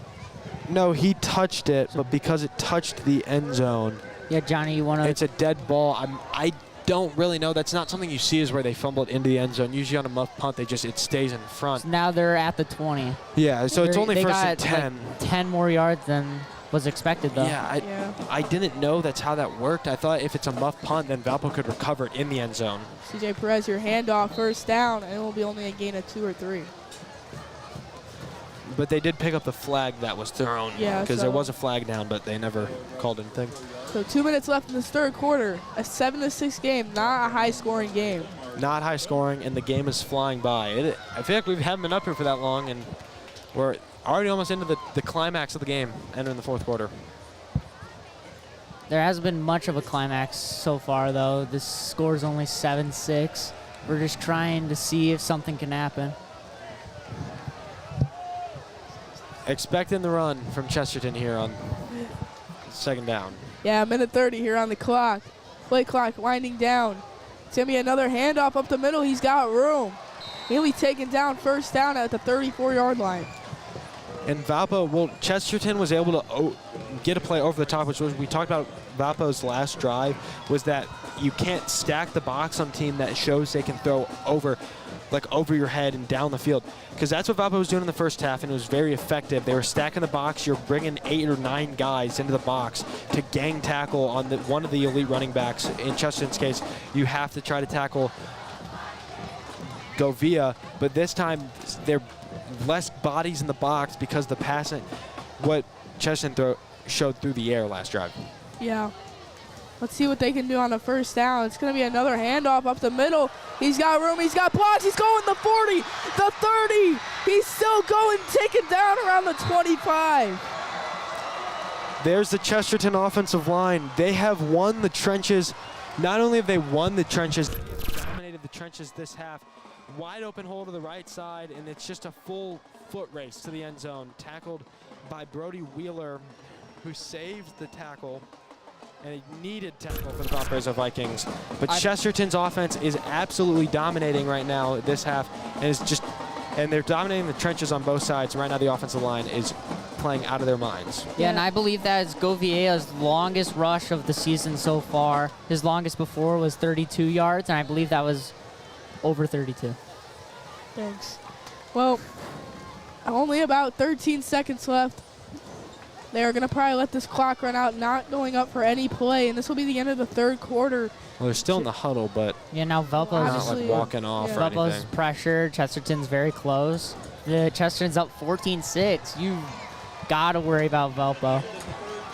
No, he touched it, but because it touched the end zone. Yeah, Johnny, you want to? It's a dead ball. I don't really know. That's not something you see is where they fumble it into the end zone. Usually on a muff punt, it stays in front. So now they're at the 20. Yeah, so it's only they 1st got and 10. Like 10 more yards than was expected, though. Yeah, I didn't know that's how that worked. I thought if it's a muff punt, then Valpo could recover it in the end zone. CJ Perez, your handoff, 1st down, and it will be only a gain of 2 or 3. But they did pick up the flag that was thrown. Yeah, because so there was a flag down, but they never called anything. So 2 minutes left in this third quarter. A 7-6 game, not a high-scoring game. Not high scoring, and the game is flying by. I feel like we haven't been up here for that long, and we're already almost into the climax of the game, entering the 4th quarter. There hasn't been much of a climax so far, though. This score is only 7-6. We're just trying to see if something can happen. Expecting the run from Chesterton here on 2nd down. Yeah, minute 30 here on the clock. Play clock winding down. It's going to be another handoff up the middle. He's got room. He'll be taken down 1st down at the 34-yard line. And Valpo, Chesterton was able to get a play over the top, which was, we talked about Valpo's last drive, was that you can't stack the box on a team that shows they can throw over your head and down the field. Because that's what Valpo was doing in the first half, and it was very effective. They were stacking the box. You're bringing 8 or 9 guys into the box to gang tackle on one of the elite running backs. In Chesterton's case, you have to try to tackle Govia, but this time they're less bodies in the box because the passing, what Chesterton showed through the air last drive. Yeah. Let's see what they can do on the 1st down. It's going to be another handoff up the middle. He's got room. He's got blocks. He's going the 40, the 30. He's still going, taken down around the 25. There's the Chesterton offensive line. They have won the trenches. Not only have they won the trenches, they've dominated the trenches this half. Wide open hole to the right side, and it's just a full foot race to the end zone. Tackled by Brody Wheeler, who saved the tackle. And a needed tackle for the Valparaiso Vikings. But Chesterton's offense is absolutely dominating right now this half, and they're dominating the trenches on both sides. Right now the offensive line is playing out of their minds. Yeah, and I believe that is Goviea's longest rush of the season so far. His longest before was 32 yards, and I believe that was over 32. Thanks. Well, only about 13 seconds left. They're going to probably let this clock run out, not going up for any play, and this will be the end of the 3rd quarter. Well, they're still in the huddle, but yeah, now Valpo's not like walking off or anything. Valpo's pressured. Chesterton's very close. The Chesterton's up 14-6. You got to worry about Valpo.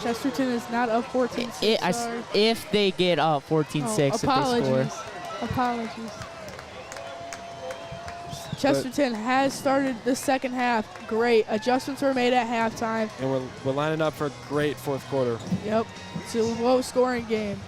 Chesterton is not up 14-6. If they get up 14-6, if they score. Apologies. Chesterton has started the 2nd half great. Adjustments were made at halftime. And we're lining up for a great 4th quarter. Yep, it's a low-scoring game.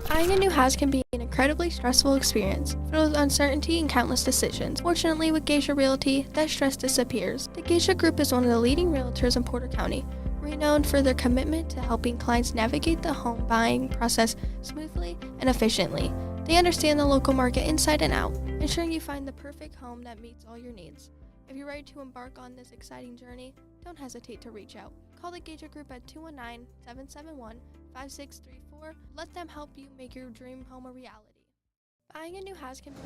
Buying a new house can be an incredibly stressful experience, filled with uncertainty and countless decisions. Fortunately, with Geisha Realty, that stress disappears. The Geisha Group is one of the leading realtors in Porter County, renowned for their commitment to helping clients navigate the home buying process smoothly and efficiently. They understand the local market inside and out, ensuring you find the perfect home that meets all your needs. If you're ready to embark on this exciting journey, don't hesitate to reach out. Call the Geisha Group at 219-771-5634. Let them help you make your dream home a reality. Buying a new house can be...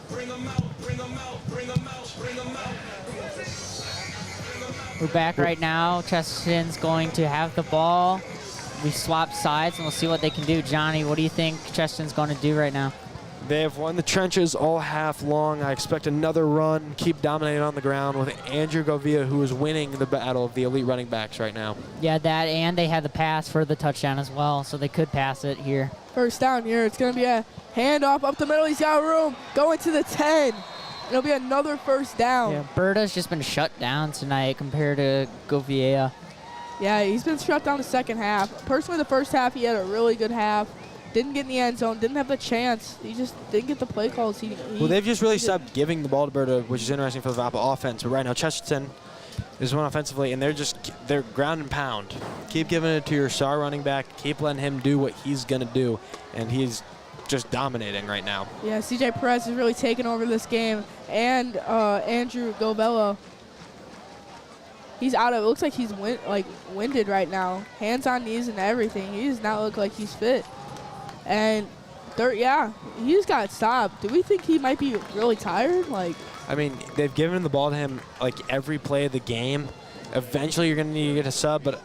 Bring them out, bring them out, bring them out, bring them out. We're back right now. Chesterton's going to have the ball. We swap sides, and we'll see what they can do. Johnny, what do you think Chesterton's going to do right now? They have won the trenches all half long. I expect another run, keep dominating on the ground with Andrew Govia, who is winning the battle of the elite running backs right now. Yeah, that, and they had the pass for the touchdown as well, so they could pass it here. First down here. It's going to be a handoff up the middle. He's got room. Going to the 10. It'll be another first down. Yeah, Berta's just been shut down tonight compared to Govia. Yeah, he's been shut down the second half. Personally, the first half, he had a really good half. Didn't get in the end zone, didn't have the chance. He just didn't get the play calls. Well, they've just really stopped giving the ball to Berta, which is interesting for the Valpo offense. But right now, Chesterton is one offensively, and they're ground and pound. Keep giving it to your star running back. Keep letting him do what he's going to do, and he's just dominating right now. Yeah, CJ Perez is really taking over this game, and Andrew Govella. He's out of it. Looks like he's winded right now. Hands on knees and everything. He does not look like he's fit. And he just got stopped. Do we think he might be really tired? I mean, they've given the ball to him like every play of the game. Eventually, you're going to need to get a sub, but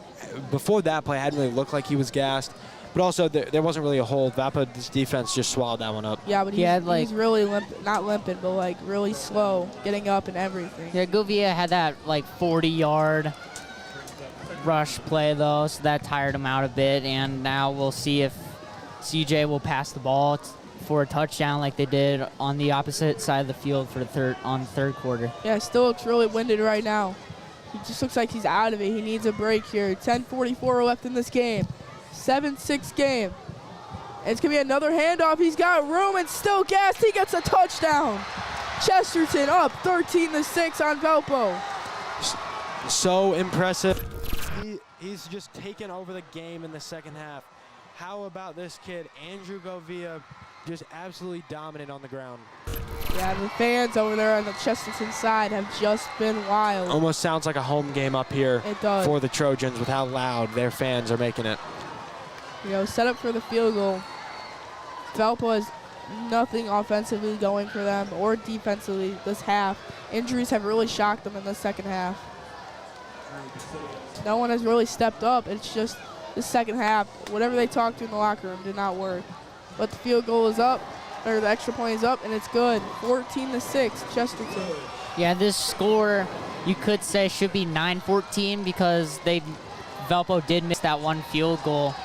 before that play, it hadn't really looked like he was gassed. But also, there wasn't really a hold. Valpo's defense just swallowed that one up. Yeah, but he's really not limping, but really slow, getting up and everything. Yeah, Govia had that 40-yard rush play though, so that tired him out a bit. And now we'll see if CJ will pass the ball for a touchdown like they did on the opposite side of the field for the third quarter. Yeah, still looks really winded right now. He just looks like he's out of it. He needs a break here. 10:44 left in this game. 7-6 game. And it's going to be another handoff. He's got room and still gassed. He gets a touchdown. Chesterton up 13-6 on Valpo. So impressive. He's just taken over the game in the second half. How about this kid, Andrew Govia, just absolutely dominant on the ground. Yeah, the fans over there on the Chesterton side have just been wild. Almost sounds like a home game up here for the Trojans with how loud their fans are making it. Set up for the field goal. Valpo has nothing offensively going for them or defensively this half. Injuries have really shocked them in the second half. No one has really stepped up. It's just the second half. Whatever they talked to in the locker room did not work. But the field goal is up, or the extra point is up, and it's good. 14-6, Chesterton. Yeah, this score, you could say, should be 9-14 because Valpo did miss that one field goal.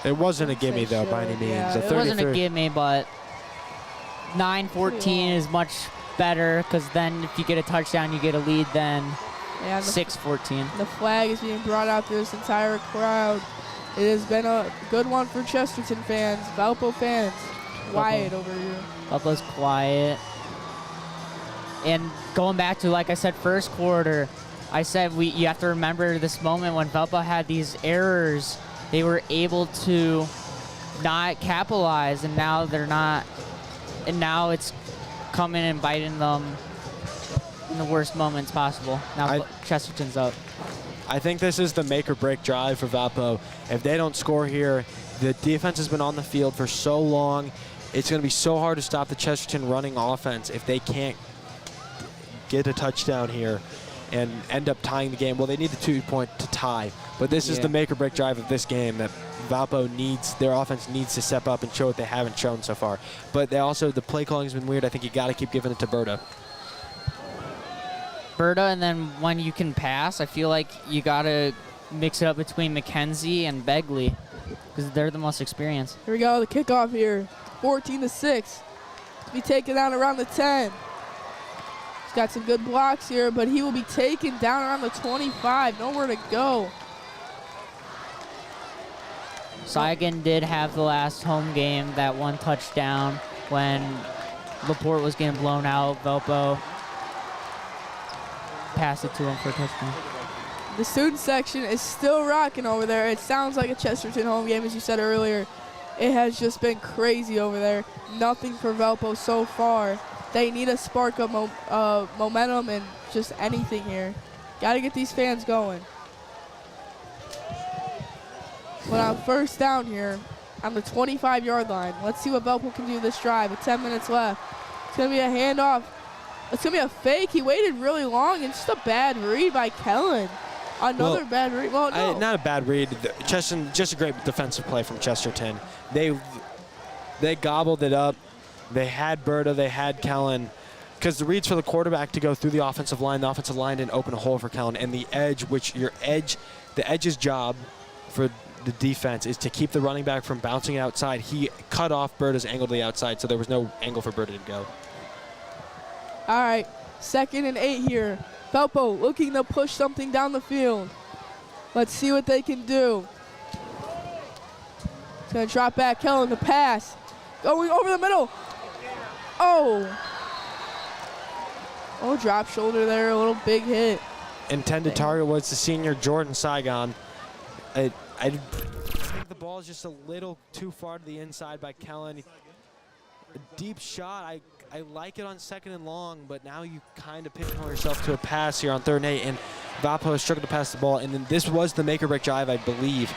It wasn't a gimme, though, by any means. Yeah, it wasn't a gimme, but 9-14 is much better because then if you get a touchdown, you get a lead then. 6-14. The flag is being brought out to this entire crowd. It has been a good one for Chesterton fans, Valpo fans. Quiet over here. Valpo's quiet. And going back to, like I said, first quarter, I said you have to remember this moment when Valpo had these errors. They were able to not capitalize, and now they're not. And now it's coming and biting them in the worst moments possible. Now Chesterton's up. I think this is the make or break drive for Valpo. If they don't score here, the defense has been on the field for so long. It's going to be so hard to stop the Chesterton running offense if they can't get a touchdown here and end up tying the game. Well, they need the 2-point to tie, but this is the make or break drive of this game that Valpo needs. Their offense needs to step up and show what they haven't shown so far. But they also, the play calling has been weird. I think you got to keep giving it to Berta. And then when you can pass, I feel like you got to mix it up between McKenzie and Begley because they're the most experienced. Here we go, the kickoff here, 14-6. To be taken down around the 10. He's got some good blocks here, but he will be taken down around the 25. Nowhere to go. Saigon did have the last home game, that one touchdown when Laporte was getting blown out. Valpo passed it to him for a touchdown. The student section is still rocking over there. It sounds like a Chesterton home game, as you said earlier. It has just been crazy over there. Nothing for Valpo so far. They need a spark of momentum and just anything here. Got to get these fans going. But on first down here, on the 25-yard line, let's see what Valpo can do this drive with 10 minutes left. It's going to be a handoff. It's going to be a fake. He waited really long, and just a bad read by Kellen. Another bad read. Well, no. Not a bad read. Chesterton, just a great defensive play from Chesterton. They gobbled it up. They had Berta, they had Kellen. Because the reads for the quarterback to go through the offensive line didn't open a hole for Kellen. And the edge's job for the defense is to keep the running back from bouncing outside. He cut off Berta's angle to the outside, so there was no angle for Berta to go. All right, 2nd and 8 here. Valpo looking to push something down the field. Let's see what they can do. It's going to drop back. Kellen, the pass. Going over the middle. Oh, drop shoulder there, a little big hit. Intended target was the senior Jordan Saigon. I think the ball is just a little too far to the inside by Kellen. A deep shot. I like it on 2nd and long, but now you kind of pigeonhole yourself to a pass here on 3rd and 8, and Valpo has struggled to pass the ball. And then this was the make or break drive, I believe.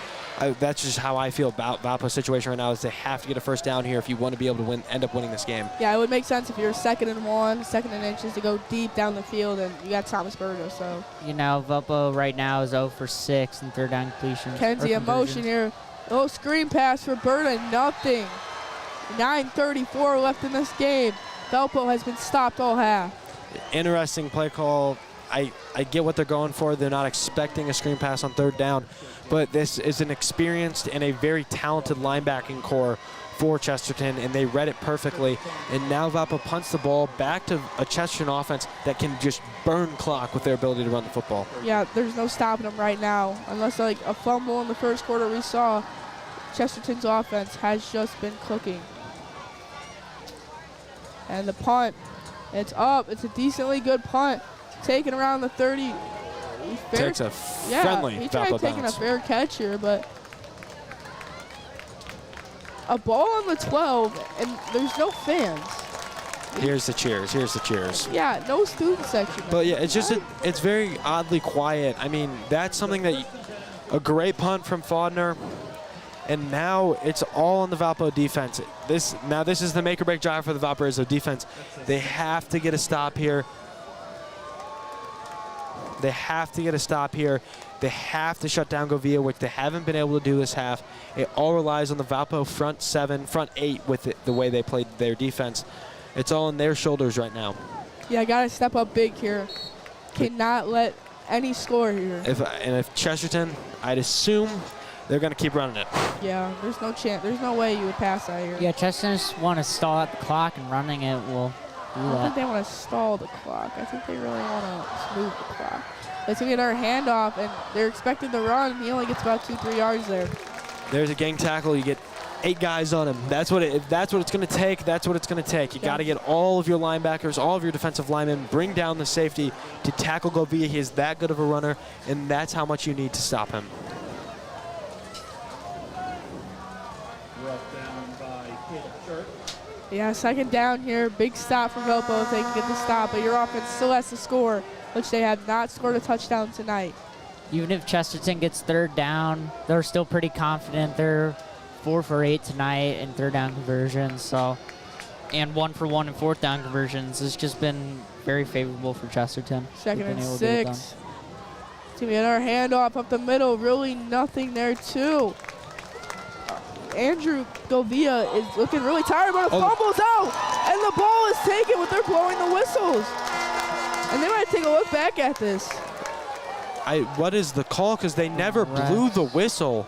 That's just how I feel about Valpo's situation right now, is they have to get a first down here if you want to be able to end up winning this game. Yeah, it would make sense if you're 2nd and 1, 2nd and inches to go deep down the field, and you got Thomas Berta, so. You know, Valpo right now is 0 for 6 in 3rd down completions. Kenzie in motion here. Little screen pass for Berta, nothing. 9:34 left in this game. Valpo has been stopped all half. Interesting play call. I get what they're going for. They're not expecting a screen pass on 3rd down, but this is an experienced and a very talented linebacking core for Chesterton, and they read it perfectly. And now Valpo punts the ball back to a Chesterton offense that can just burn clock with their ability to run the football. Yeah, there's no stopping them right now. Unless like a fumble in the first quarter we saw, Chesterton's offense has just been cooking. And the punt, it's up. It's a decently good punt. Taken around the 30. Takes a friendly he tried taking a fair catch here, but a ball on the 12, and there's no fans. Here's the cheers. Here's the cheers. Yeah, no student section. But yeah, it's just it's very oddly quiet. I mean, that's something that a great punt from Faudner. And now it's all on the Valpo defense. This is the make or break drive for the Valparaiso defense. They have to get a stop here. They have to get a stop here. They have to shut down Govia, which they haven't been able to do this half. It all relies on the Valpo front 8 with the way they played their defense. It's all on their shoulders right now. Yeah, got to step up big here. Cannot let any score here. If Chesterton, I'd assume they're going to keep running it. Yeah, there's no chance. There's no way you would pass that here. Yeah, Chesterton just want to stall out the clock, and running it will do I don't think they want to stall the clock. I think they really want to smooth the clock. Let's get our handoff, and they're expected to run, and he only gets about 2-3 yards there. There's a gang tackle. You get 8 guys on him. That's what it's going to take. That's what it's going to take. You got to get all of your linebackers, all of your defensive linemen, bring down the safety to tackle Govia. He is that good of a runner, and that's how much you need to stop him. Yeah, 2nd down here. Big stop for Valpo if they can get the stop, but your offense still has to score, which they have not scored a touchdown tonight. Even if Chesterton gets 3rd down, they're still pretty confident. They're 4 for 8 tonight in 3rd down conversions, so, and 1 for 1 in 4th down conversions. It's just been very favorable for Chesterton. 2nd and 6. It's going to be another handoff up the middle. Really nothing there, too. Andrew Govia is looking really tired, but it fumbles out, and the ball is taken with they're blowing the whistles. And they might take a look back at this. What is the call? Because they never blew the whistle.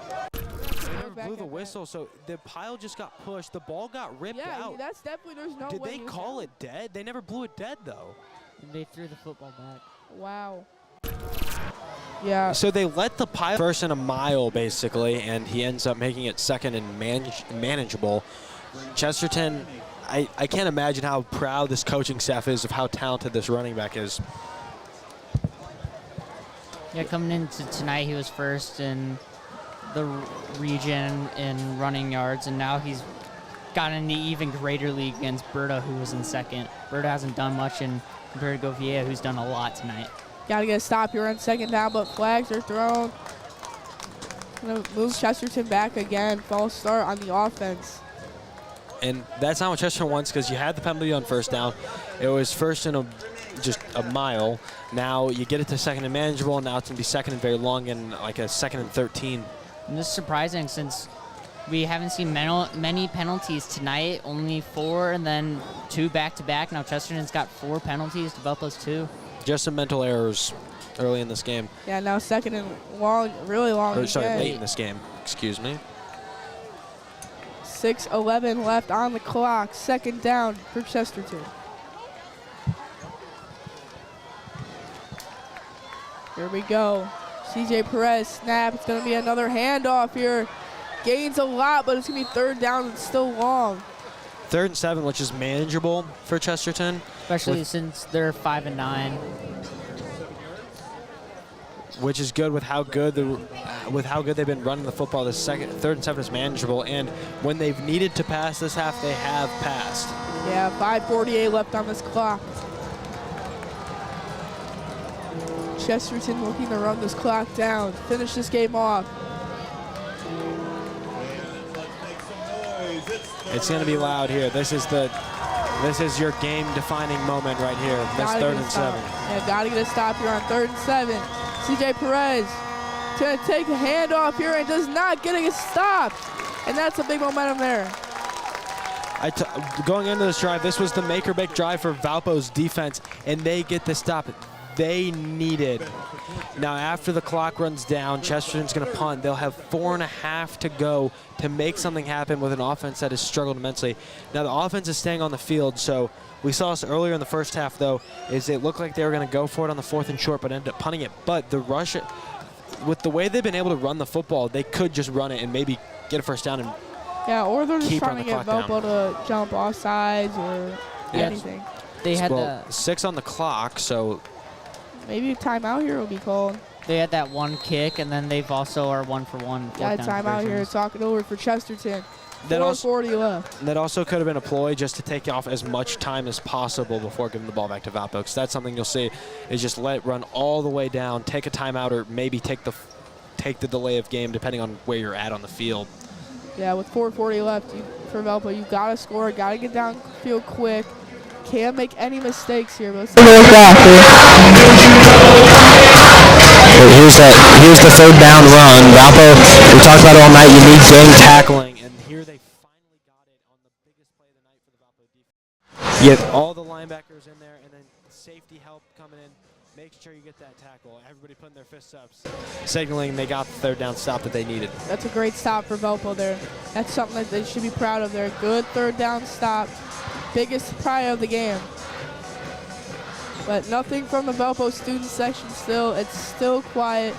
Blew the whistle, so the pile just got pushed. The ball got ripped out. Yeah, that's definitely, there's no Did way. they call it dead? They never blew it dead, though. And they threw the football back. Wow. Yeah. So they let the pile first and a mile, basically, and he ends up making it 2nd and manageable. Chesterton, I can't imagine how proud this coaching staff is of how talented this running back is. Yeah, coming into tonight, he was 1st in the region in running yards, and now he's gotten in the even greater league against Berta, who was in 2nd. Berta hasn't done much compared to Govia, who's done a lot tonight. Got to get a stop here on second down, but flags are thrown. Gonna move Chesterton back again. False start on the offense. And that's not what Chesterton wants, because you had the penalty on first down. It was first and just a mile. Now you get it to second and manageable, and now it's going to be second and very long and like a second and 13. And this is surprising since we haven't seen many penalties tonight, only 4 and then 2 back-to-back. Now Chesterton's got 4 penalties, Developers 2. Just some mental errors early in this game. Yeah, now second and long, really long. Or, sorry, late in this game, excuse me. 6:11 left on the clock. Second down for Chesterton. Here we go. CJ Perez snap. It's going to be another handoff here. Gains a lot, but it's going to be third down and still long. 3rd and 7, which is manageable for Chesterton. Especially since they're 5 and 9. Which is good with how good they've been running the football. The 3rd and 7 is manageable, and when they've needed to pass this half, they have passed. Yeah, 5:48 left on this clock. Chesterton looking to run this clock down, finish this game off. It's going to be loud here. This is your game-defining moment right here. That's 3rd and 7. Yeah, got to get a stop here on 3rd and 7. CJ Perez going to take a handoff here and does not get a stop. And that's a big momentum there. Going into this drive, this was the make-or-break drive for Valpo's defense, and they get the stop they needed. Now, after the clock runs down, Chesterton's going to punt. They'll have 4.5 to go to make something happen with an offense that has struggled immensely. Now, the offense is staying on the field, so we saw this earlier in the first half, though, is it looked like they were going to go for it on the 4th and short, but ended up punting it. But the rush, with the way they've been able to run the football, they could just run it and maybe get a first down and or they're just trying to get Valpo to jump off sides or anything. They had 6 on the clock, so maybe a timeout here will be called. They had that one kick, and then they've also are 1-for-1. Got a timeout here. Talk it over for Chesterton. 4:40 left. That also could have been a ploy just to take off as much time as possible before giving the ball back to Valpo, because that's something you'll see is just let it run all the way down, take a timeout, or maybe take the delay of game depending on where you're at on the field. Yeah, with 4:40 left for Valpo, you got to score, got to get downfield quick. Can't make any mistakes here. But Here's the 3rd down run. Valpo, we talked about it all night, you need game tackling, and here they finally got it on the biggest play of the night for the Valpo defense. You have all the linebackers in there, and then safety help coming in. Make sure you get that tackle. Everybody putting their fists up, signaling they got the 3rd down stop that they needed. That's a great stop for Valpo there. That's something that they should be proud of there. Good 3rd down stop. Biggest pride of the game. But nothing from the Valpo student section still. It's still quiet.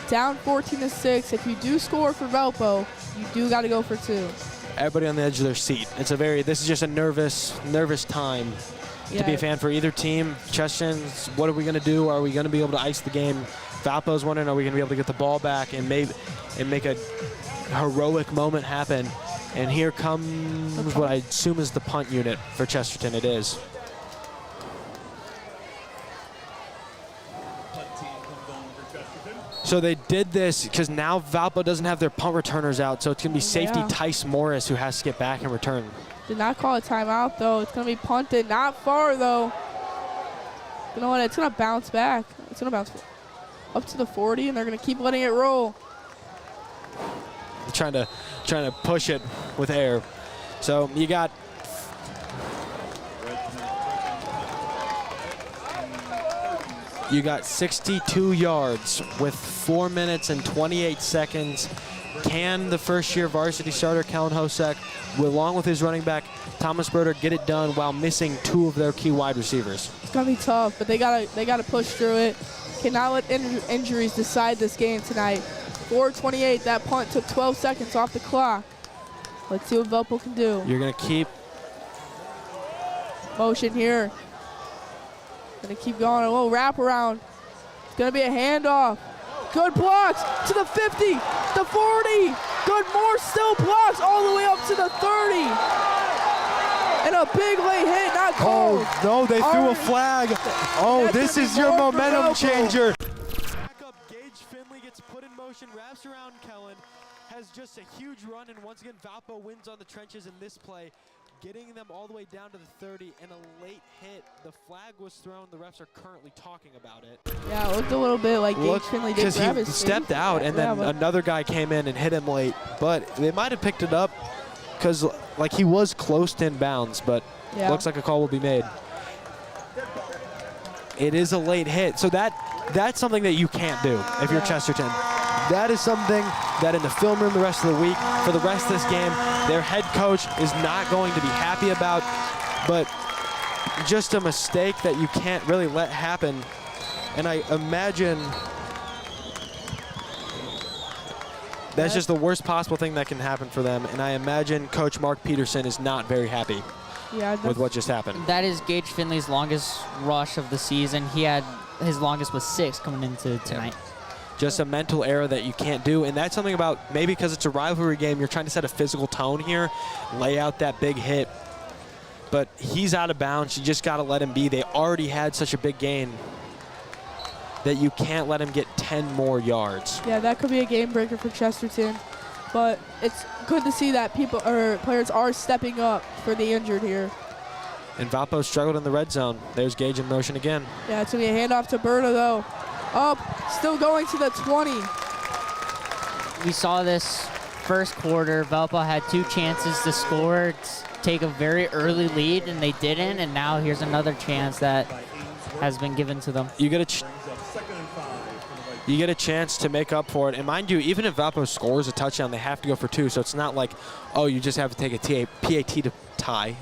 Down 14-6. If you do score for Valpo, you do got to go for 2. Everybody on the edge of their seat. This is just a nervous time to be a fan for either team. Chesterton's, what are we going to do? Are we going to be able to ice the game? Valpo's wondering, are we going to be able to get the ball back and make a heroic moment happen? And here comes what I assume is the punt unit for Chesterton. It is. So they did this because now Valpo doesn't have their punt returners out, so it's going to be safety Tice Morris who has to get back and return. Did not call a timeout, though. It's going to be punted. Not far, though. You know what? It's going to bounce back. It's going to bounce up to the 40, and they're going to keep letting it roll. Trying to push it with air. So you got You got 62 yards with 4 minutes and 28 seconds. Can the first-year varsity starter, Kellen Hosek, along with his running back, Thomas Broder, get it done while missing 2 of their key wide receivers? It's gonna be tough, but they gotta push through it. Cannot let injuries decide this game tonight. 4:28. That punt took 12 seconds off the clock. Let's see what Valpo can do. You're gonna keep motion here. Gonna keep going. A little wraparound. It's gonna be a handoff. Good blocks to the 50, the 40. Good, more still blocks all the way up to the 30. And And a big late hit, not called. Oh, no, they threw a flag. Oh, this is your momentum changer. Back up, Gage Finley gets put in motion, wraps around Kellen, has just a huge run, and once again, Valpo wins on the trenches in this play, getting them all the way down to the 30, and a late hit. The flag was thrown. The refs are currently talking about it. Yeah, it looked a little bit like Gage Finley did grab his Because he stepped out, and then another guy came in and hit him late. But they might have picked it up because, like, he was close to inbounds, but looks like a call will be made. It is a late hit. So that's something that you can't do if you're Chesterton. That is something that in the film room the rest of the week, for the rest of this game, their head coach is not going to be happy about, but just a mistake that you can't really let happen. And I imagine that's just the worst possible thing that can happen for them. And I imagine Coach Mark Peterson is not very happy with what just happened. That is Gage Finley's longest rush of the season. He had his longest was 6 coming into tonight. Just a mental error that you can't do, and that's something about maybe because it's a rivalry game, you're trying to set a physical tone here, lay out that big hit. But he's out of bounds. You just got to let him be. They already had such a big gain that you can't let him get 10 more yards. Yeah, that could be a game breaker for Chesterton. But it's good to see that players are stepping up for the injured here. And Valpo struggled in the red zone. There's Gage in motion again. Yeah, it's going to be a handoff to Berta, though. Up, still going to the 20. We saw this first quarter. Valpo had 2 chances to score, take a very early lead, and they didn't. And now here's another chance that has been given to them. You get a chance to make up for it. And mind you, even if Valpo scores a touchdown, they have to go for 2. So it's not like, oh, you just have to take a PAT to tie,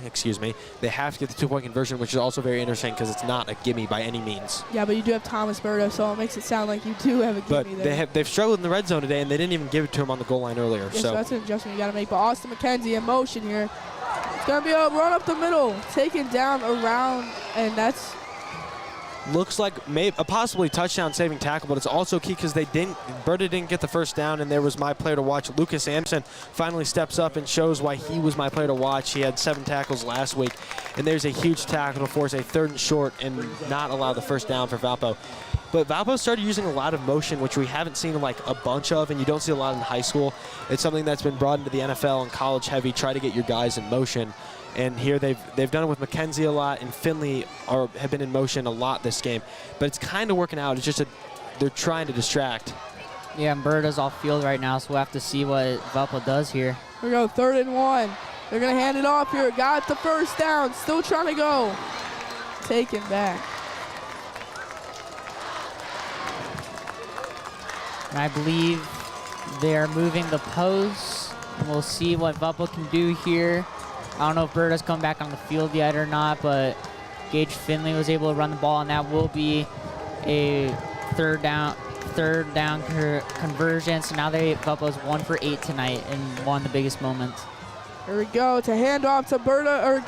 They have to get the 2-point conversion, which is also very interesting because it's not a gimme by any means. Yeah, but you do have Thomas Berta, so it makes it sound like you do have a gimme there. But they've struggled in the red zone today, and they didn't even give it to him on the goal line earlier. Yeah, so that's an adjustment you got to make. But Austin McKenzie in motion here. It's going to be a run up the middle, taken down around, and that's looks like a possibly touchdown-saving tackle, but it's also key because Berta didn't get the first down, and there was my player to watch. Lucas Amson finally steps up and shows why he was my player to watch. He had 7 tackles last week, and there's a huge tackle to force a 3rd and short and not allow the first down for Valpo. But Valpo started using a lot of motion, which we haven't seen like a bunch of, and you don't see a lot in high school. It's something that's been brought into the NFL and college heavy. Try to get your guys in motion. And here they've done it with McKenzie a lot, and Finley have been in motion a lot this game. But it's kind of working out. It's just they're trying to distract. Yeah, and Berta's off field right now, so we'll have to see what Valpo does here. Here we go, 3rd and 1. They're going to hand it off here. Got the first down. Still trying to go. Taken back. And I believe they're moving the posts. And we'll see what Valpo can do here. I don't know if Berta's come back on the field yet or not, but Gage Finley was able to run the ball, and that will be a third down conversion. So now Valpo's 1 for 8 tonight in one of the biggest moments. Here we go to hand off to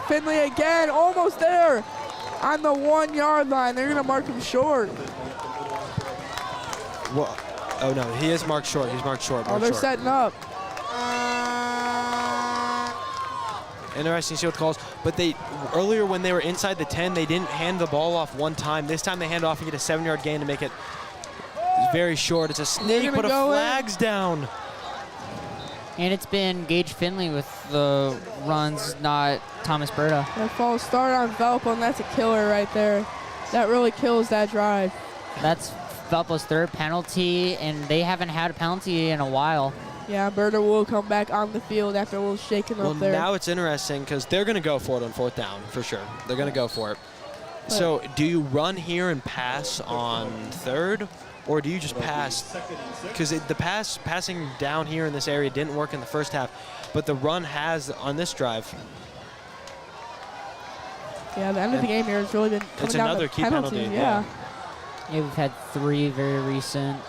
Finley again, almost there on the 1-yard line. They're gonna mark him short. Well, oh no, he is marked short. He's marked short. They're setting up. Interesting to see what the calls. But earlier when they were inside the 10, they didn't hand the ball off one time. This time they hand off and get a 7-yard gain to make it very short. It's a snake, but a flag's down. And it's been Gage Finley with the runs, not Thomas Berta. That false start on Valpo, and that's a killer right there. That really kills that drive. That's Valpo's 3rd penalty, and they haven't had a penalty in a while. Yeah, Berta will come back on the field after a little shaking up there. Well, now it's interesting because they're going to go for it on 4th down, for sure. They're going to go for it. So do you run here and pass on 3rd, or do you just pass? Because the passing down here in this area didn't work in the first half, but the run has on this drive. Yeah, the end of the game here has really been coming it's down another to key penalties. penalty. Yeah, we've had 3 very recent.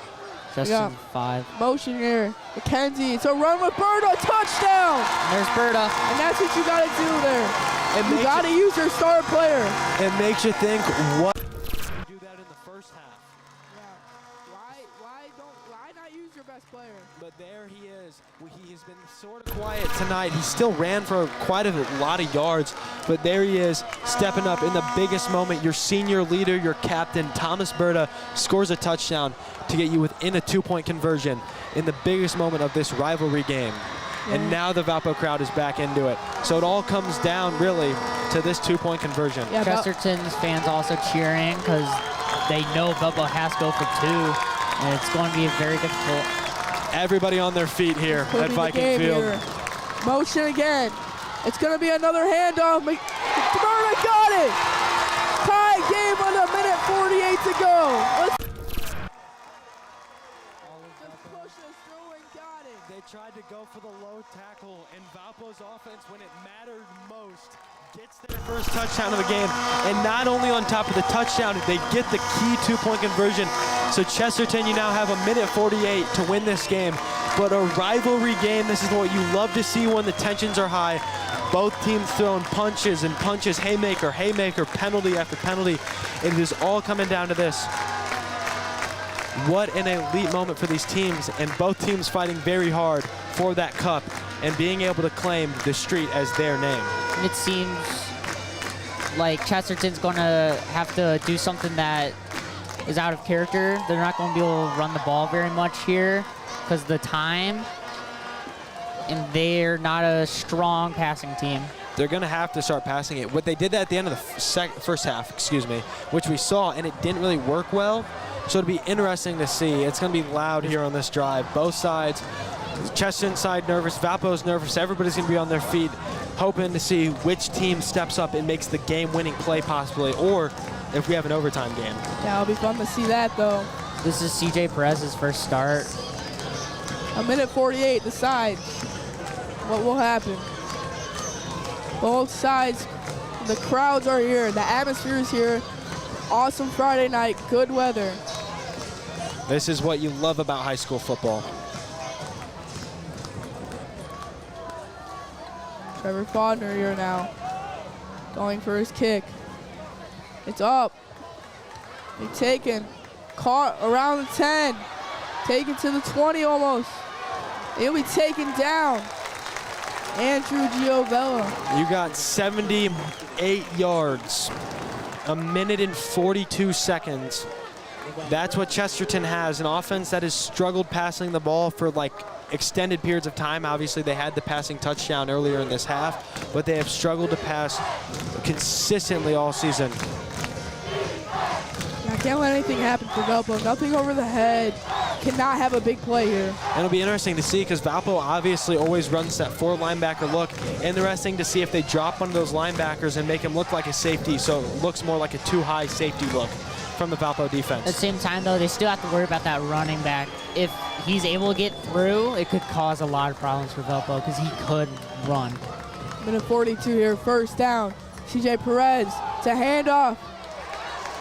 Justin 5. Motion here. McKenzie. It's a run with Berta. Touchdown. There's Berta. And that's what you got to do there. You got to use your star player. It makes you think, what? Yeah. Why not use your your best player. But there he is. He has been sort of quiet tonight. He still ran for quite a lot of yards, but there he is, stepping up in the biggest moment. Your senior leader, your captain, Thomas Berta, scores a touchdown to get you within a 2-point conversion in the biggest moment of this rivalry game. Yeah. And now the Valpo crowd is back into it. So it all comes down, really, to this 2-point conversion. Yeah, Chesterton's fans also cheering because they know Valpo has to go for 2. And it's going to be very difficult. Everybody on their feet here at Viking Field. Here. Motion again. It's going to be another handoff. Berta got it. Tie game with a minute 48 to go. Let's push this through and got it. They tried to go for the low tackle, and Valpo's offense, when it mattered most, gets their first touchdown of the game. And not only on top of the touchdown, they get the key 2-point conversion. So Chesterton, you now have a minute 48 to win this game. But a rivalry game, this is what you love to see when the tensions are high. Both teams throwing punches and punches, haymaker, haymaker, penalty after penalty. It is all coming down to this. What an elite moment for these teams, and both teams fighting very hard for that cup and being able to claim the street as their name. It seems like Chesterton's going to have to do something that is out of character. They're not going to be able to run the ball very much here because of the time, and they're not a strong passing team. They're going to have to start passing it. What they did that at the end of the first half, which we saw, and it didn't really work well. So it'll be interesting to see. It's going to be loud here on this drive. Both sides, Chesterton side nervous, Valpo's nervous. Everybody's going to be on their feet, hoping to see which team steps up and makes the game-winning play possibly, or if we have an overtime game. Yeah, it'll be fun to see that, though. This is CJ Perez's first start. A minute 48 decides what will happen. Both sides, the crowds are here, the atmosphere is here. Awesome Friday night, good weather. This is what you love about high school football. Trevor Faulkner here now, going for his kick. It's up. They taken, caught around the 10, taken to the 20 almost. He'll be taken down. Andrew Giovella. You got 78 yards, a minute and 42 seconds. That's what Chesterton has, an offense that has struggled passing the ball for like extended periods of time. Obviously, they had the passing touchdown earlier in this half, but they have struggled to pass consistently all season. I can't let anything happen for Valpo. Nothing over the head. Cannot have a big play here. And it'll be interesting to see because Valpo obviously always runs that 4 linebacker look. Interesting to see if they drop one of those linebackers and make him look like a safety, so it looks more like a too high safety look from the Valpo defense. At the same time, though, they still have to worry about that running back. If he's able to get through, it could cause a lot of problems for Valpo because he could run. Minute 42 here, first down. CJ Perez to handoff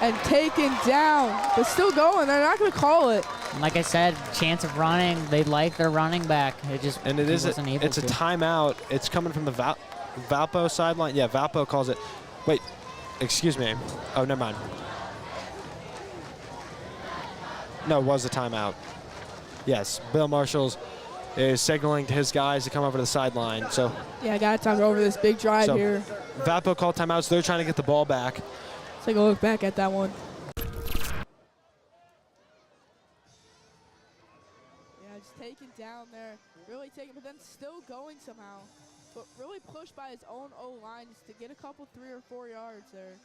and taken down, but still going. They're not going to call it. Like I said, chance of running. They like their running back. It's a timeout. It's coming from the Valpo sideline. Yeah, Valpo calls it. Wait, excuse me. Oh, never mind. No, it was a timeout. Yes, Bill Marshall is signaling to his guys to come over to the sideline. So yeah, I got time to over this big drive here. Valpo called timeout, so they're trying to get the ball back. Let's take a look back at that one. Yeah, just taken down there. Really taken, but then still going somehow. But really pushed by his own O-line just to get a couple 3 or 4 yards there.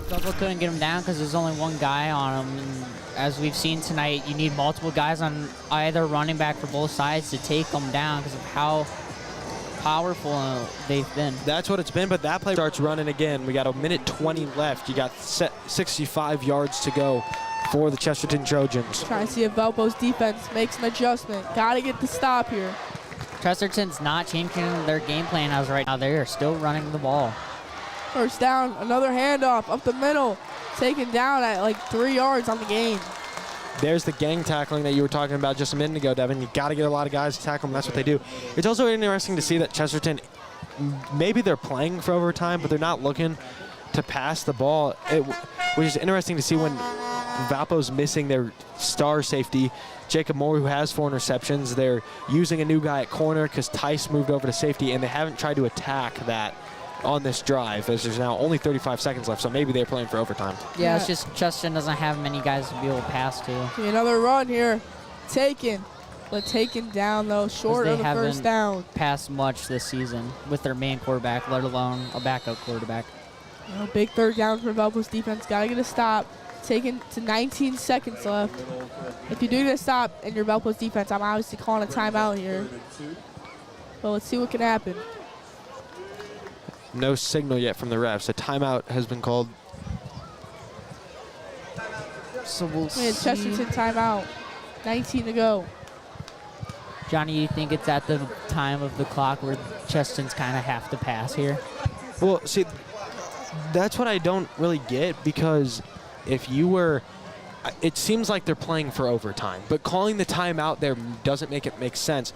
Valpo couldn't get him down because there's only one guy on him. And as we've seen tonight, you need multiple guys on either running back for both sides to take them down because of how powerful they've been. That's what it's been, but that play starts running again. We got a minute 20 left. You got 65 yards to go for the Chesterton Trojans. Trying to see if Valpo's defense makes an adjustment. Got to get the stop here. Chesterton's not changing their game plan as right now. They are still running the ball. First down, another handoff up the middle. Taken down at like 3 yards on the game. There's the gang tackling that you were talking about just a minute ago, Devin. You got to get a lot of guys to tackle them. That's what they do. It's also interesting to see that Chesterton, maybe they're playing for overtime, but they're not looking to pass the ball, which is interesting to see when Valpo's missing their star safety, Jacob Moore, who has 4 interceptions. They're using a new guy at corner because Tice moved over to safety, and they haven't tried to attack that on this drive, as there's now only 35 seconds left, so maybe they're playing for overtime. Yeah, it's just Chesterton doesn't have many guys to be able to pass to. Another run here. Taken. But taken down, though, short of the first down. Passed much this season with their main quarterback, let alone a backup quarterback. Big third down for Valpo's defense. Got to get a stop. Taken to 19 seconds left. If you do get a stop in your Valpo's defense, I'm obviously calling a timeout here. But let's see what can happen. No signal yet from the refs. A timeout has been called. So we'll see. Chesterton timeout. 19 to go. Johnny, you think it's at the time of the clock where Chesterton's kind of have to pass here? Well, see, that's what I don't really get, because if you were, it seems like they're playing for overtime, but calling the timeout there doesn't make it make sense.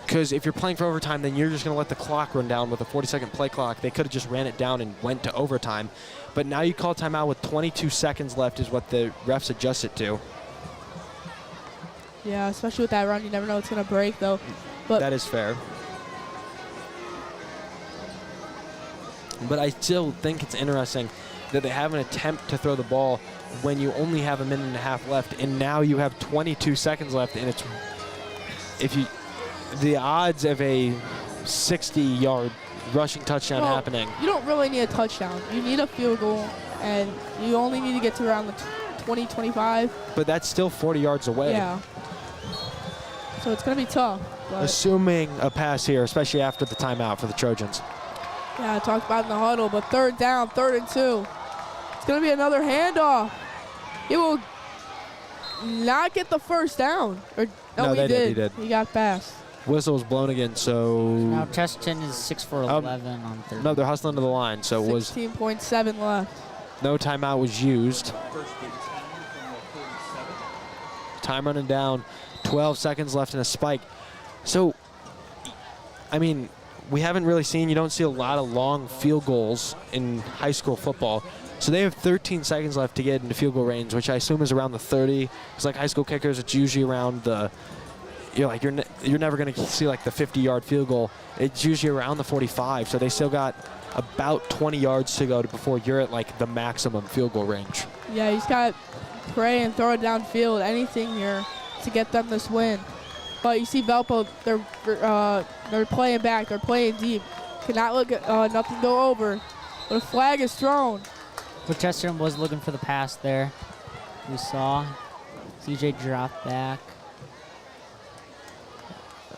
Because if you're playing for overtime, then you're just going to let the clock run down with a 40-second play clock. They could have just ran it down and went to overtime. But now you call timeout with 22 seconds left is what the refs adjust it to. Yeah, especially with that run. You never know it's going to break, though. But that is fair. But I still think it's interesting that they have an attempt to throw the ball when you only have a minute and a half left, and now you have 22 seconds left, and it's the odds of a 60-yard rushing touchdown happening. You don't really need a touchdown. You need a field goal, and you only need to get to around the 20, 25. But that's still 40 yards away. Yeah. So it's going to be tough. Assuming a pass here, especially after the timeout for the Trojans. Yeah, I talked about in the huddle, but third down, 3rd and 2. It's going to be another handoff. He will not get the first down. No, he did. He got past. Whistle was blown again, so... Now Chesterton is 6 for 11 on third. No, they're hustling to the line, so it was... 16.7 left. No timeout was used. Time running down. 12 seconds left in a spike. So, I mean, we haven't really seen, you don't see a lot of long field goals in high school football. So they have 13 seconds left to get into field goal range, which I assume is around the 30. It's like high school kickers, it's usually around the, you're never going to see like the 50-yard field goal. It's usually around the 45. So they still got about 20 yards to go before you're at like the maximum field goal range. Yeah, he's got to pray and throw it downfield, anything here to get them this win. But you see Valpo, they're playing back, they're playing deep. Cannot look at nothing go over. But a flag is thrown. But Chesterton was looking for the pass there. We saw CJ drop back.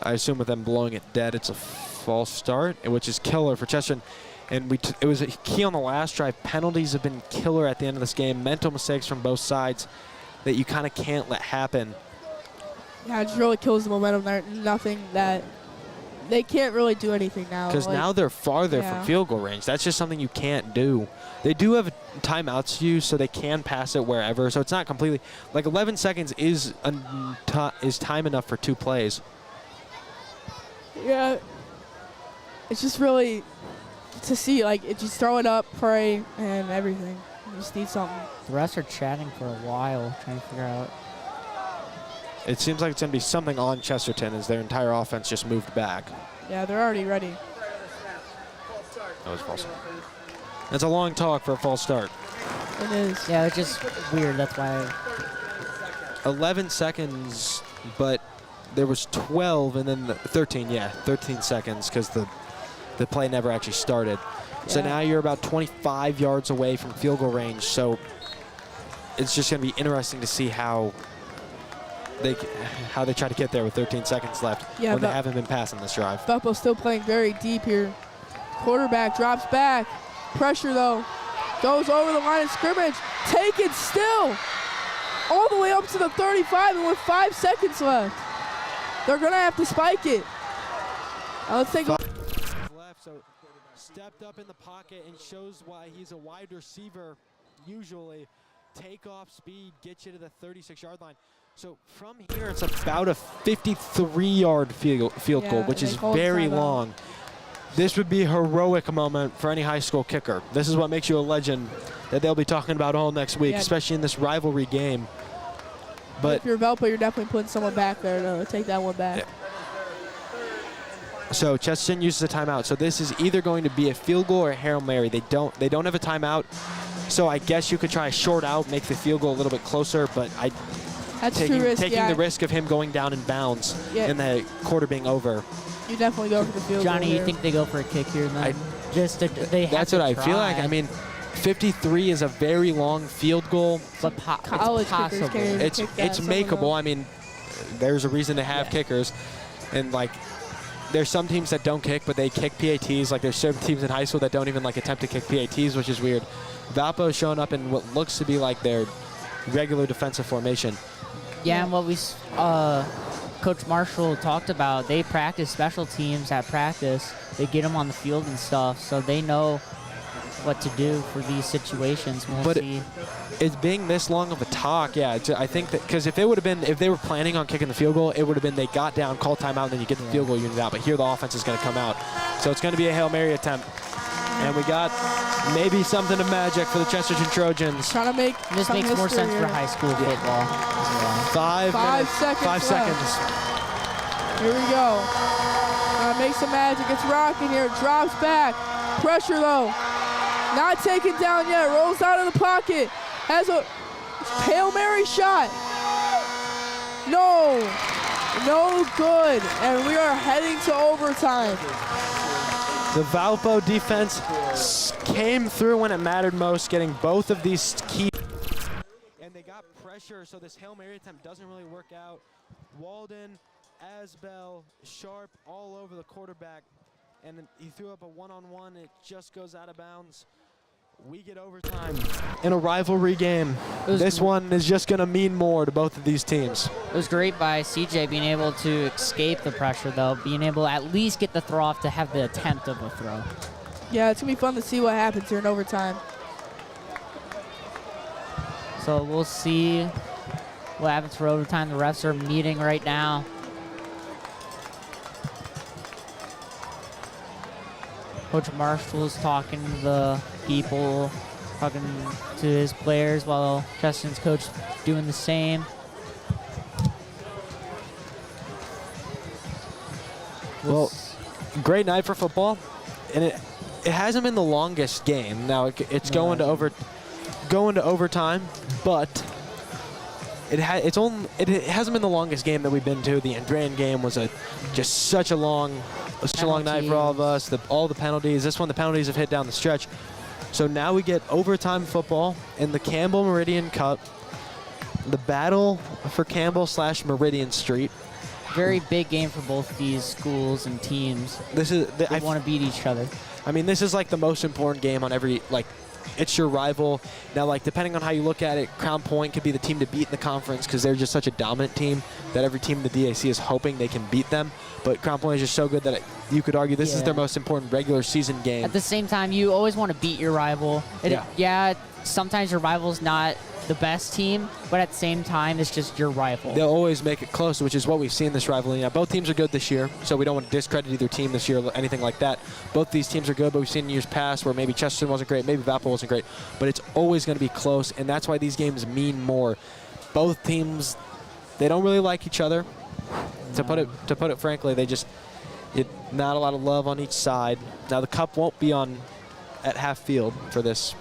I assume with them blowing it dead, it's a false start, which is killer for Chesterton. And it was a key on the last drive. Penalties have been killer at the end of this game. Mental mistakes from both sides that you kind of can't let happen. Yeah, it just really kills the momentum there. Nothing that they can't really do anything now. Because now they're farther from field goal range. That's just something you can't do. They do have timeouts to use, so they can pass it wherever. So it's not completely like 11 seconds is time enough for 2 plays. Yeah, it's just really to see like it just throw it up, pray, and everything. You just need something. The refs are chatting for a while, trying to figure out. It seems like it's going to be something on Chesterton as their entire offense just moved back. Yeah, they're already ready. That was false. That's a long talk for a false start. It is. Yeah, it's just weird. That's why. 11 seconds, but there was 12 and then 13. Yeah, 13 seconds because the play never actually started. Yeah. So now you're about 25 yards away from field goal range. So it's just going to be interesting to see how they try to get there with 13 seconds left when they haven't been passing this drive. Valpo still playing very deep here. Quarterback drops back. Pressure though. Goes over the line of scrimmage. Taken still. All the way up to the 35 and with 5 seconds left. They're going to have to spike it. Now let's take a left, so stepped up in the pocket and shows why he's a wide receiver usually. Takeoff speed gets you to the 36-yard line. So from here, it's about a 53-yard field goal, which is very long. This would be a heroic moment for any high school kicker. This is what makes you a legend that they'll be talking about all next week, especially in this rivalry game. But if you're Valpo, you're definitely putting someone back there to take that one back. So Chesterton uses a timeout. So this is either going to be a field goal or a Hail Mary. They don't have a timeout. So I guess you could try a short out, make the field goal a little bit closer, but taking the risk of him going down in bounds and the quarter being over. You definitely go for the field Johnny, goal you think they go for a kick here then? That's what I feel like. I mean, 53 is a very long field goal. But college it's possible. It's makeable. I mean, there's a reason to have kickers. And, like, there's some teams that don't kick, but they kick PATs. Like, there's certain teams in high school that don't even, like, attempt to kick PATs, which is weird. Valpo is showing up in what looks to be, like, their regular defensive formation. Yeah, and what Coach Marshall talked about, they practice special teams at practice. They get them on the field and stuff, so they know what to do for these situations. We'll see. It's being this long of a talk, yeah. I think that because if they were planning on kicking the field goal, it would have been they got down, call timeout, and then you get the field goal unit out. But here the offense is going to come out, so it's going to be a Hail Mary attempt. And we got maybe something of magic for the Chesterton Trojans. Trying to make this makes more sense for high school football. Five seconds. Here we go. Make some magic. It's rocking here. Drops back. Pressure though. Not taken down yet. Rolls out of the pocket. Has a Hail Mary shot. No good. And we are heading to overtime. The Valpo defense came through when it mattered most, getting both of these key. And they got pressure, so this Hail Mary attempt doesn't really work out. Walden, Asbell, Sharp all over the quarterback. And he threw up a one-on-one. It just goes out of bounds. We get overtime in a rivalry game. This one is just going to mean more to both of these teams. It was great by CJ being able to escape the pressure, though, being able to at least get the throw off to have the attempt of a throw. Yeah, it's going to be fun to see what happens here in overtime. So we'll see what happens for overtime. The refs are meeting right now. Coach Marshall's talking to the people, talking to his players while Chesterton's coach doing the same. Well, great night for football, and it hasn't been the longest game. Now it's going to overtime, but it hasn't been the longest game that we've been to. The Andrean game was just such a long night for all of us. All the penalties. This one, the penalties have hit down the stretch. So now we get overtime football in the Campbell Meridian Cup. The battle for Campbell / Meridian Street. Very big game for both these schools and teams. They want to beat each other. I mean, this is like the most important game on every, like, it's your rival. Now, like, depending on how you look at it, Crown Point could be the team to beat in the conference because they're just such a dominant team that every team in the DAC is hoping they can beat them. But Crown Point is just so good that you could argue this is their most important regular season game. At the same time, you always want to beat your rival. Sometimes your rival's not the best team, but at the same time, it's just your rival. They'll always make it close, which is what we've seen this rivalry. Now, both teams are good this year, so we don't want to discredit either team this year or anything like that. Both these teams are good, but we've seen in years past where maybe Chesterton wasn't great, maybe Valpo wasn't great, but it's always going to be close, and that's why these games mean more. Both teams, they don't really like each other. To put it frankly, not a lot of love on each side. Now, the cup won't be at half field for this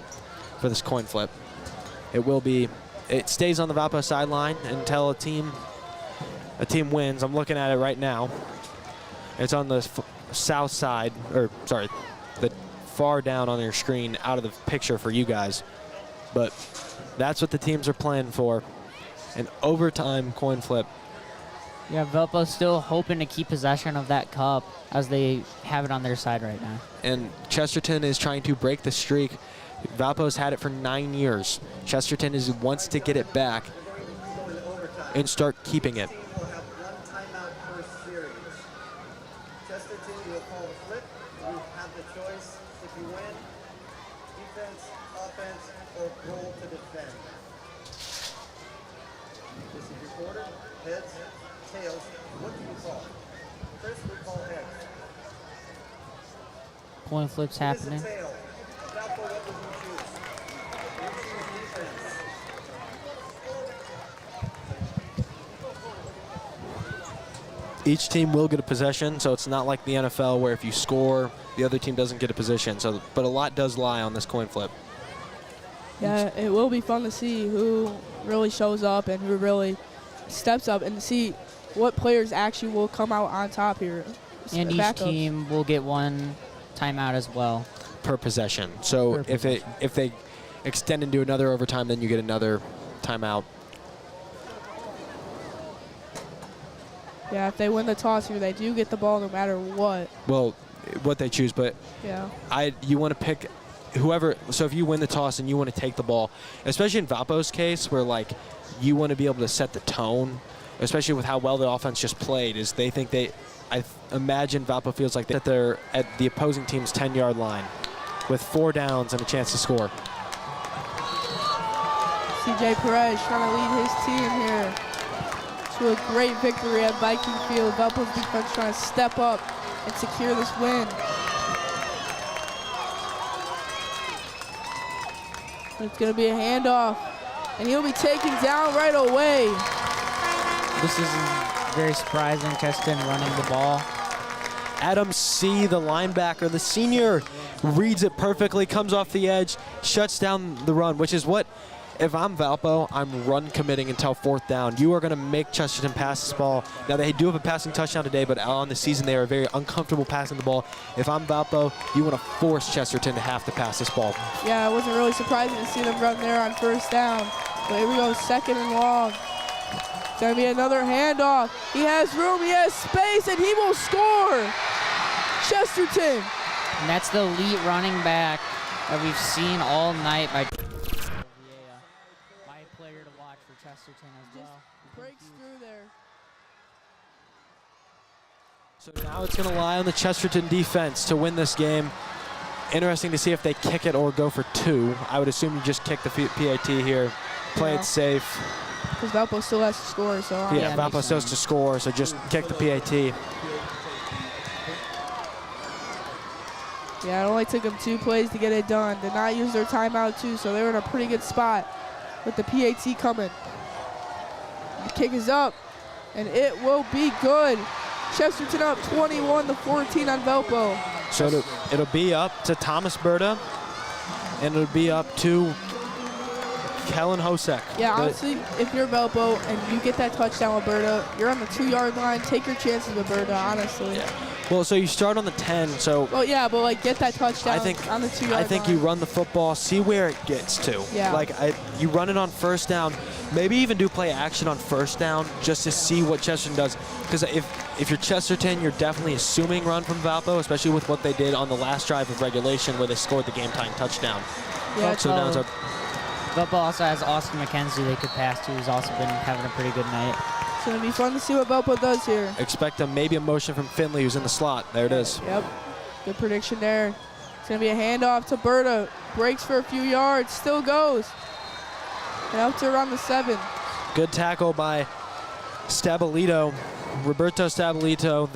coin flip. It stays on the Valpo sideline until a team wins. I'm looking at it right now. It's on the south side, the far down on your screen out of the picture for you guys. But that's what the teams are playing for. An overtime coin flip. Yeah, Valpo's still hoping to keep possession of that cup as they have it on their side right now. And Chesterton is trying to break the streak. Valpo's had it for 9 years. Chesterton wants to get it back and start keeping it. We'll have one timeout per series. Chesterton, you will call the flip. You have the choice if you win. Defense, offense, or goal to defend. This is your quarter. Heads, tails. What do you call? Chris would call heads. Coin flips happening. Each team will get a possession, so it's not like the NFL where if you score, the other team doesn't get a position. So, but a lot does lie on this coin flip. Yeah, it will be fun to see who really shows up and who really steps up, and to see what players actually will come out on top here. And each team will get one timeout as well. Per possession. So if they extend into another overtime, then you get another timeout. Yeah, if they win the toss here, they do get the ball no matter what. Well, what they choose, but yeah, you want to pick whoever. So if you win the toss and you want to take the ball, especially in Valpo's case, where like you want to be able to set the tone, especially with how well the offense just played, is they think I imagine Valpo feels like that they're at the opposing team's 10-yard line with 4 downs and a chance to score. CJ Perez trying to lead his team here to a great victory at Viking Field. Valpo's defense trying to step up and secure this win. It's going to be a handoff, and he'll be taken down right away. This is very surprising. Chesterton running the ball. Adam C., the linebacker, the senior, reads it perfectly, comes off the edge, shuts down the run, which is what, if I'm Valpo, I'm run committing until 4th down. You are going to make Chesterton pass this ball. Now, they do have a passing touchdown today, but on the season, they are very uncomfortable passing the ball. If I'm Valpo, you want to force Chesterton to have to pass this ball. Yeah, it wasn't really surprising to see them run there on 1st down. But here we go, 2nd and long. It's going to be another handoff. He has room, he has space, and he will score. Chesterton. And that's the elite running back that we've seen all night by my player to watch for Chesterton as well. Breaks through there. So now it's going to lie on the Chesterton defense to win this game. Interesting to see if they kick it or go for 2. I would assume you just kick the PAT here, play it safe. Because Valpo still has to score, so yeah, Valpo still has to score, so just kick the PAT. Yeah, it only took them 2 plays to get it done. Did not use their timeout too, so they were in a pretty good spot with the PAT coming. The kick is up, and it will be good. Chesterton up 21-14 on Valpo. So it'll be up to Thomas Berta, and it'll be up to Kellen Hosek. Yeah, honestly, if you're Valpo and you get that touchdown with Berta, you're on the 2-yard line. Take your chances with Berta, honestly. Yeah. Well, so you start on the 10, so... Well, yeah, but, like, get that touchdown on the 2-yard line. I think you run the football, see where it gets to. Yeah. Like, you run it on 1st down, maybe even do play action on 1st down just to see what Chesterton does. Because if you're Chesterton, you're definitely assuming run from Valpo, especially with what they did on the last drive of regulation where they scored the game-tying touchdown. Yeah, so now it's a... Valpo also has Austin McKenzie they could pass to, who's also been having a pretty good night. It's going to be fun to see what Valpo does here. Expect maybe a motion from Finley, who's in the slot. There it is. Yep. Good prediction there. It's going to be a handoff to Berta. Breaks for a few yards. Still goes. And up to around the 7. Good tackle by Stabilito. Roberto Stabilito.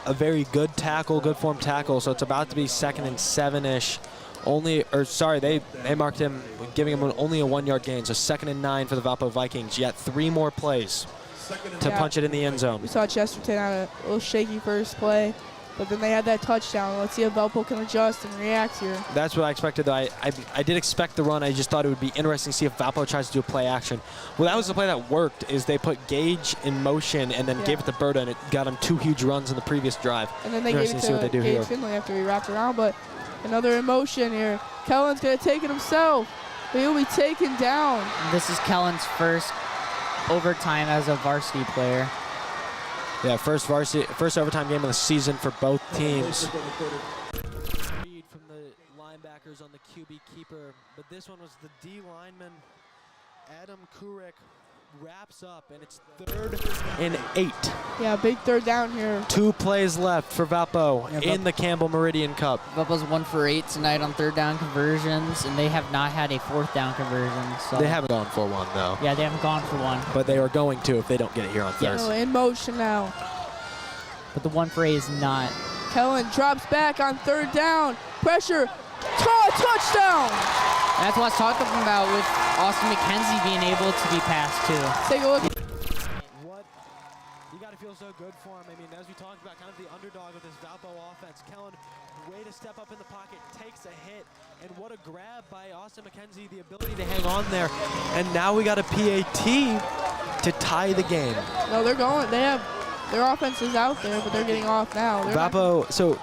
A very good tackle, good form tackle. So it's about to be 2nd and 7-ish. They marked him, giving him only a 1-yard gain. So 2nd and 9 for the Valpo Vikings. Yet 3 more plays to punch it in the end zone. We saw Chesterton on a little shaky first play, but then they had that touchdown. Let's see if Valpo can adjust and react here. That's what I expected, though. I did expect the run. I just thought it would be interesting to see if Valpo tries to do a play action. Well, that was the play that worked, is they put Gage in motion and then gave it to Berta, and it got him 2 huge runs in the previous drive. And then they gave it to Gage Finley after he wrapped around, but another in motion here. Kellen's going to take it himself, but he'll be taken down. This is Kellen's first overtime as a varsity player. Yeah, first overtime game of the season for both teams. Read from the linebackers on the QB keeper, but this one was the D lineman, Adam Kurek, wraps up, and it's 3rd and 8. Yeah, big 3rd down here. 2 plays left for Valpo in the Campbell Meridian Cup. Valpo's 1 for 8 tonight on 3rd down conversions, and they have not had a 4th down conversion. So they haven't gone for one, though. Yeah, they haven't gone for one. But they are going to if they don't get it here on Thursday. So in motion now. But the 1 for 8 is not. Kellen drops back on 3rd down. Pressure. Touchdown! That's what I was talking about with Austin McKenzie being able to be passed to. Take a look. You got to feel so good for him. I mean, as we talked about, kind of the underdog of this Valpo offense. Kellen, way to step up in the pocket, takes a hit, and what a grab by Austin McKenzie, the ability to hang on there. And now we got a PAT to tie the game. No, they're going. They have their offense is out there, but they're getting off now. Valpo, so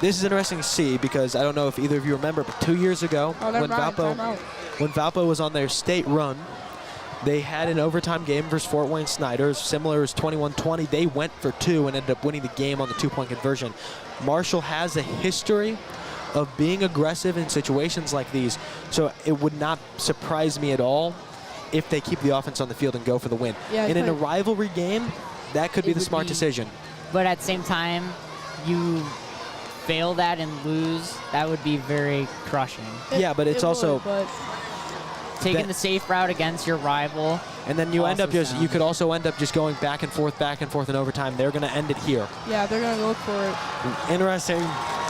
this is interesting to see because I don't know if either of you remember, but 2 years ago when Valpo was on their state run, they had an overtime game versus Fort Wayne Snyder, similar as 21-20. They went for 2 and ended up winning the game on the 2-point conversion. Marshall has a history of being aggressive in situations like these, so it would not surprise me at all if they keep the offense on the field and go for the win. Yeah, and in a rivalry game, that could be the smart decision. But at the same time, you fail that and lose, that would be very crushing. Yeah, but it's also taking the safe route against your rival. And then you end up you could also end up just going back and forth in overtime. They're going to end it here. Yeah, they're going to look for it. Interesting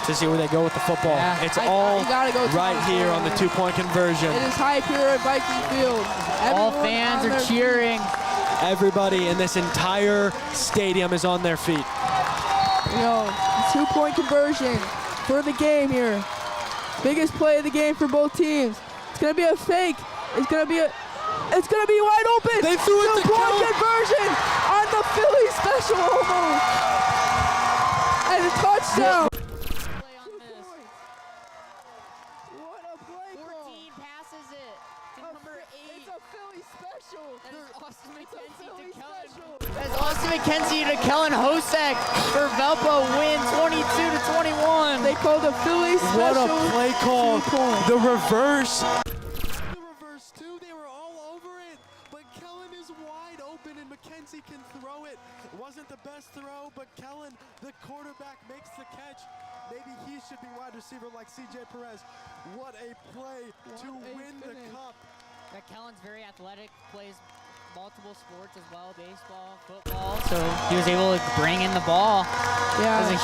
to see where they go with the football. Yeah. It's all right here on the 2-point conversion. It is hype here at Viking Field. All fans are cheering. Everybody in this entire stadium is on their feet. 2-point conversion for the game here. Biggest play of the game for both teams. It's gonna be a fake. It's gonna be wide open. They threw it to 2-point conversion on the Philly special almost. And a touchdown. What a play call. 14 passes it to number 8. It's a Philly special. That is Austin McKenzie to Kellen. That's Austin McKenzie to Kellen Hosek for Valpo win 22-21. They called a Philly special. What a play call. The reverse. They were all over it, but Kellen is wide open and McKenzie can throw it. It wasn't the best throw, but Kellen, the quarterback, makes the catch. Maybe he should be wide receiver like CJ Perez. What a play to win the cup. That Kellen's very athletic, plays multiple sports as well, baseball, football, so he was able to bring in the ball. Yeah. It was a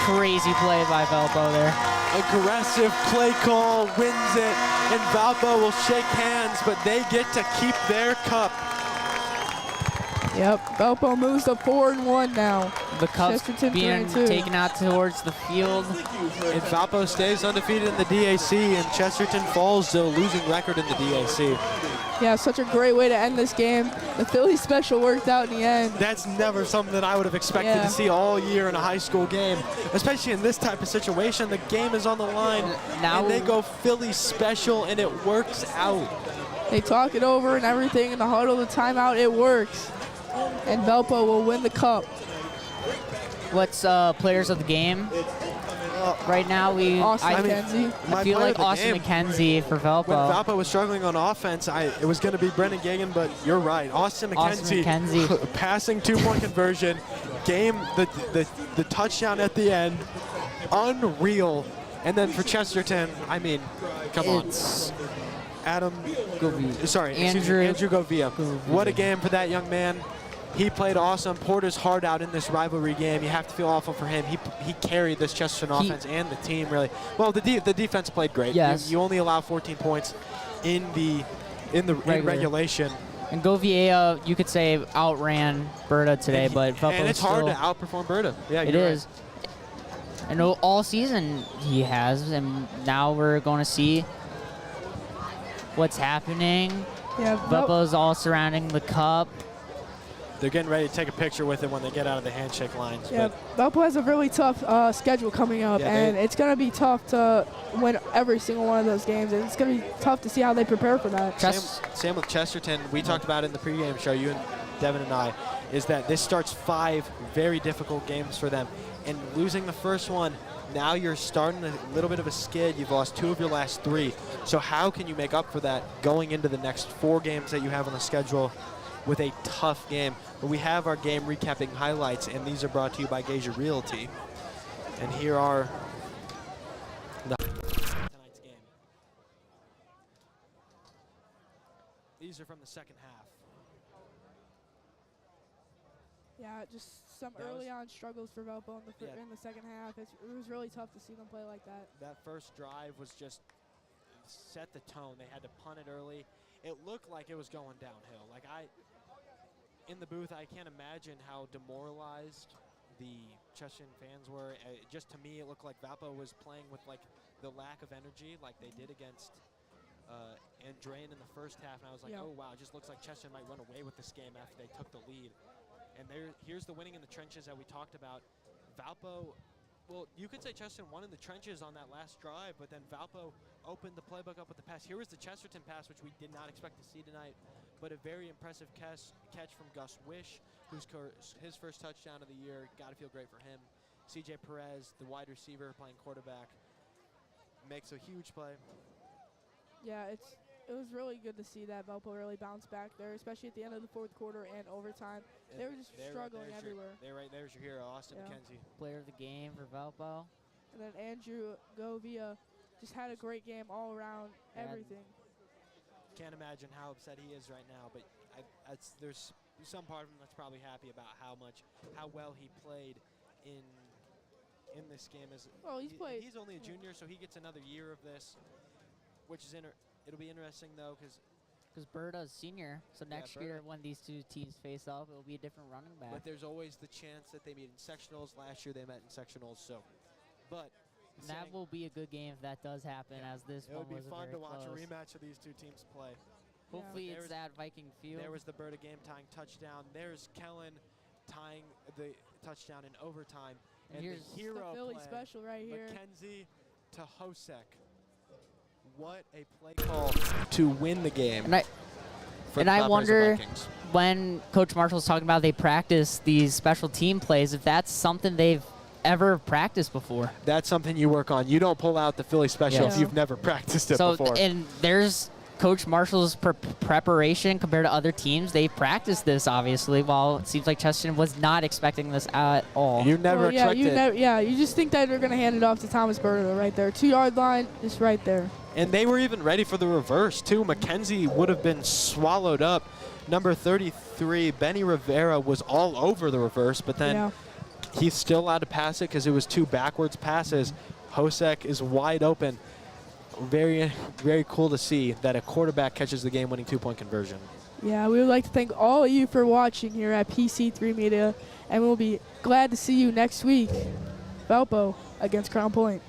crazy play by Valpo there. Aggressive play call wins it, and Valpo will shake hands, but they get to keep their cup. Yep, Valpo moves to 4-1 now. The cup's Chesterton being 3-2. taken out towards the field. And Valpo stays undefeated in the DAC, and Chesterton falls to a losing record in the DAC. Yeah, such a great way to end this game. The Philly special worked out in the end. That's never something that I would have expected to see all year in a high school game, especially in this type of situation. The game is on the line, and they go Philly special, and it works out. They talk it over and everything in the huddle, the timeout, it works. And Valpo will win the cup. What's players of the game? Right now, Austin McKenzie. I feel like Austin McKenzie for Valpo. When Valpo was struggling on offense, it was going to be Brendan Gagan, but you're right. Austin McKenzie. Passing 2-point conversion, the touchdown at the end, unreal. And then for Chesterton, I mean, come on. Andrew Govia. What a game for that young man. He played awesome, poured his heart out in this rivalry game. You have to feel awful for him. He carried this Chesterton offense and the team, really. Well, the defense played great. Yes. You only allow 14 points in regulation. And Govia, you could say, outran Berta today, but Valpo and it's hard to outperform Berta. Yeah, it is. Right. And all season he has, and now we're going to see what's happening. Yeah, Valpo's all surrounding the cup. They're getting ready to take a picture with it when they get out of the handshake lines. Yeah, Valpo has a really tough schedule coming up, and it's going to be tough to win every single one of those games, and it's going to be tough to see how they prepare for that. Same with Chesterton. We talked about it in the pregame show, you and Devin and I, is that this starts 5 very difficult games for them, and losing the first one, now you're starting a little bit of a skid. You've lost 2 of your last 3. So how can you make up for that going into the next 4 games that you have on the schedule with a tough game? But we have our game recapping highlights, and these are brought to you by Geisha Realty. And here are tonight's game. These are from the second half. Yeah, just some early on struggles for Valpo in the second half. It was really tough to see them play like that. That first drive was just set the tone. They had to punt it early. It looked like it was going downhill. in the booth, I can't imagine how demoralized the Chesterton fans were. Just to me, it looked like Valpo was playing with like the lack of energy like they did against Andrean in the first half, and I was like, oh wow, it just looks like Chesterton might run away with this game after they took the lead. And here's the winning in the trenches that we talked about. Valpo, well, you could say Chesterton won in the trenches on that last drive, but then Valpo opened the playbook up with the pass. Here was the Chesterton pass, which we did not expect to see tonight, but a very impressive catch from Gus Wish, who's his first touchdown of the year. Got to feel great for him. CJ Perez, the wide receiver playing quarterback, makes a huge play. Yeah, it was really good to see that Valpo really bounce back there, especially at the end of the fourth quarter and overtime. They were just struggling everywhere. There's your hero, Austin McKenzie. Player of the game for Valpo. And then Andrew Govia just had a great game all around, everything. Can't imagine how upset he is right now, but there's some part of him that's probably happy about how well he played in this game. He's only a junior, so he gets another year of this, which is it'll be interesting though, because Berta's senior, so next year when these two teams face off, it'll be a different running back. But there's always the chance that they meet in sectionals. Last year they met in sectionals, so. But that will be a good game if that does happen, as this one was very close. It would be fun to watch a rematch of these two teams play. Hopefully it's at Viking Field. There was the Berta game tying touchdown. There's Kellen tying the touchdown in overtime. And here's the hero the Philly play, special right here. McKenzie to Hosek. What a play call to win the game. And I wonder when Coach Marshall's talking about they practice these special team plays, if that's something they've ever practiced before. That's something you work on. You don't pull out the Philly special if you've never practiced it before. And there's Coach Marshall's preparation compared to other teams. They practiced this, obviously, while it seems like Chesterton was not expecting this at all. You never expected you just think that they're going to hand it off to Thomas Berta right there. 2-yard line, just right there. And they were even ready for the reverse, too. McKenzie would have been swallowed up. Number 33, Benny Rivera, was all over the reverse, but then he's still allowed to pass it because it was two backwards passes. Hosek is wide open. Very, very cool to see that a quarterback catches the game-winning two-point conversion. Yeah, we would like to thank all of you for watching here at PC3 Media, and we'll be glad to see you next week. Valpo against Crown Point.